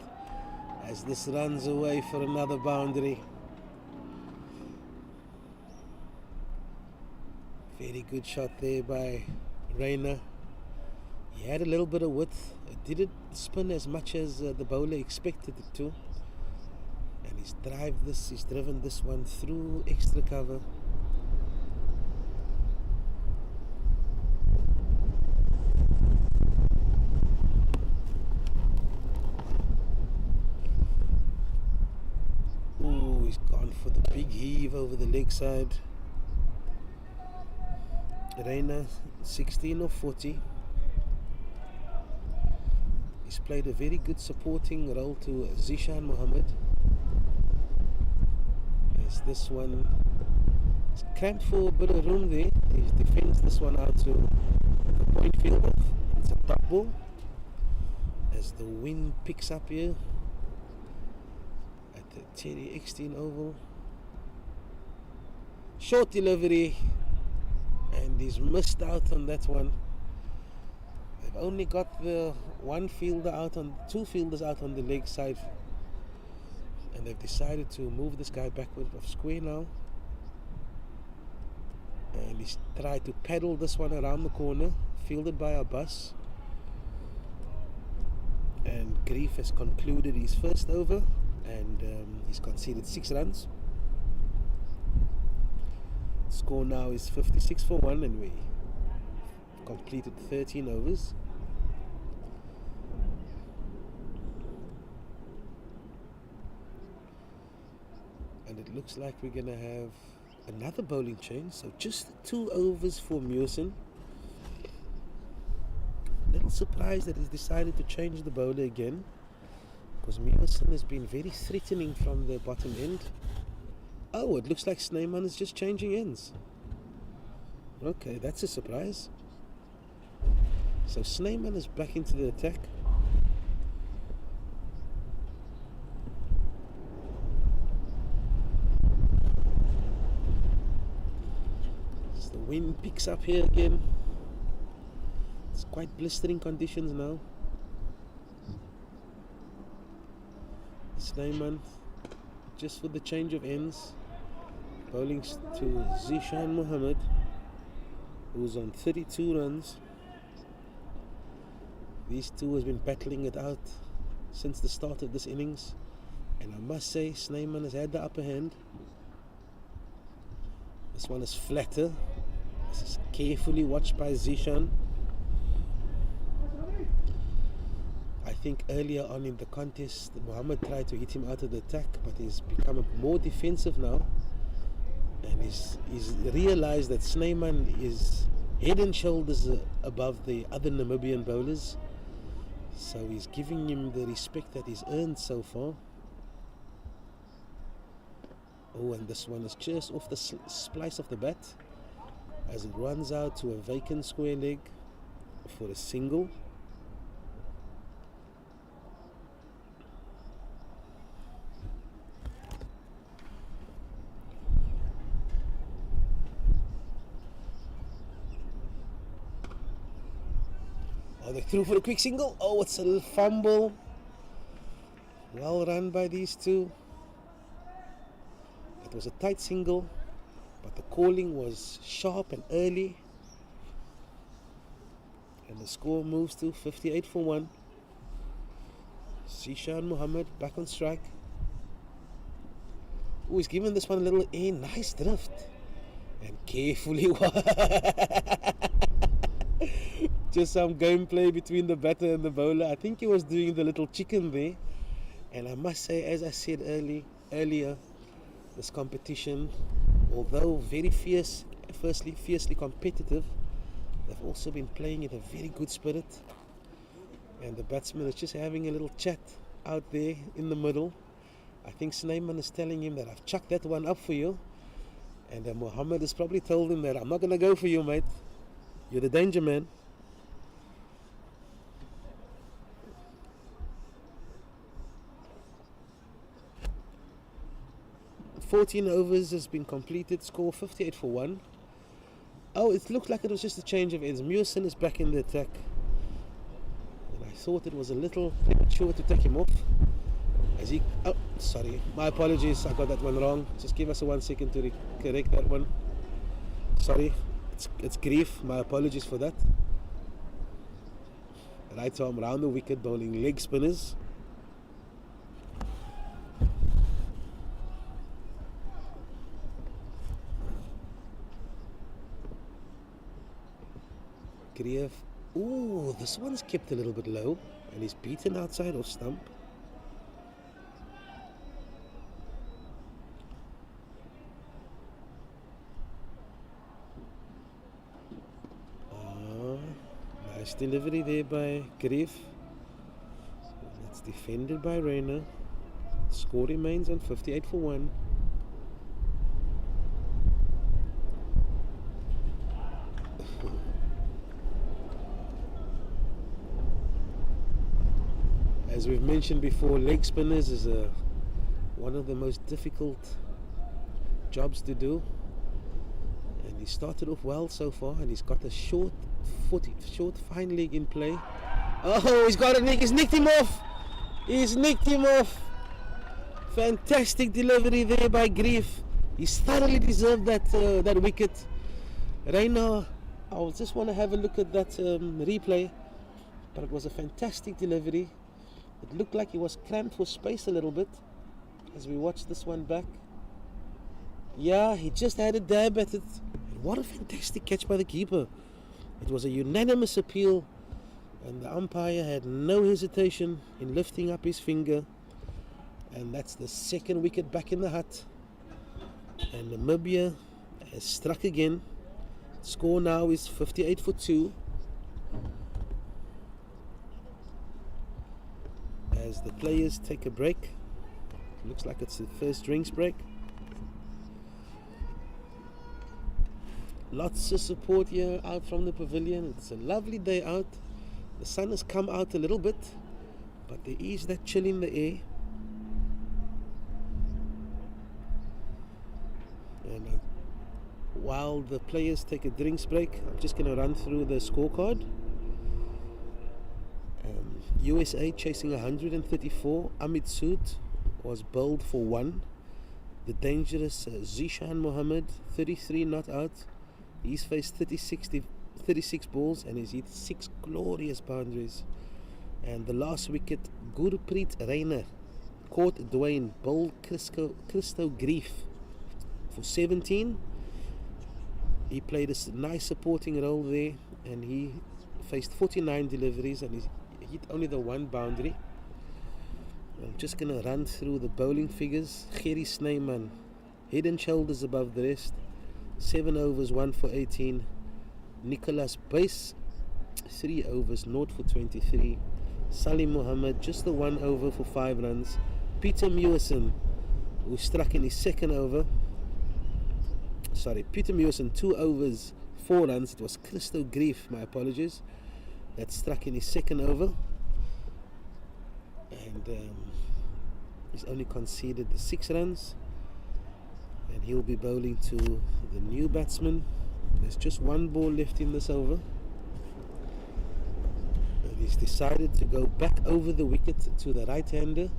as this runs away for another boundary. Very good shot there by Reina. He had a little bit of width. It didn't spin as much as the bowler expected it to, and he's driven this one through extra cover. He's gone for the big heave over the leg side. Reina 16 of 40. He's played a very good supporting role to Zishan Mohammed. As this one is cramped for a bit of room there. He defends this one out to the point fielder. It's a top ball as the wind picks up here at the Terry Eckstein Oval. Short delivery, and he's missed out on that one. They've only got the two fielders out on the leg side, and they've decided to move this guy backward of square now. And he's tried to paddle this one around the corner, fielded by Abbas. And Greef has concluded his first over, and he's conceded 6 runs. Score now is 56 for 1, and we completed 13 overs. And it looks like we're going to have another bowling change. So just 2 overs for Mewson. Little surprised that he's decided to change the bowler again, because Mewson has been very threatening from the bottom end. Oh, it looks like Snyman is just changing ends. Okay, that's a surprise. So Snyman is back into the attack. As the wind picks up here again. It's quite blistering conditions now. Snyman, just for the change of ends, bowling to Zishan Mohammed, who's on 32 runs. These two has been battling it out since the start of this innings, and I must say Snyman has had the upper hand. This one is flatter. This is carefully watched by Zishan. I think earlier on in the contest, Mohammed tried to hit him out of the attack, but he's become more defensive now, and he's realized that Snyman is head and shoulders above the other Namibian bowlers, so he's giving him the respect that he's earned so far. Oh, and this one is just off the splice of the bat as it runs out to a vacant square leg for a single. Oh, they threw for a quick single. Oh, it's a little fumble. Well run by these two. It was a tight single, but the calling was sharp and early. And the score moves to 58 for 1. Zishan Muhammad back on strike. Oh, he's giving this one a little air. Nice drift. And carefully. Just some gameplay between the batter and the bowler. I think he was doing the little chicken there. And I must say, as I said earlier, this competition, although very fiercely competitive, they've also been playing in a very good spirit. And the batsman is just having a little chat out there in the middle. I think Snyman is telling him that I've chucked that one up for you. And Muhammad has probably told him that I'm not going to go for you, mate. You're the danger man. "14 overs has been completed, score 58 for 1. Oh, it looked like it was just a change of ends. Mewson is back in the attack. And I thought it was a little premature to take him off. Oh, sorry. My apologies. I got that one wrong. Just give us 1 second to correct that one. Sorry. It's Grief. My apologies for that. Right arm round the wicket, bowling leg spinners. Grief. Ooh, this one's kept a little bit low. And he's beaten outside off stump. Nice delivery there by Grief. That's defended by Rayner. Score remains on 58 for 1. As we've mentioned before, leg spinners is one of the most difficult jobs to do. And he started off well so far, and he's got a short fine leg in play. Oh, he's got a nick. He's nicked him off. He's nicked him off. Fantastic delivery there by Grief. He's thoroughly deserved that wicket. Rayner, I just want to have a look at that replay, but it was a fantastic delivery. It looked like he was cramped for space a little bit as we watched this one back. Yeah, he just had a dab at it. What a fantastic catch by the keeper. It was a unanimous appeal, and the umpire had no hesitation in lifting up his finger. And that's the second wicket back in the hut. And Namibia has struck again. Score now is 58 for 2. As the players take a break. Looks like it's the first drinks break. Lots of support here out from the pavilion. It's a lovely day out. The sun has come out a little bit, but there is that chill in the air. And while the players take a drinks break, I'm just going to run through the scorecard. USA chasing 134. Amit Sood was bowled for 1. The dangerous Zishan Muhammad, 33 not out. He's faced 36 balls and he's hit 6 glorious boundaries. And the last wicket, Gurpreet Rayner caught Dwayne, bowled Christo Grief for 17. He played a nice supporting role there, and he faced 49 deliveries and he hit only the 1 boundary. I'm just going to run through the bowling figures. Gerry Snyman, head and shoulders above the rest. 7 overs, 1 for 18. Nicholas Bass, 3 overs, 0 for 23. Salim Muhammad, just the 1 over for 5 runs. Peter Mewson, who struck in his second over. Peter Mewson, 2 overs, 4 runs. It was Christo Grief, my apologies, that struck in his second over. And he's only conceded the 6 runs. And he'll be bowling to the new batsman. There's just 1 ball left in this over. And he's decided to go back over the wicket to the right-hander.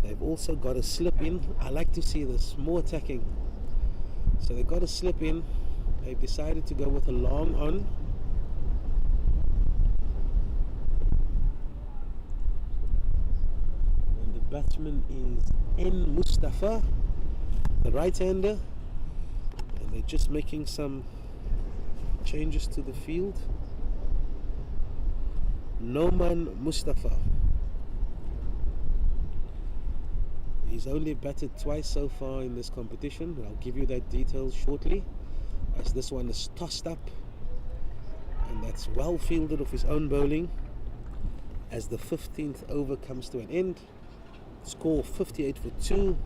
They've also got a slip in. I like to see this, more attacking. So they've got a slip in. They've decided to go with a long on. And the batsman is N. Mustafa, the right-hander. And they're just making some changes to the field. Noman Mustafa. He's only batted twice so far in this competition. I'll give you that details shortly, as this one is tossed up, and that's well fielded of his own bowling as the 15th over comes to an end. Score 58 for 2.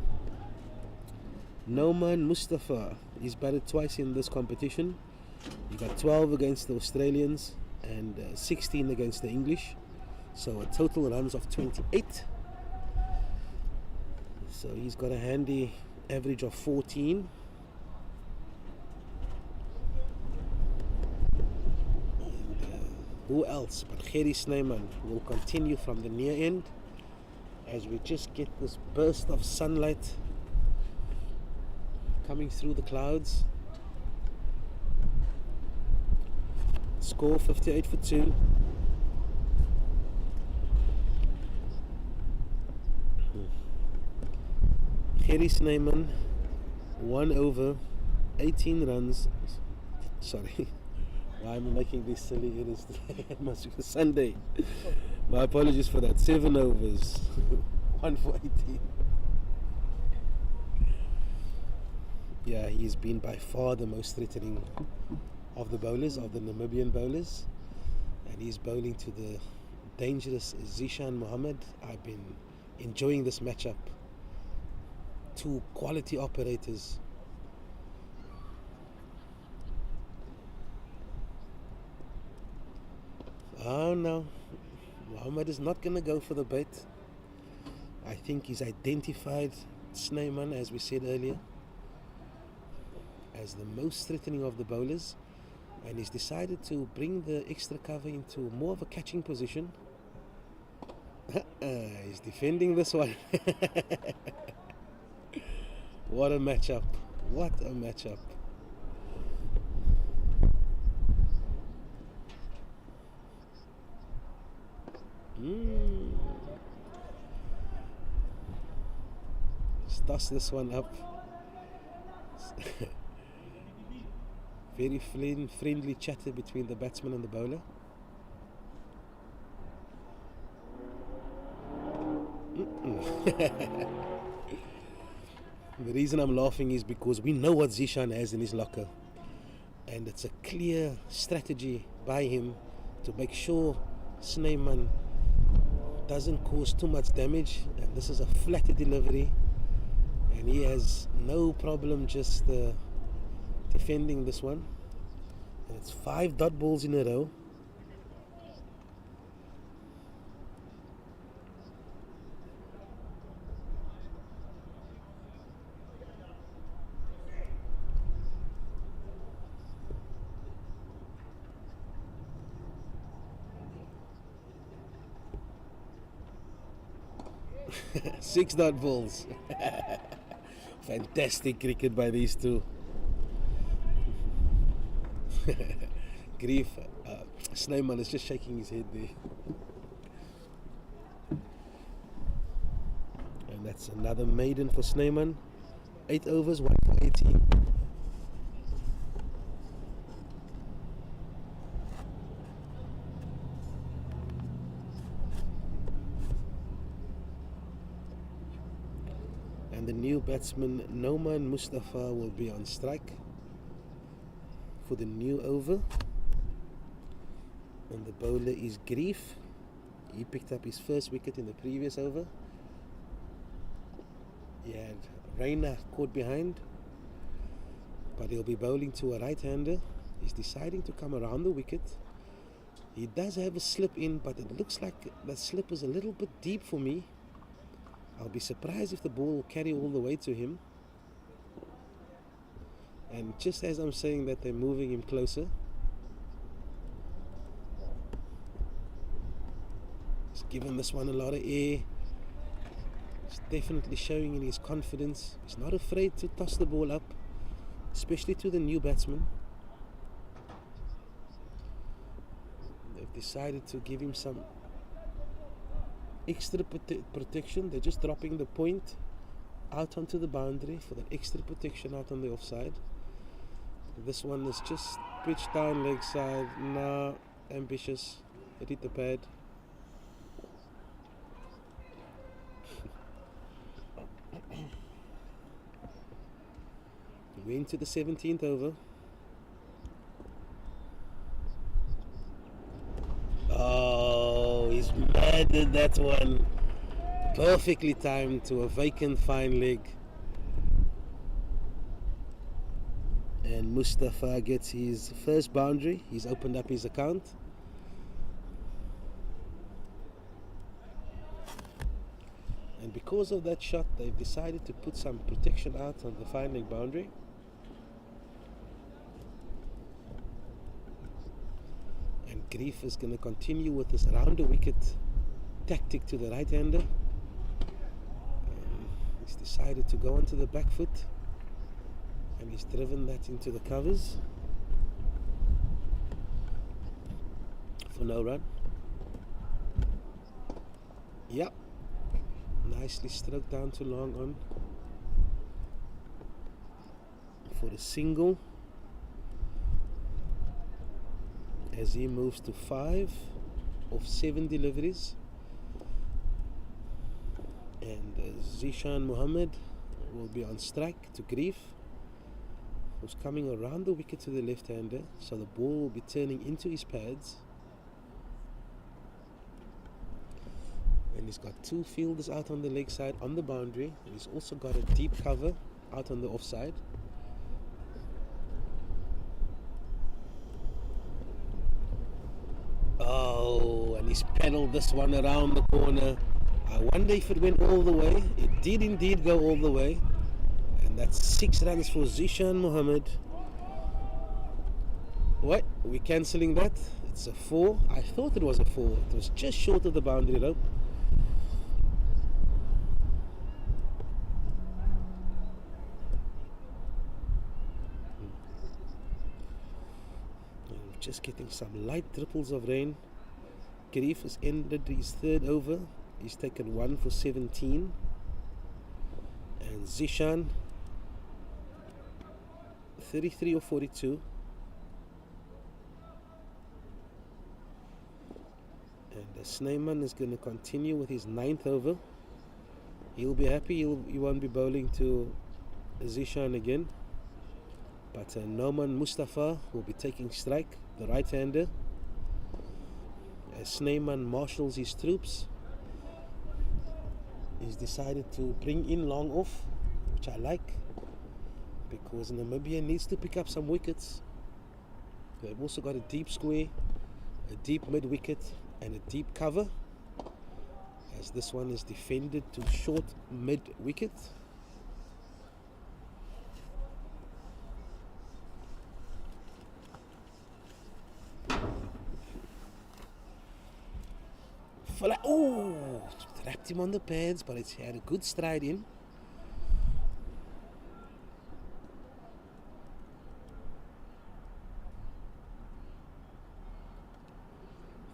Noman Mustafa, he's batted twice in this competition. He got 12 against the Australians and 16 against the English, so a total runs of 28. So he's got a handy average of 14. And who else but Gerry Snyman will continue from the near end as we just get this burst of sunlight coming through the clouds. Score 58 for 2. Gerry Snyman, 1 over, 18 runs. Sorry, why am I making these silly errors today? It must be Sunday. My apologies for that. 7 overs, 1 for 18. Yeah, he's been by far the most threatening of the bowlers, of the Namibian bowlers. And he's bowling to the dangerous Zishan Mohammed. I've been enjoying this matchup. Two quality operators. Oh no, Mohammed is not going to go for the bait. I think he's identified Snyman, as we said earlier, as the most threatening of the bowlers, and he's decided to bring the extra cover into more of a catching position. He's defending this one. What a matchup. What a matchup. Let's toss this one up. Very friendly chatter between the batsman and the bowler. The reason I'm laughing is because we know what Zishan has in his locker, and it's a clear strategy by him to make sure Snyman doesn't cause too much damage. And this is a flat delivery, and he has no problem just defending this one. And it's 5 dot balls in a row. Six dot balls. Fantastic cricket by these two. Grief. Snyman is just shaking his head there. And that's another maiden for Snyman. 8 overs, 1 for 18. And the new batsman Noman Mustafa will be on strike for the new over. And the bowler is Grief. He picked up his first wicket in the previous over. He had Reina caught behind, but he'll be bowling to a right-hander. He's deciding to come around the wicket. He does have a slip in, but it looks like that slip is a little bit deep for me. I'll be surprised if the ball will carry all the way to him. And just as I'm saying that, they're moving him closer. He's given this one a lot of air. He's definitely showing in his confidence. He's not afraid to toss the ball up, especially to the new batsman. They've decided to give him some extra protection. They're just dropping the point out onto the boundary for that extra protection out on the offside. This one is just pitched down leg side. Nah, ambitious. It hit the pad. We're into the 17th over. Oh, he's mad at that one. Perfectly timed to a vacant fine leg. And Mustafa gets his first boundary. He's opened up his account. And because of that shot, they've decided to put some protection out on the fine leg boundary. And Grief is going to continue with this round the wicket tactic to the right-hander. He's decided to go onto the back foot, and he's driven that into the covers for no run. Yep, nicely stroked down to long on for a single as he moves to 5 of 7 deliveries. And Zishan Mohammed will be on strike to Grief, who's coming around the wicket to the left-hander, so the ball will be turning into his pads. And he's got 2 fielders out on the leg side on the boundary, and he's also got a deep cover out on the offside. Oh, and he's pedalled this one around the corner. I wonder if it went all the way. It did indeed go all the way. And that's 6 runs for Zishan Mohammed. What? We're cancelling that? It's a 4. I thought it was a 4. It was just short of the boundary rope. Just getting some light ripples of rain. Grief has ended his 3rd over. He's taken 1 for 17. And Zishan 33 or 42. And Snyman is going to continue with his 9th over. He'll be happy he won't be bowling to Zishan again. But Noman Mustafa will be taking strike, the right-hander, as Snyman marshals his troops. He's decided to bring in long off, which I like, because Namibia needs to pick up some wickets. They've also got a deep square, a deep mid-wicket, and a deep cover, as this one is defended to short mid-wicket. Oh, wrapped him on the pads, but it's had a good stride in.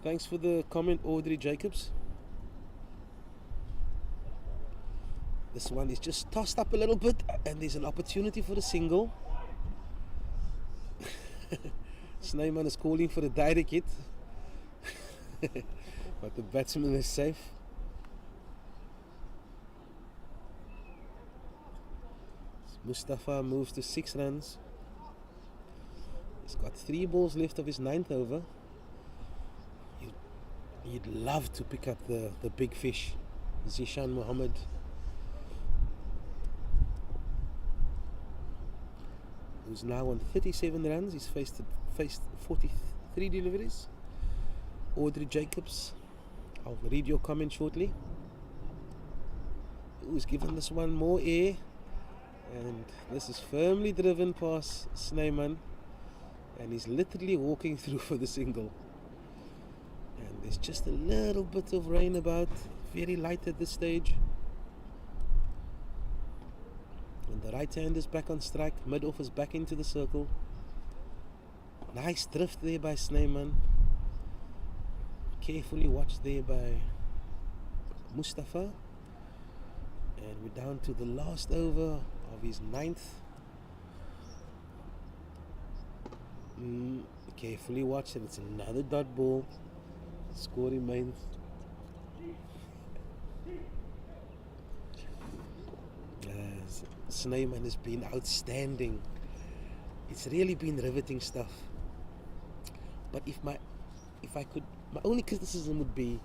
Thanks for the comment, Audrey Jacobs. This one is just tossed up a little bit, and there's an opportunity for a single. Snyman is calling for a direct hit. But the batsman is safe. Mustafa moves to 6 runs. He's got 3 balls left of his 9th over. He'd love to pick up the big fish, Zishan Mohammed. Who's now on 37 runs. He's faced 43 deliveries. Audrey Jacobs, I'll read your comment shortly, who's given this one more air, and this is firmly driven past Snyman, and he's literally walking through for the single. And there's just a little bit of rain about, very light at this stage. And the right hand is back on strike, mid-off is back into the circle. Nice drift there by Snyman. Carefully watched there by Mustafa. And we're down to the last over of his 9th. Carefully watched, and it's another dot ball. Score remains. Snyman has been outstanding. It's really been riveting stuff. But if I could, my only criticism would be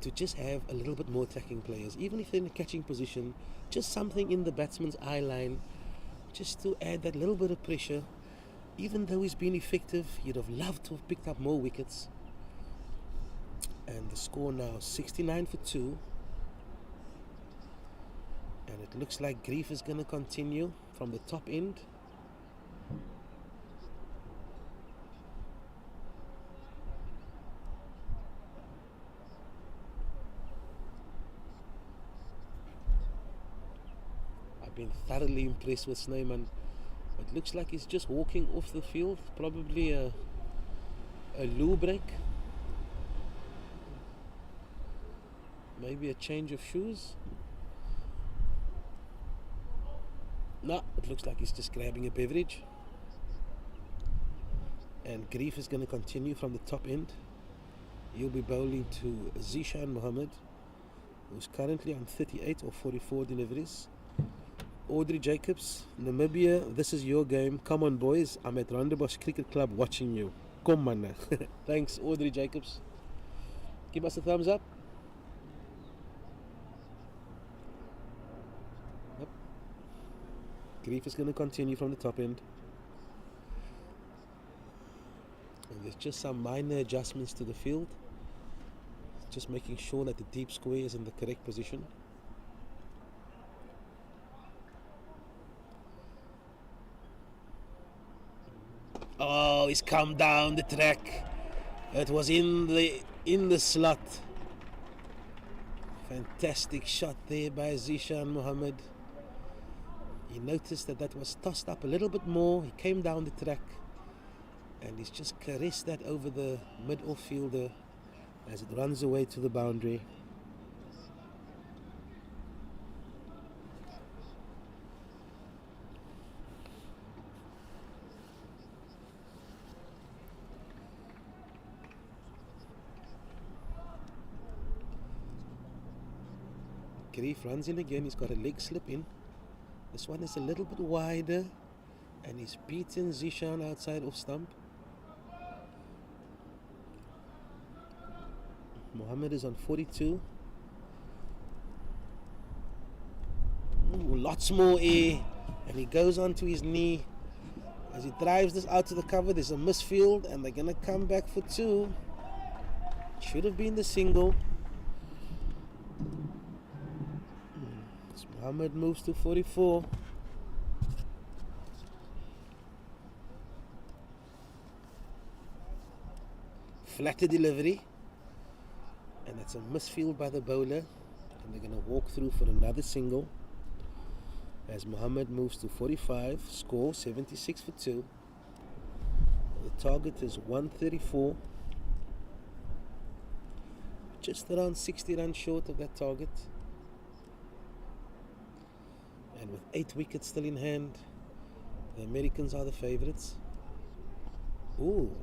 to just have a little bit more attacking players, even if they're in a catching position, just something in the batsman's eye line, just to add that little bit of pressure. Even though he's been effective, you'd have loved to have picked up more wickets. And the score now 69 for 2. And it looks like Grief is going to continue from the top end. I've been thoroughly impressed with Snyman. It looks like he's just walking off the field, probably a loo break. Maybe a change of shoes. No, it looks like he's just grabbing a beverage. And Grief is going to continue from the top end. He'll be bowling to Zishan Mohammed, who's currently on 38 or 44 deliveries. Audrey Jacobs, Namibia, this is your game. Come on, boys. I'm at Rondebosch Cricket Club watching you. Come man. Thanks, Audrey Jacobs. Give us a thumbs up. Yep. Grief is going to continue from the top end. And there's just some minor adjustments to the field. Just making sure that the deep square is in the correct position. Oh, he's come down the track. It was in the slot. Fantastic shot there by Zishan Mohammed. He noticed that was tossed up a little bit more. He came down the track and he's just caressed that over the mid-off fielder as it runs away to the boundary. Grief runs in again. He's got a leg slip in. This one is a little bit wider and he's beaten Zishan outside off stump. Mohammed is on 42. Ooh, lots more air, and he goes onto his knee as he drives this out to the cover. There's a misfield and they're gonna come back for 2. Should have been the single. Mohammed moves to 44. Flatter delivery, and that's a misfield by the bowler, and they're going to walk through for another single as Mohammed moves to 45. Score 76 for 2. The target is 134, just around 60 runs short of that target. And with 8 wickets still in hand, the Americans are the favourites. Ooh,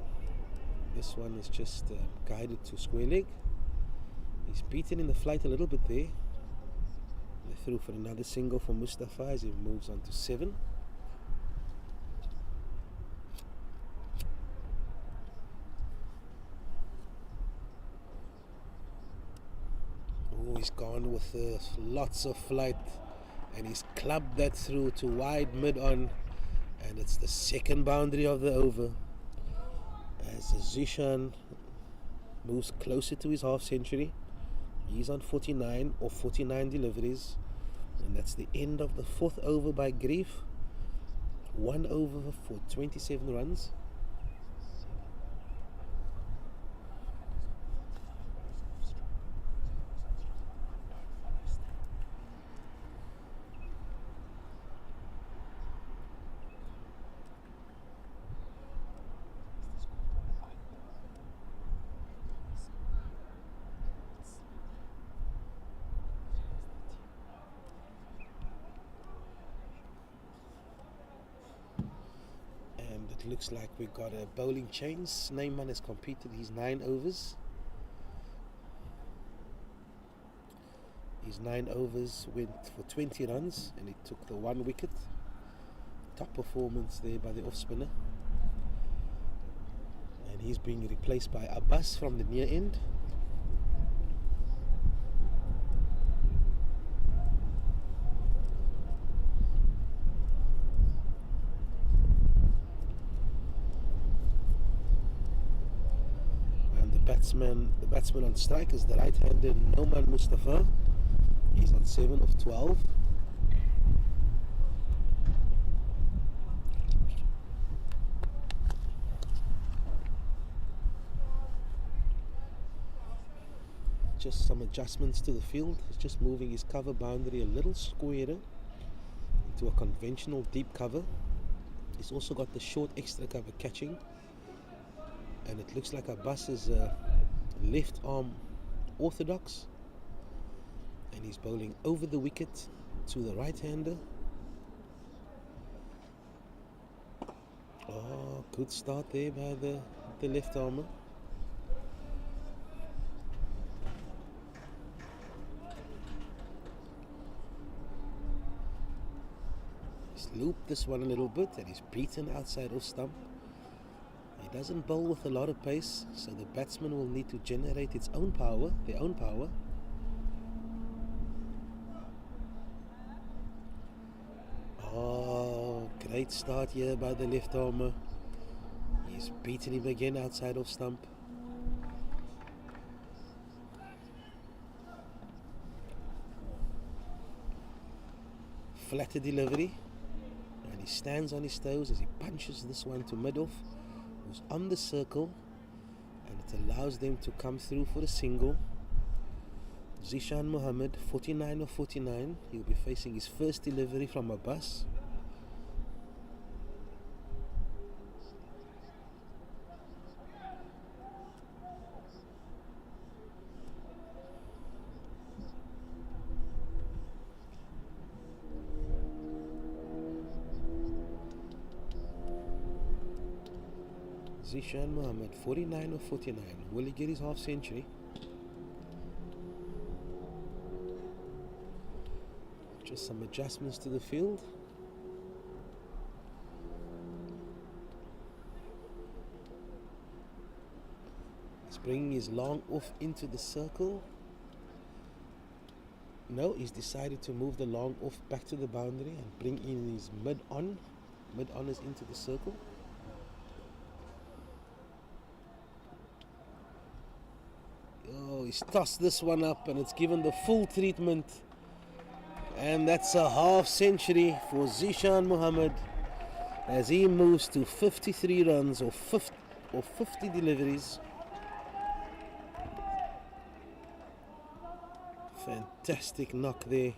this one is just guided to square leg. He's beaten in the flight a little bit there. They threw for another single for Mustafa as he moves on to 7. Oh, he's gone with lots of flight. And he's clubbed that through to wide mid-on, and it's the second boundary of the over as Zishan moves closer to his half century. He's on 49 or 49 deliveries, and that's the end of the 4th over by Grief. 1 over for 27 runs. It looks like we got a bowling change. Snyman has completed his 9 overs. His 9 overs went for 20 runs and he took the 1 wicket. Top performance there by the off spinner. And he's being replaced by Abbas from the near end. And the batsman on strike is the right-handed Noman Mustafa. He's on 7 of 12. Just some adjustments to the field. He's just moving his cover boundary a little squarer into a conventional deep cover. He's also got the short extra cover catching, and it looks like Abbas is left arm orthodox, and he's bowling over the wicket to the right-hander. Oh, good start there by the left armer. He's looped this one a little bit and he's beaten outside off stump. He doesn't bowl with a lot of pace, so the batsman will need to generate their own power. Oh, great start here by the left armer. He's beaten him again outside off stump. Flatter delivery, and he stands on his toes as he punches this one to mid-off, who's on the circle, and it allows them to come through for a single. Zishan Muhammad, 49 of 49. He'll be facing his first delivery from Abbas. Zishan Muhammad, 49 of 49. Will he get his half century? Just some adjustments to the field. He's bringing his long off into the circle. No, he's decided to move the long off back to the boundary and bring in his mid-honors into the circle. Oh, he's tossed this one up and it's given the full treatment. And that's a half century for Zishan Muhammad as he moves to 53 runs or 50 deliveries. Fantastic knock there.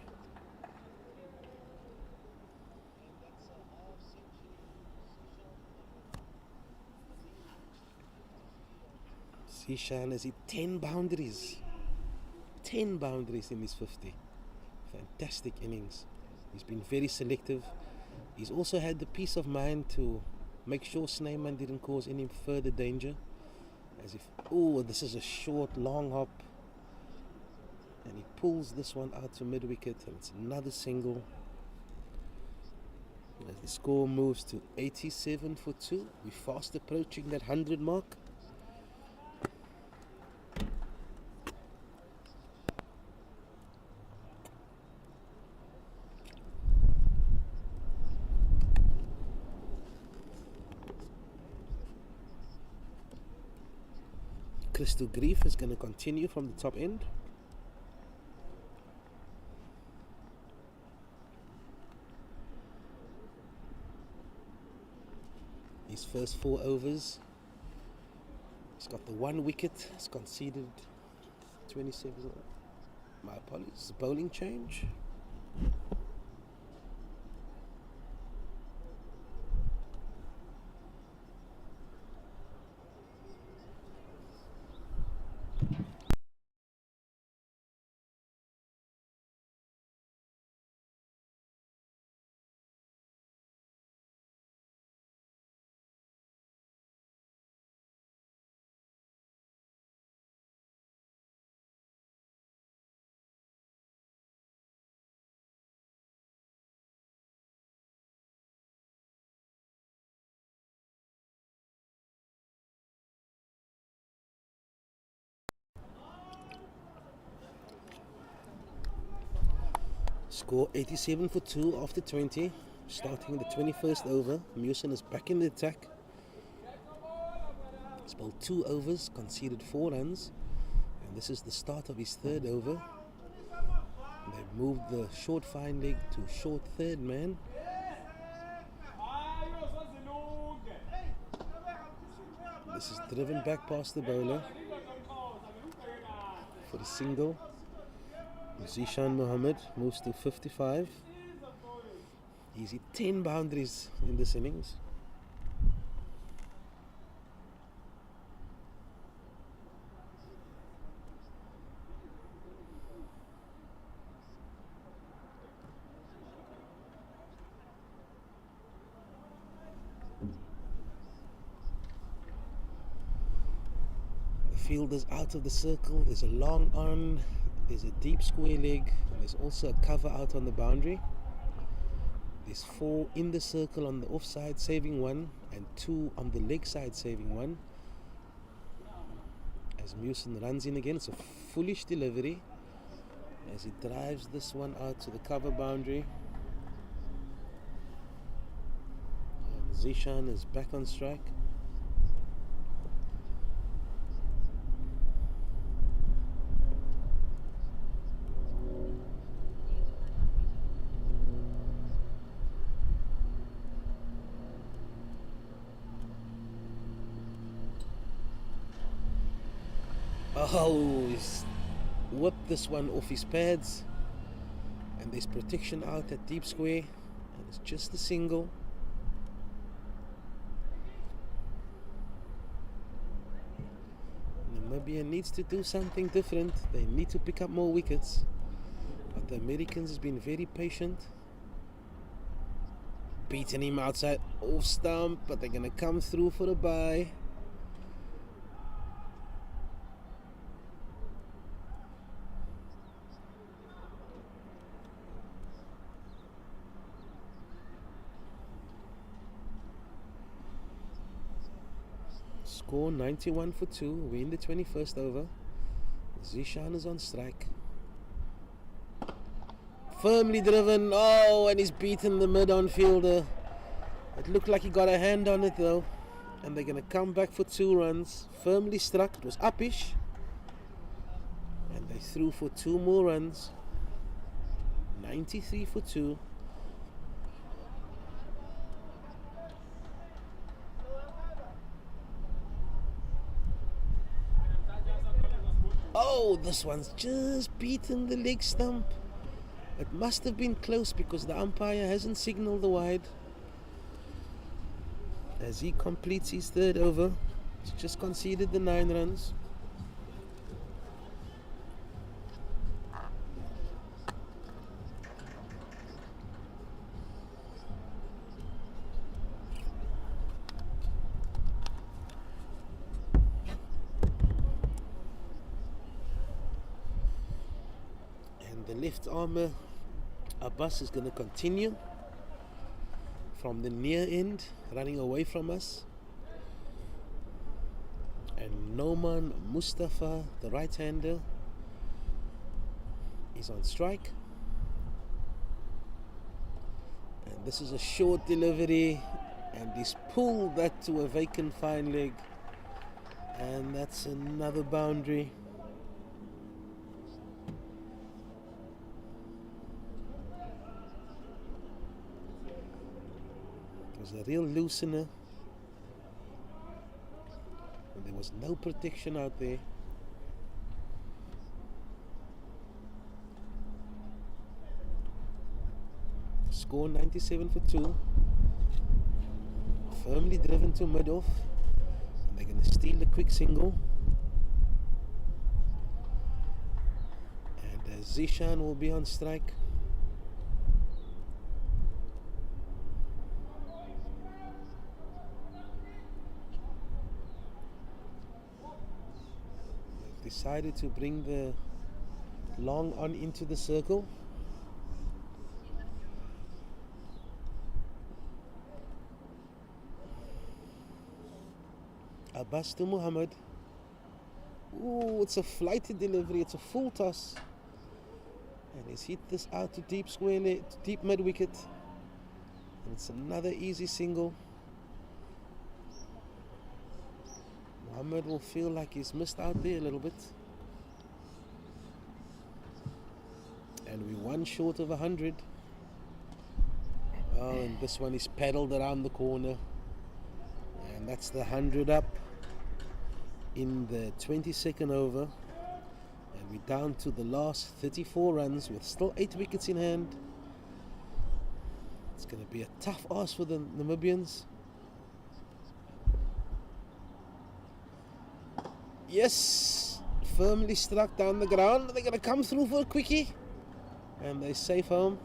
Zishan has hit 10 boundaries. 10 boundaries in his 50. Fantastic innings. He's been very selective. He's also had the peace of mind to make sure Snyman didn't cause any further danger. As if, oh, this is a short, long hop. And he pulls this one out to mid-wicket, and it's another single. As the score moves to 87 for 2, we're fast approaching that 100 mark. Crystal Grief is going to continue from the top end. His first 4 overs, he's got the 1 wicket. He's conceded 27. My apologies. Bowling change. Score 87 for 2 after 20. Starting the 21st over. Musin is back in the attack. He's bowled 2 overs, conceded 4 runs. And this is the start of his 3rd over. They've moved the short fine leg to short 3rd man. This is driven back past the bowler for the single. Zishan Mohammed moves to 55. He's hit 10 boundaries in this innings. Fielders out of the circle. There's a long on, there's a deep square leg, and there's also a cover out on the boundary. There's 4 in the circle on the offside, saving 1, and 2 on the leg side, saving 1. As Musin runs in again, it's a foolish delivery as he drives this one out to the cover boundary. And Zishan is back on strike. Oh, he's whipped this one off his pads, and there's protection out at deep square, and it's just a single. Namibia needs to do something different. They need to pick up more wickets, but the Americans has been very patient. Beating him outside off stump, but they're gonna come through for a bye. Score 91 for 2. We're in the 21st over. Zishan is on strike. Firmly driven. Oh, and he's beaten the mid-on fielder. It looked like he got a hand on it though. And they're going to come back for 2 runs. Firmly struck. It was uppish. And they threw for 2 more runs. 93 for 2. Oh, this one's just beaten the leg stump. It must have been close because the umpire hasn't signaled the wide. As he completes his 3rd over, he's just conceded the 9 runs. The left armer Abbas is going to continue from the near end, running away from us. And Noman Mustafa, the right-hander, is on strike. And this is a short delivery, and he's pulled that to a vacant fine leg. And that's another boundary. A real loosener, and there was no protection out there. Score 97 for 2. Firmly driven to mid-off, and they're going to steal the quick single. And Zishan will be on strike. Decided to bring the long on into the circle. Abbas to Muhammad. Ooh, it's a flighted delivery. It's a full toss. And he's hit this out to deep square leg, deep mid wicket. And it's another easy single. Mohammed will feel like he's missed out there a little bit. And we're one short of 100. Oh, and this one is paddled around the corner. And that's the 100 up in the 22nd over. And we're down to the last 34 runs with still 8 wickets in hand. It's going to be a tough ask for the Namibians. Yes, firmly struck down the ground. They're going to come through for a quickie. And they're safe home.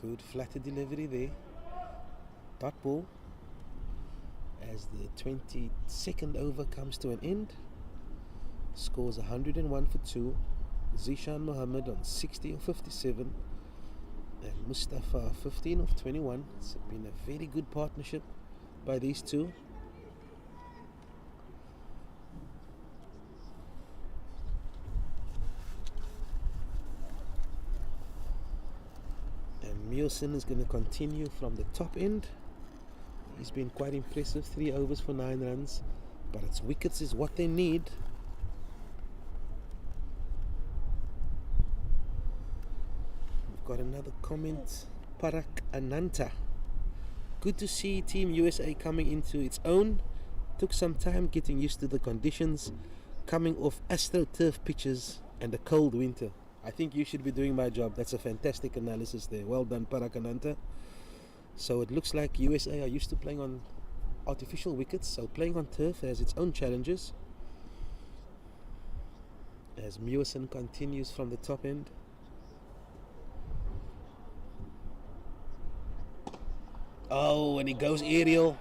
Good flatter delivery there. Dot ball. As the 22nd over comes to an end. Scores 101 for 2. Zishan Mohammed on 60 of 57. And Mustafa 15 of 21. It's been a very good partnership by these two. And Nielsen is going to continue from the top end. He's been quite impressive, 3 overs for 9 runs, but its wickets is what they need. We've got another comment, Parak Ananta. Good to see Team USA coming into its own. Took some time getting used to the conditions, coming off AstroTurf pitches and a cold winter. I think you should be doing my job. That's a fantastic analysis there. Well done, Parak Ananta. So it looks like USA are used to playing on artificial wickets, so playing on turf has its own challenges. As Mewison continues from the top end. Oh, and he goes aerial.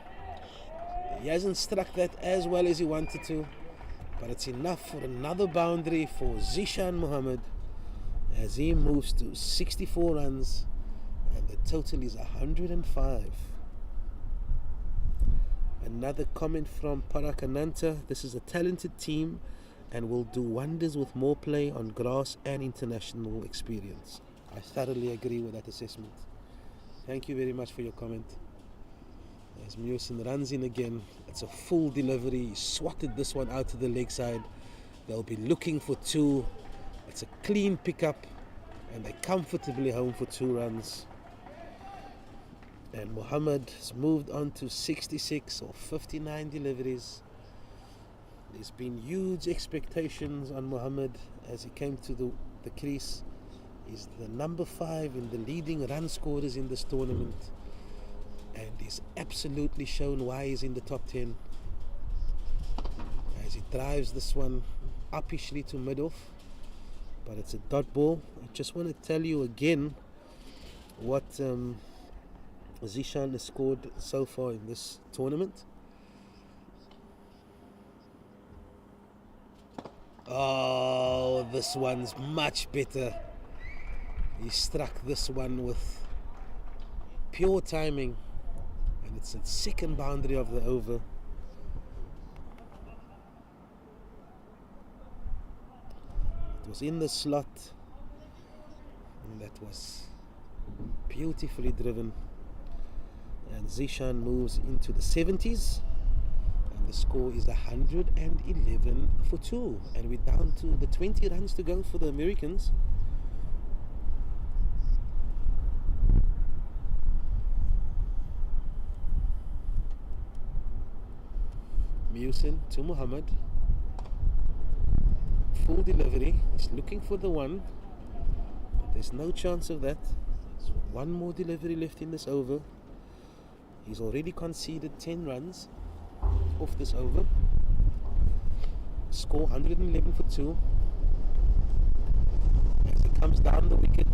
He hasn't struck that as well as he wanted to, but it's enough for another boundary for Zishan Mohammed as he moves to 64 runs. And the total is 105. Another comment from Parakananta. This is a talented team and will do wonders with more play on grass and international experience. I thoroughly agree with that assessment. Thank you very much for your comment. As Mewson runs in again, it's a full delivery. He swatted this one out to the leg side. They'll be looking for 2. It's a clean pickup and they're comfortably home for 2 runs. And Mohammed has moved on to 66 or 59 deliveries. There's been huge expectations on Mohammed as he came to the crease. He's the number 5 in the leading run scorers in this tournament. And he's absolutely shown why he's in the top 10. As he drives this one uppishly to mid-off. But it's a dot ball. I just want to tell you again what Zishan has scored so far in this tournament. Oh, this one's much better. He struck this one with pure timing, and it's the second boundary of the over. It was in the slot, and that was beautifully driven. And Zishan moves into the 70s, and the score is 111 for 2, and we're down to the 20 runs to go for the Americans. Mewson to Mohammed, full delivery. He's looking for the 1, but there's no chance of that. There's 1 more delivery left in this over. He's already conceded 10 runs off this over. Score 111 for 2. As he comes down the wicket,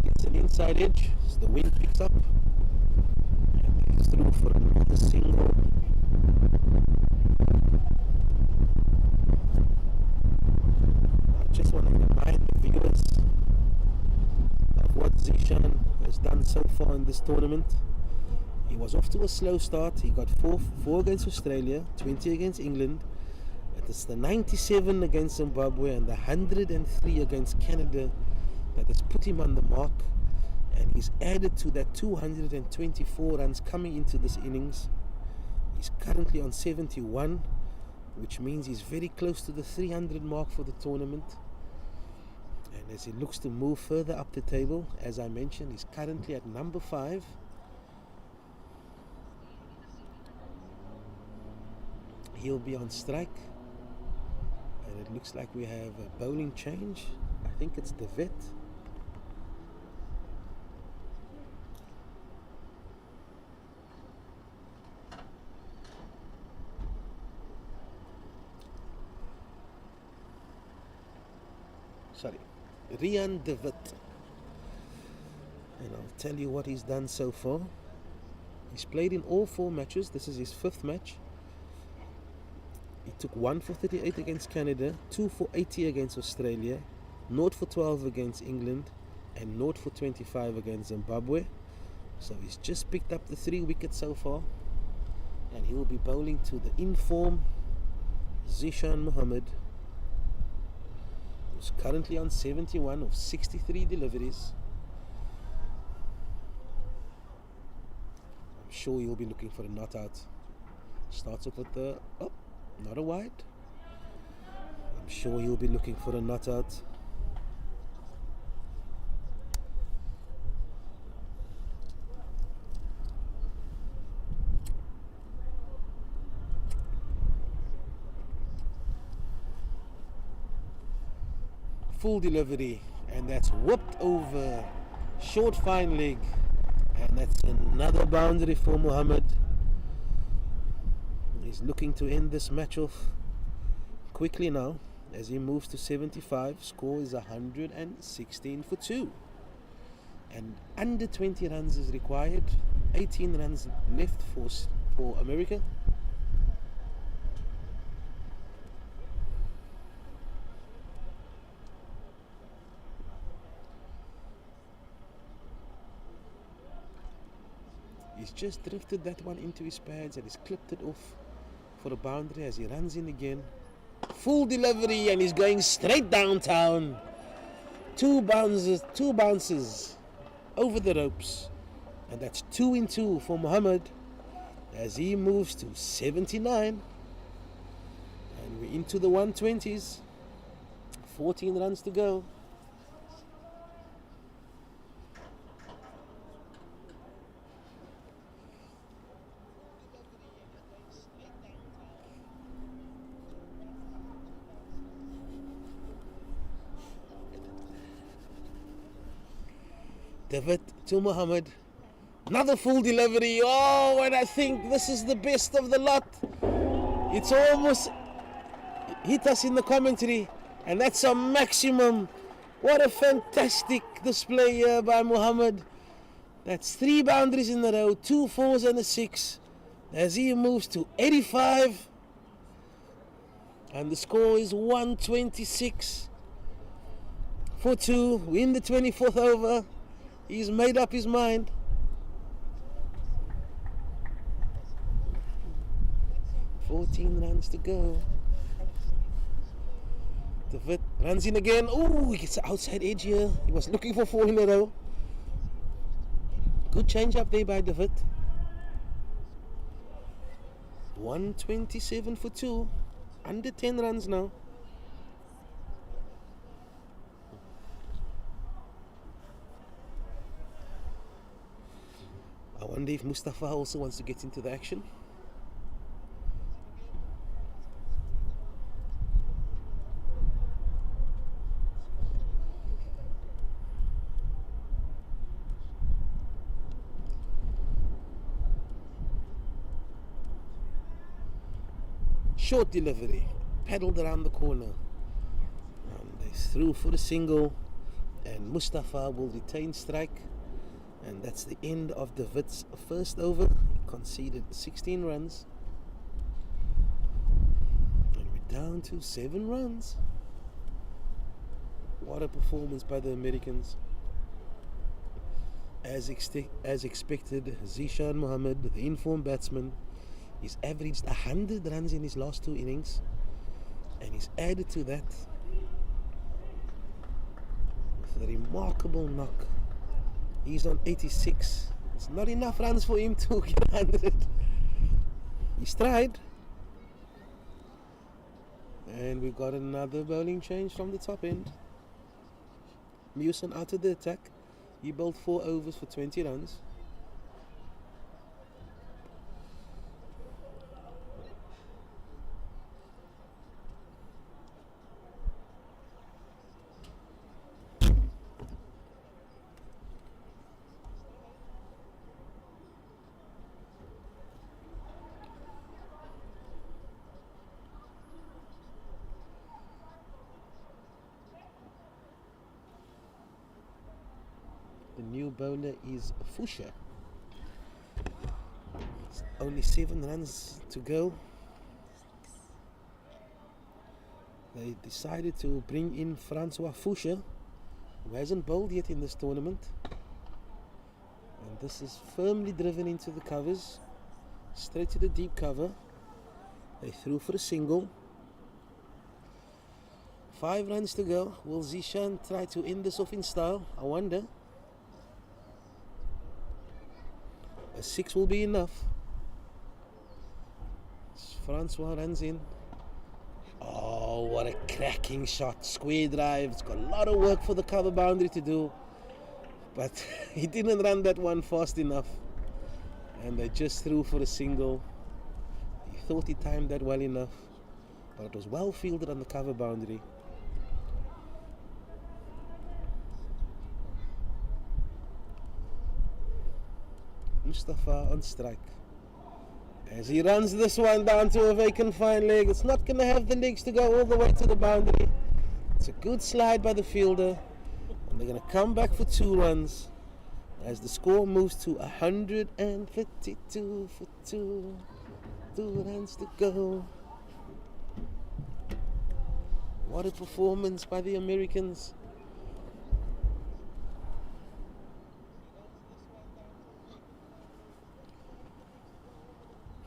gets an inside edge, so the wind picks up. And he's through for another single. this tournament. He was off to a slow start. He got 4 against Australia, 20 against England. It's the 97 against Zimbabwe and the 103 against Canada that has put him on the mark. And he's added to that 224 runs coming into this innings. He's currently on 71, which means he's very close to the 300 mark for the tournament. And as he looks to move further up the table, as I mentioned, he's currently at number 5. He'll be on strike. And it looks like we have a bowling change. I think it's the vet. Sorry, Rian de Wit. And I'll tell you what he's done so far. He's played in all 4 matches. This is his 5th match. He took 1 for 38 against Canada, 2 for 80 against Australia, 0 for 12 against England, and 0 for 25 against Zimbabwe. So he's just picked up the 3 wickets so far. And he will be bowling to the in-form Zishan Mohammed, who's currently on 71 of 63 deliveries. I'm sure he'll be looking for a not out. Starts off with the... oh, not a wide. I'm sure he'll be looking for a not out. Full delivery, and that's whipped over. Short fine leg, and that's another boundary for Mohammed. He's looking to end this match off quickly now as he moves to 75. Score is 116 for 2. And under 20 runs is required. 18 runs left for America. He's just drifted that one into his pads and he's clipped it off for a boundary as he runs in again. Full delivery, and he's going straight downtown. 2 bounces over the ropes, and that's 2 in 2 for Mohammed as he moves to 79. And we're into the 120s. 14 runs to go. David to Mohammed. Another full delivery. Oh, and I think this is the best of the lot. It's almost hit us in the commentary, and that's a maximum. What a fantastic display here by Mohammed. That's 3 boundaries in a row, 2 4s and a 6, as he moves to 85. And the score is 126 for 2. We're in the 24th over. He's made up his mind. "14 runs to go. David runs in again. Oh, he gets the outside edge here. He was looking for 4 in a row. Good change up there by David. 127 for 2. Under 10 runs now. I wonder if Mustafa also wants to get into the action. Short delivery, paddled around the corner. They threw for the single, and Mustafa will retain strike. And that's the end of David's first over. He conceded 16 runs. And we're down to 7 runs. What a performance by the Americans. As expected, Zishan Mohammed, the informed batsman, he's averaged 100 runs in his last 2 innings, and he's added to that with a remarkable knock. He's on 86. It's not enough runs for him to get 100. He's tried. And we've got another bowling change from the top end. Mewson out of the attack. He bowled 4 overs for 20 runs. The new bowler is Fusha. It's only 7 runs to go. They decided to bring in Francois Fusha, who hasn't bowled yet in this tournament. And this is firmly driven into the covers, straight to the deep cover. They threw for a single. 5 runs to go. Will Zishan try to end this off in style? I wonder. A 6 will be enough. Francois runs in. Oh, what a cracking shot. Square drive. It's got a lot of work for the cover boundary to do. But he didn't run that one fast enough. And they just threw for a single. He thought he timed that well enough. But it was well fielded on the cover boundary. Mustafa on strike. As he runs this one down to a vacant fine leg. It's not going to have the legs to go all the way to the boundary. It's a good slide by the fielder. And they're going to come back for 2 runs. As the score moves to 152 for 2. 2 runs to go. What a performance by the Americans.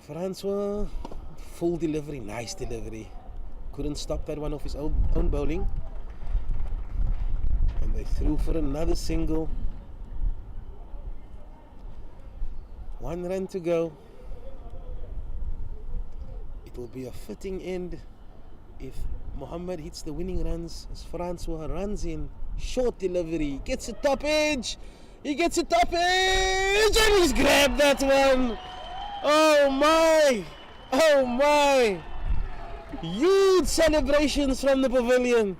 Francois, full delivery, nice delivery. Couldn't stop that one off his own bowling. And they threw for another single. 1 run to go. It will be a fitting end if Mohammed hits the winning runs as Francois runs in. Short delivery, gets a top edge. He gets a top edge and he's grabbed that one. Oh my! Oh my! Huge celebrations from the pavilion.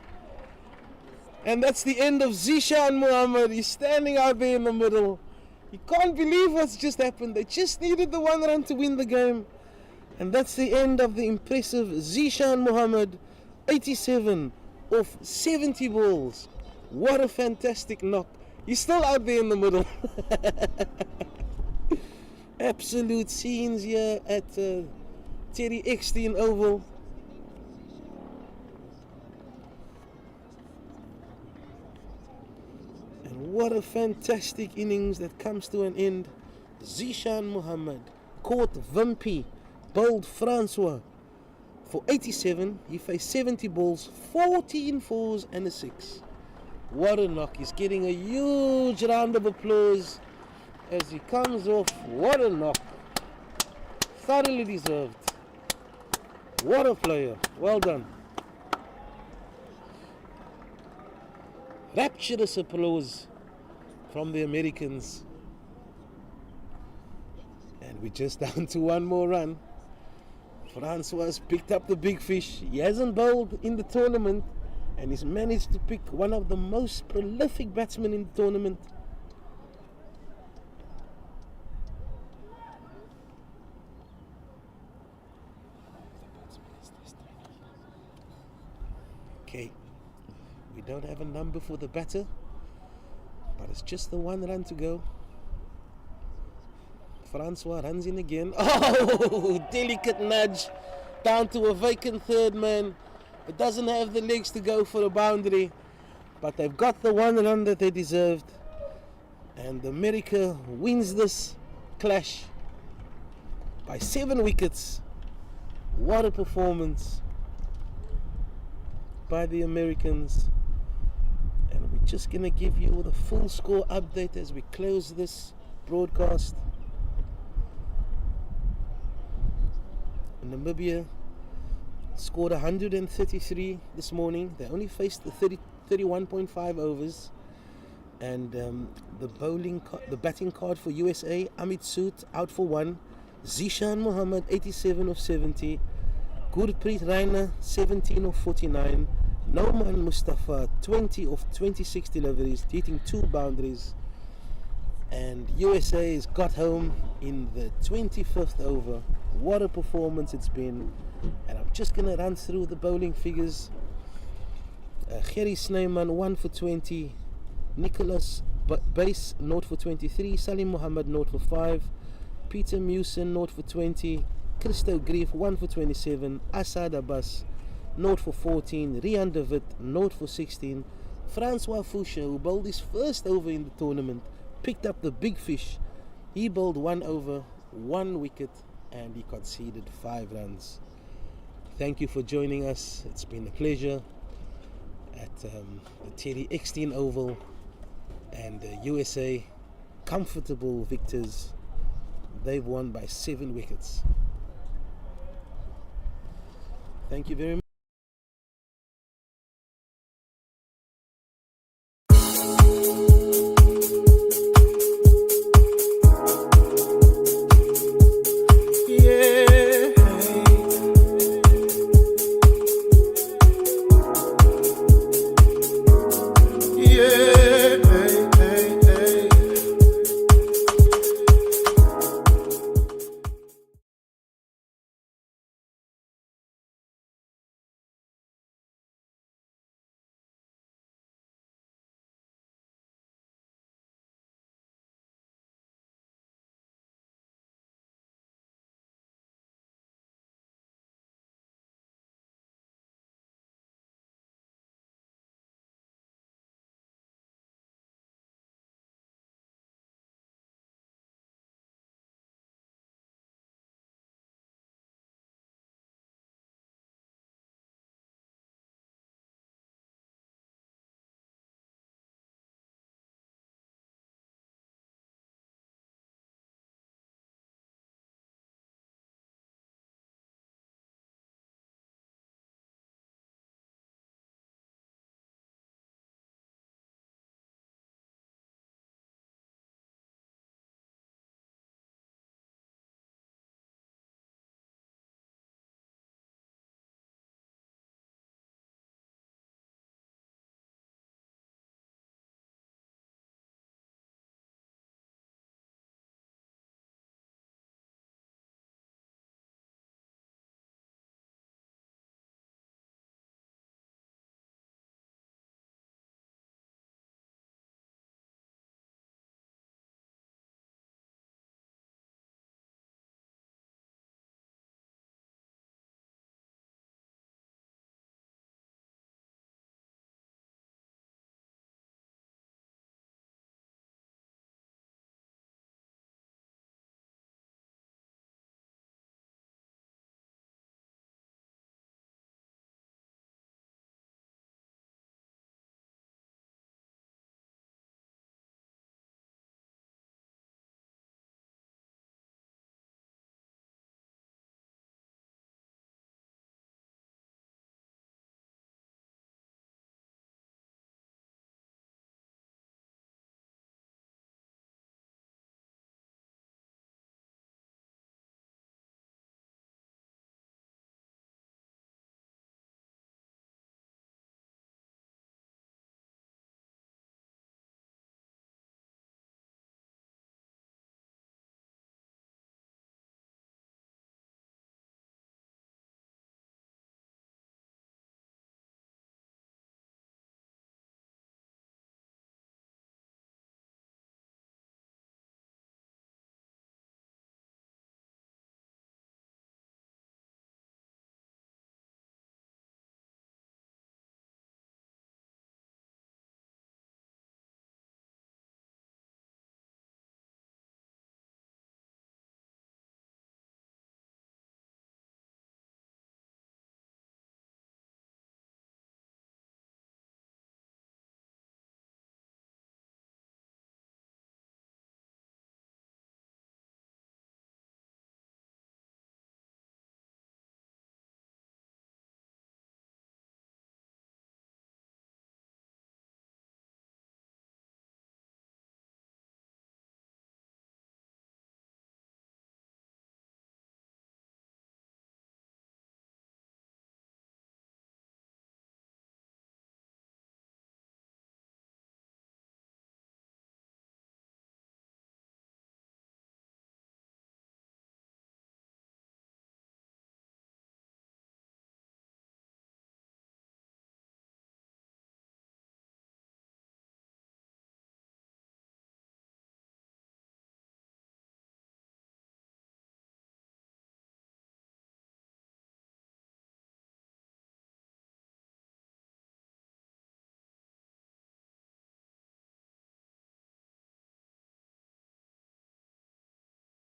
And that's the end of Zishan Mohammed. He's standing out there in the middle. You can't believe what's just happened. They just needed the 1 run to win the game. And that's the end of the impressive Zishan Mohammed. 87 off 70 balls. What a fantastic knock. He's still out there in the middle. Absolute scenes here at Terry Eckstein Oval. And what a fantastic innings that comes to an end. Zishan Mohammed caught Wimpy, bowled Francois for 87. He faced 70 balls, 14 fours and a 6. What a knock. He's getting a huge round of applause as he comes off. What a knock. Thoroughly deserved. What a player. Well done. Rapturous applause from the Americans. And we're just down to 1 more run. Francois picked up the big fish. He hasn't bowled in the tournament and he's managed to pick one of the most prolific batsmen in the tournament. Okay, we don't have a number for the batter, but it's just the 1 run to go. Francois runs in again. Oh, delicate nudge down to a vacant third man. It doesn't have the legs to go for a boundary, but they've got the 1 run that they deserved. And America wins this clash by 7 wickets. What a performance by the Americans. And we're just going to give you the full score update as we close this broadcast. Namibia scored 133 this morning. They only faced the 31.5 overs. And the batting card for USA, Amit Sood out for 1, Zishan Mohammed 87 of 70, Gurpreet Raina 17 of 49, Nauman Mustafa 20 of 26 deliveries, hitting 2 boundaries. And USA has got home in the 25th over. What a performance it's been. And I'm just going to run through the bowling figures. Gerry Snyman 1 for 20, Nicholas Base 0 for 23, Salim Mohammed 0 for 5, Peter Mewson 0 for 20, Christo Grief 1 for 27, Asad Abbas 0 for 14, Rian David 0 for 16, Francois Foucher, who bowled his first over in the tournament, picked up the big fish. He bowled 1 over, 1 wicket, and he conceded 5 runs. Thank you for joining us. It's been a pleasure at the Terry Eckstein Oval. And USA, comfortable victors. They've won by 7 wickets. Thank you very much.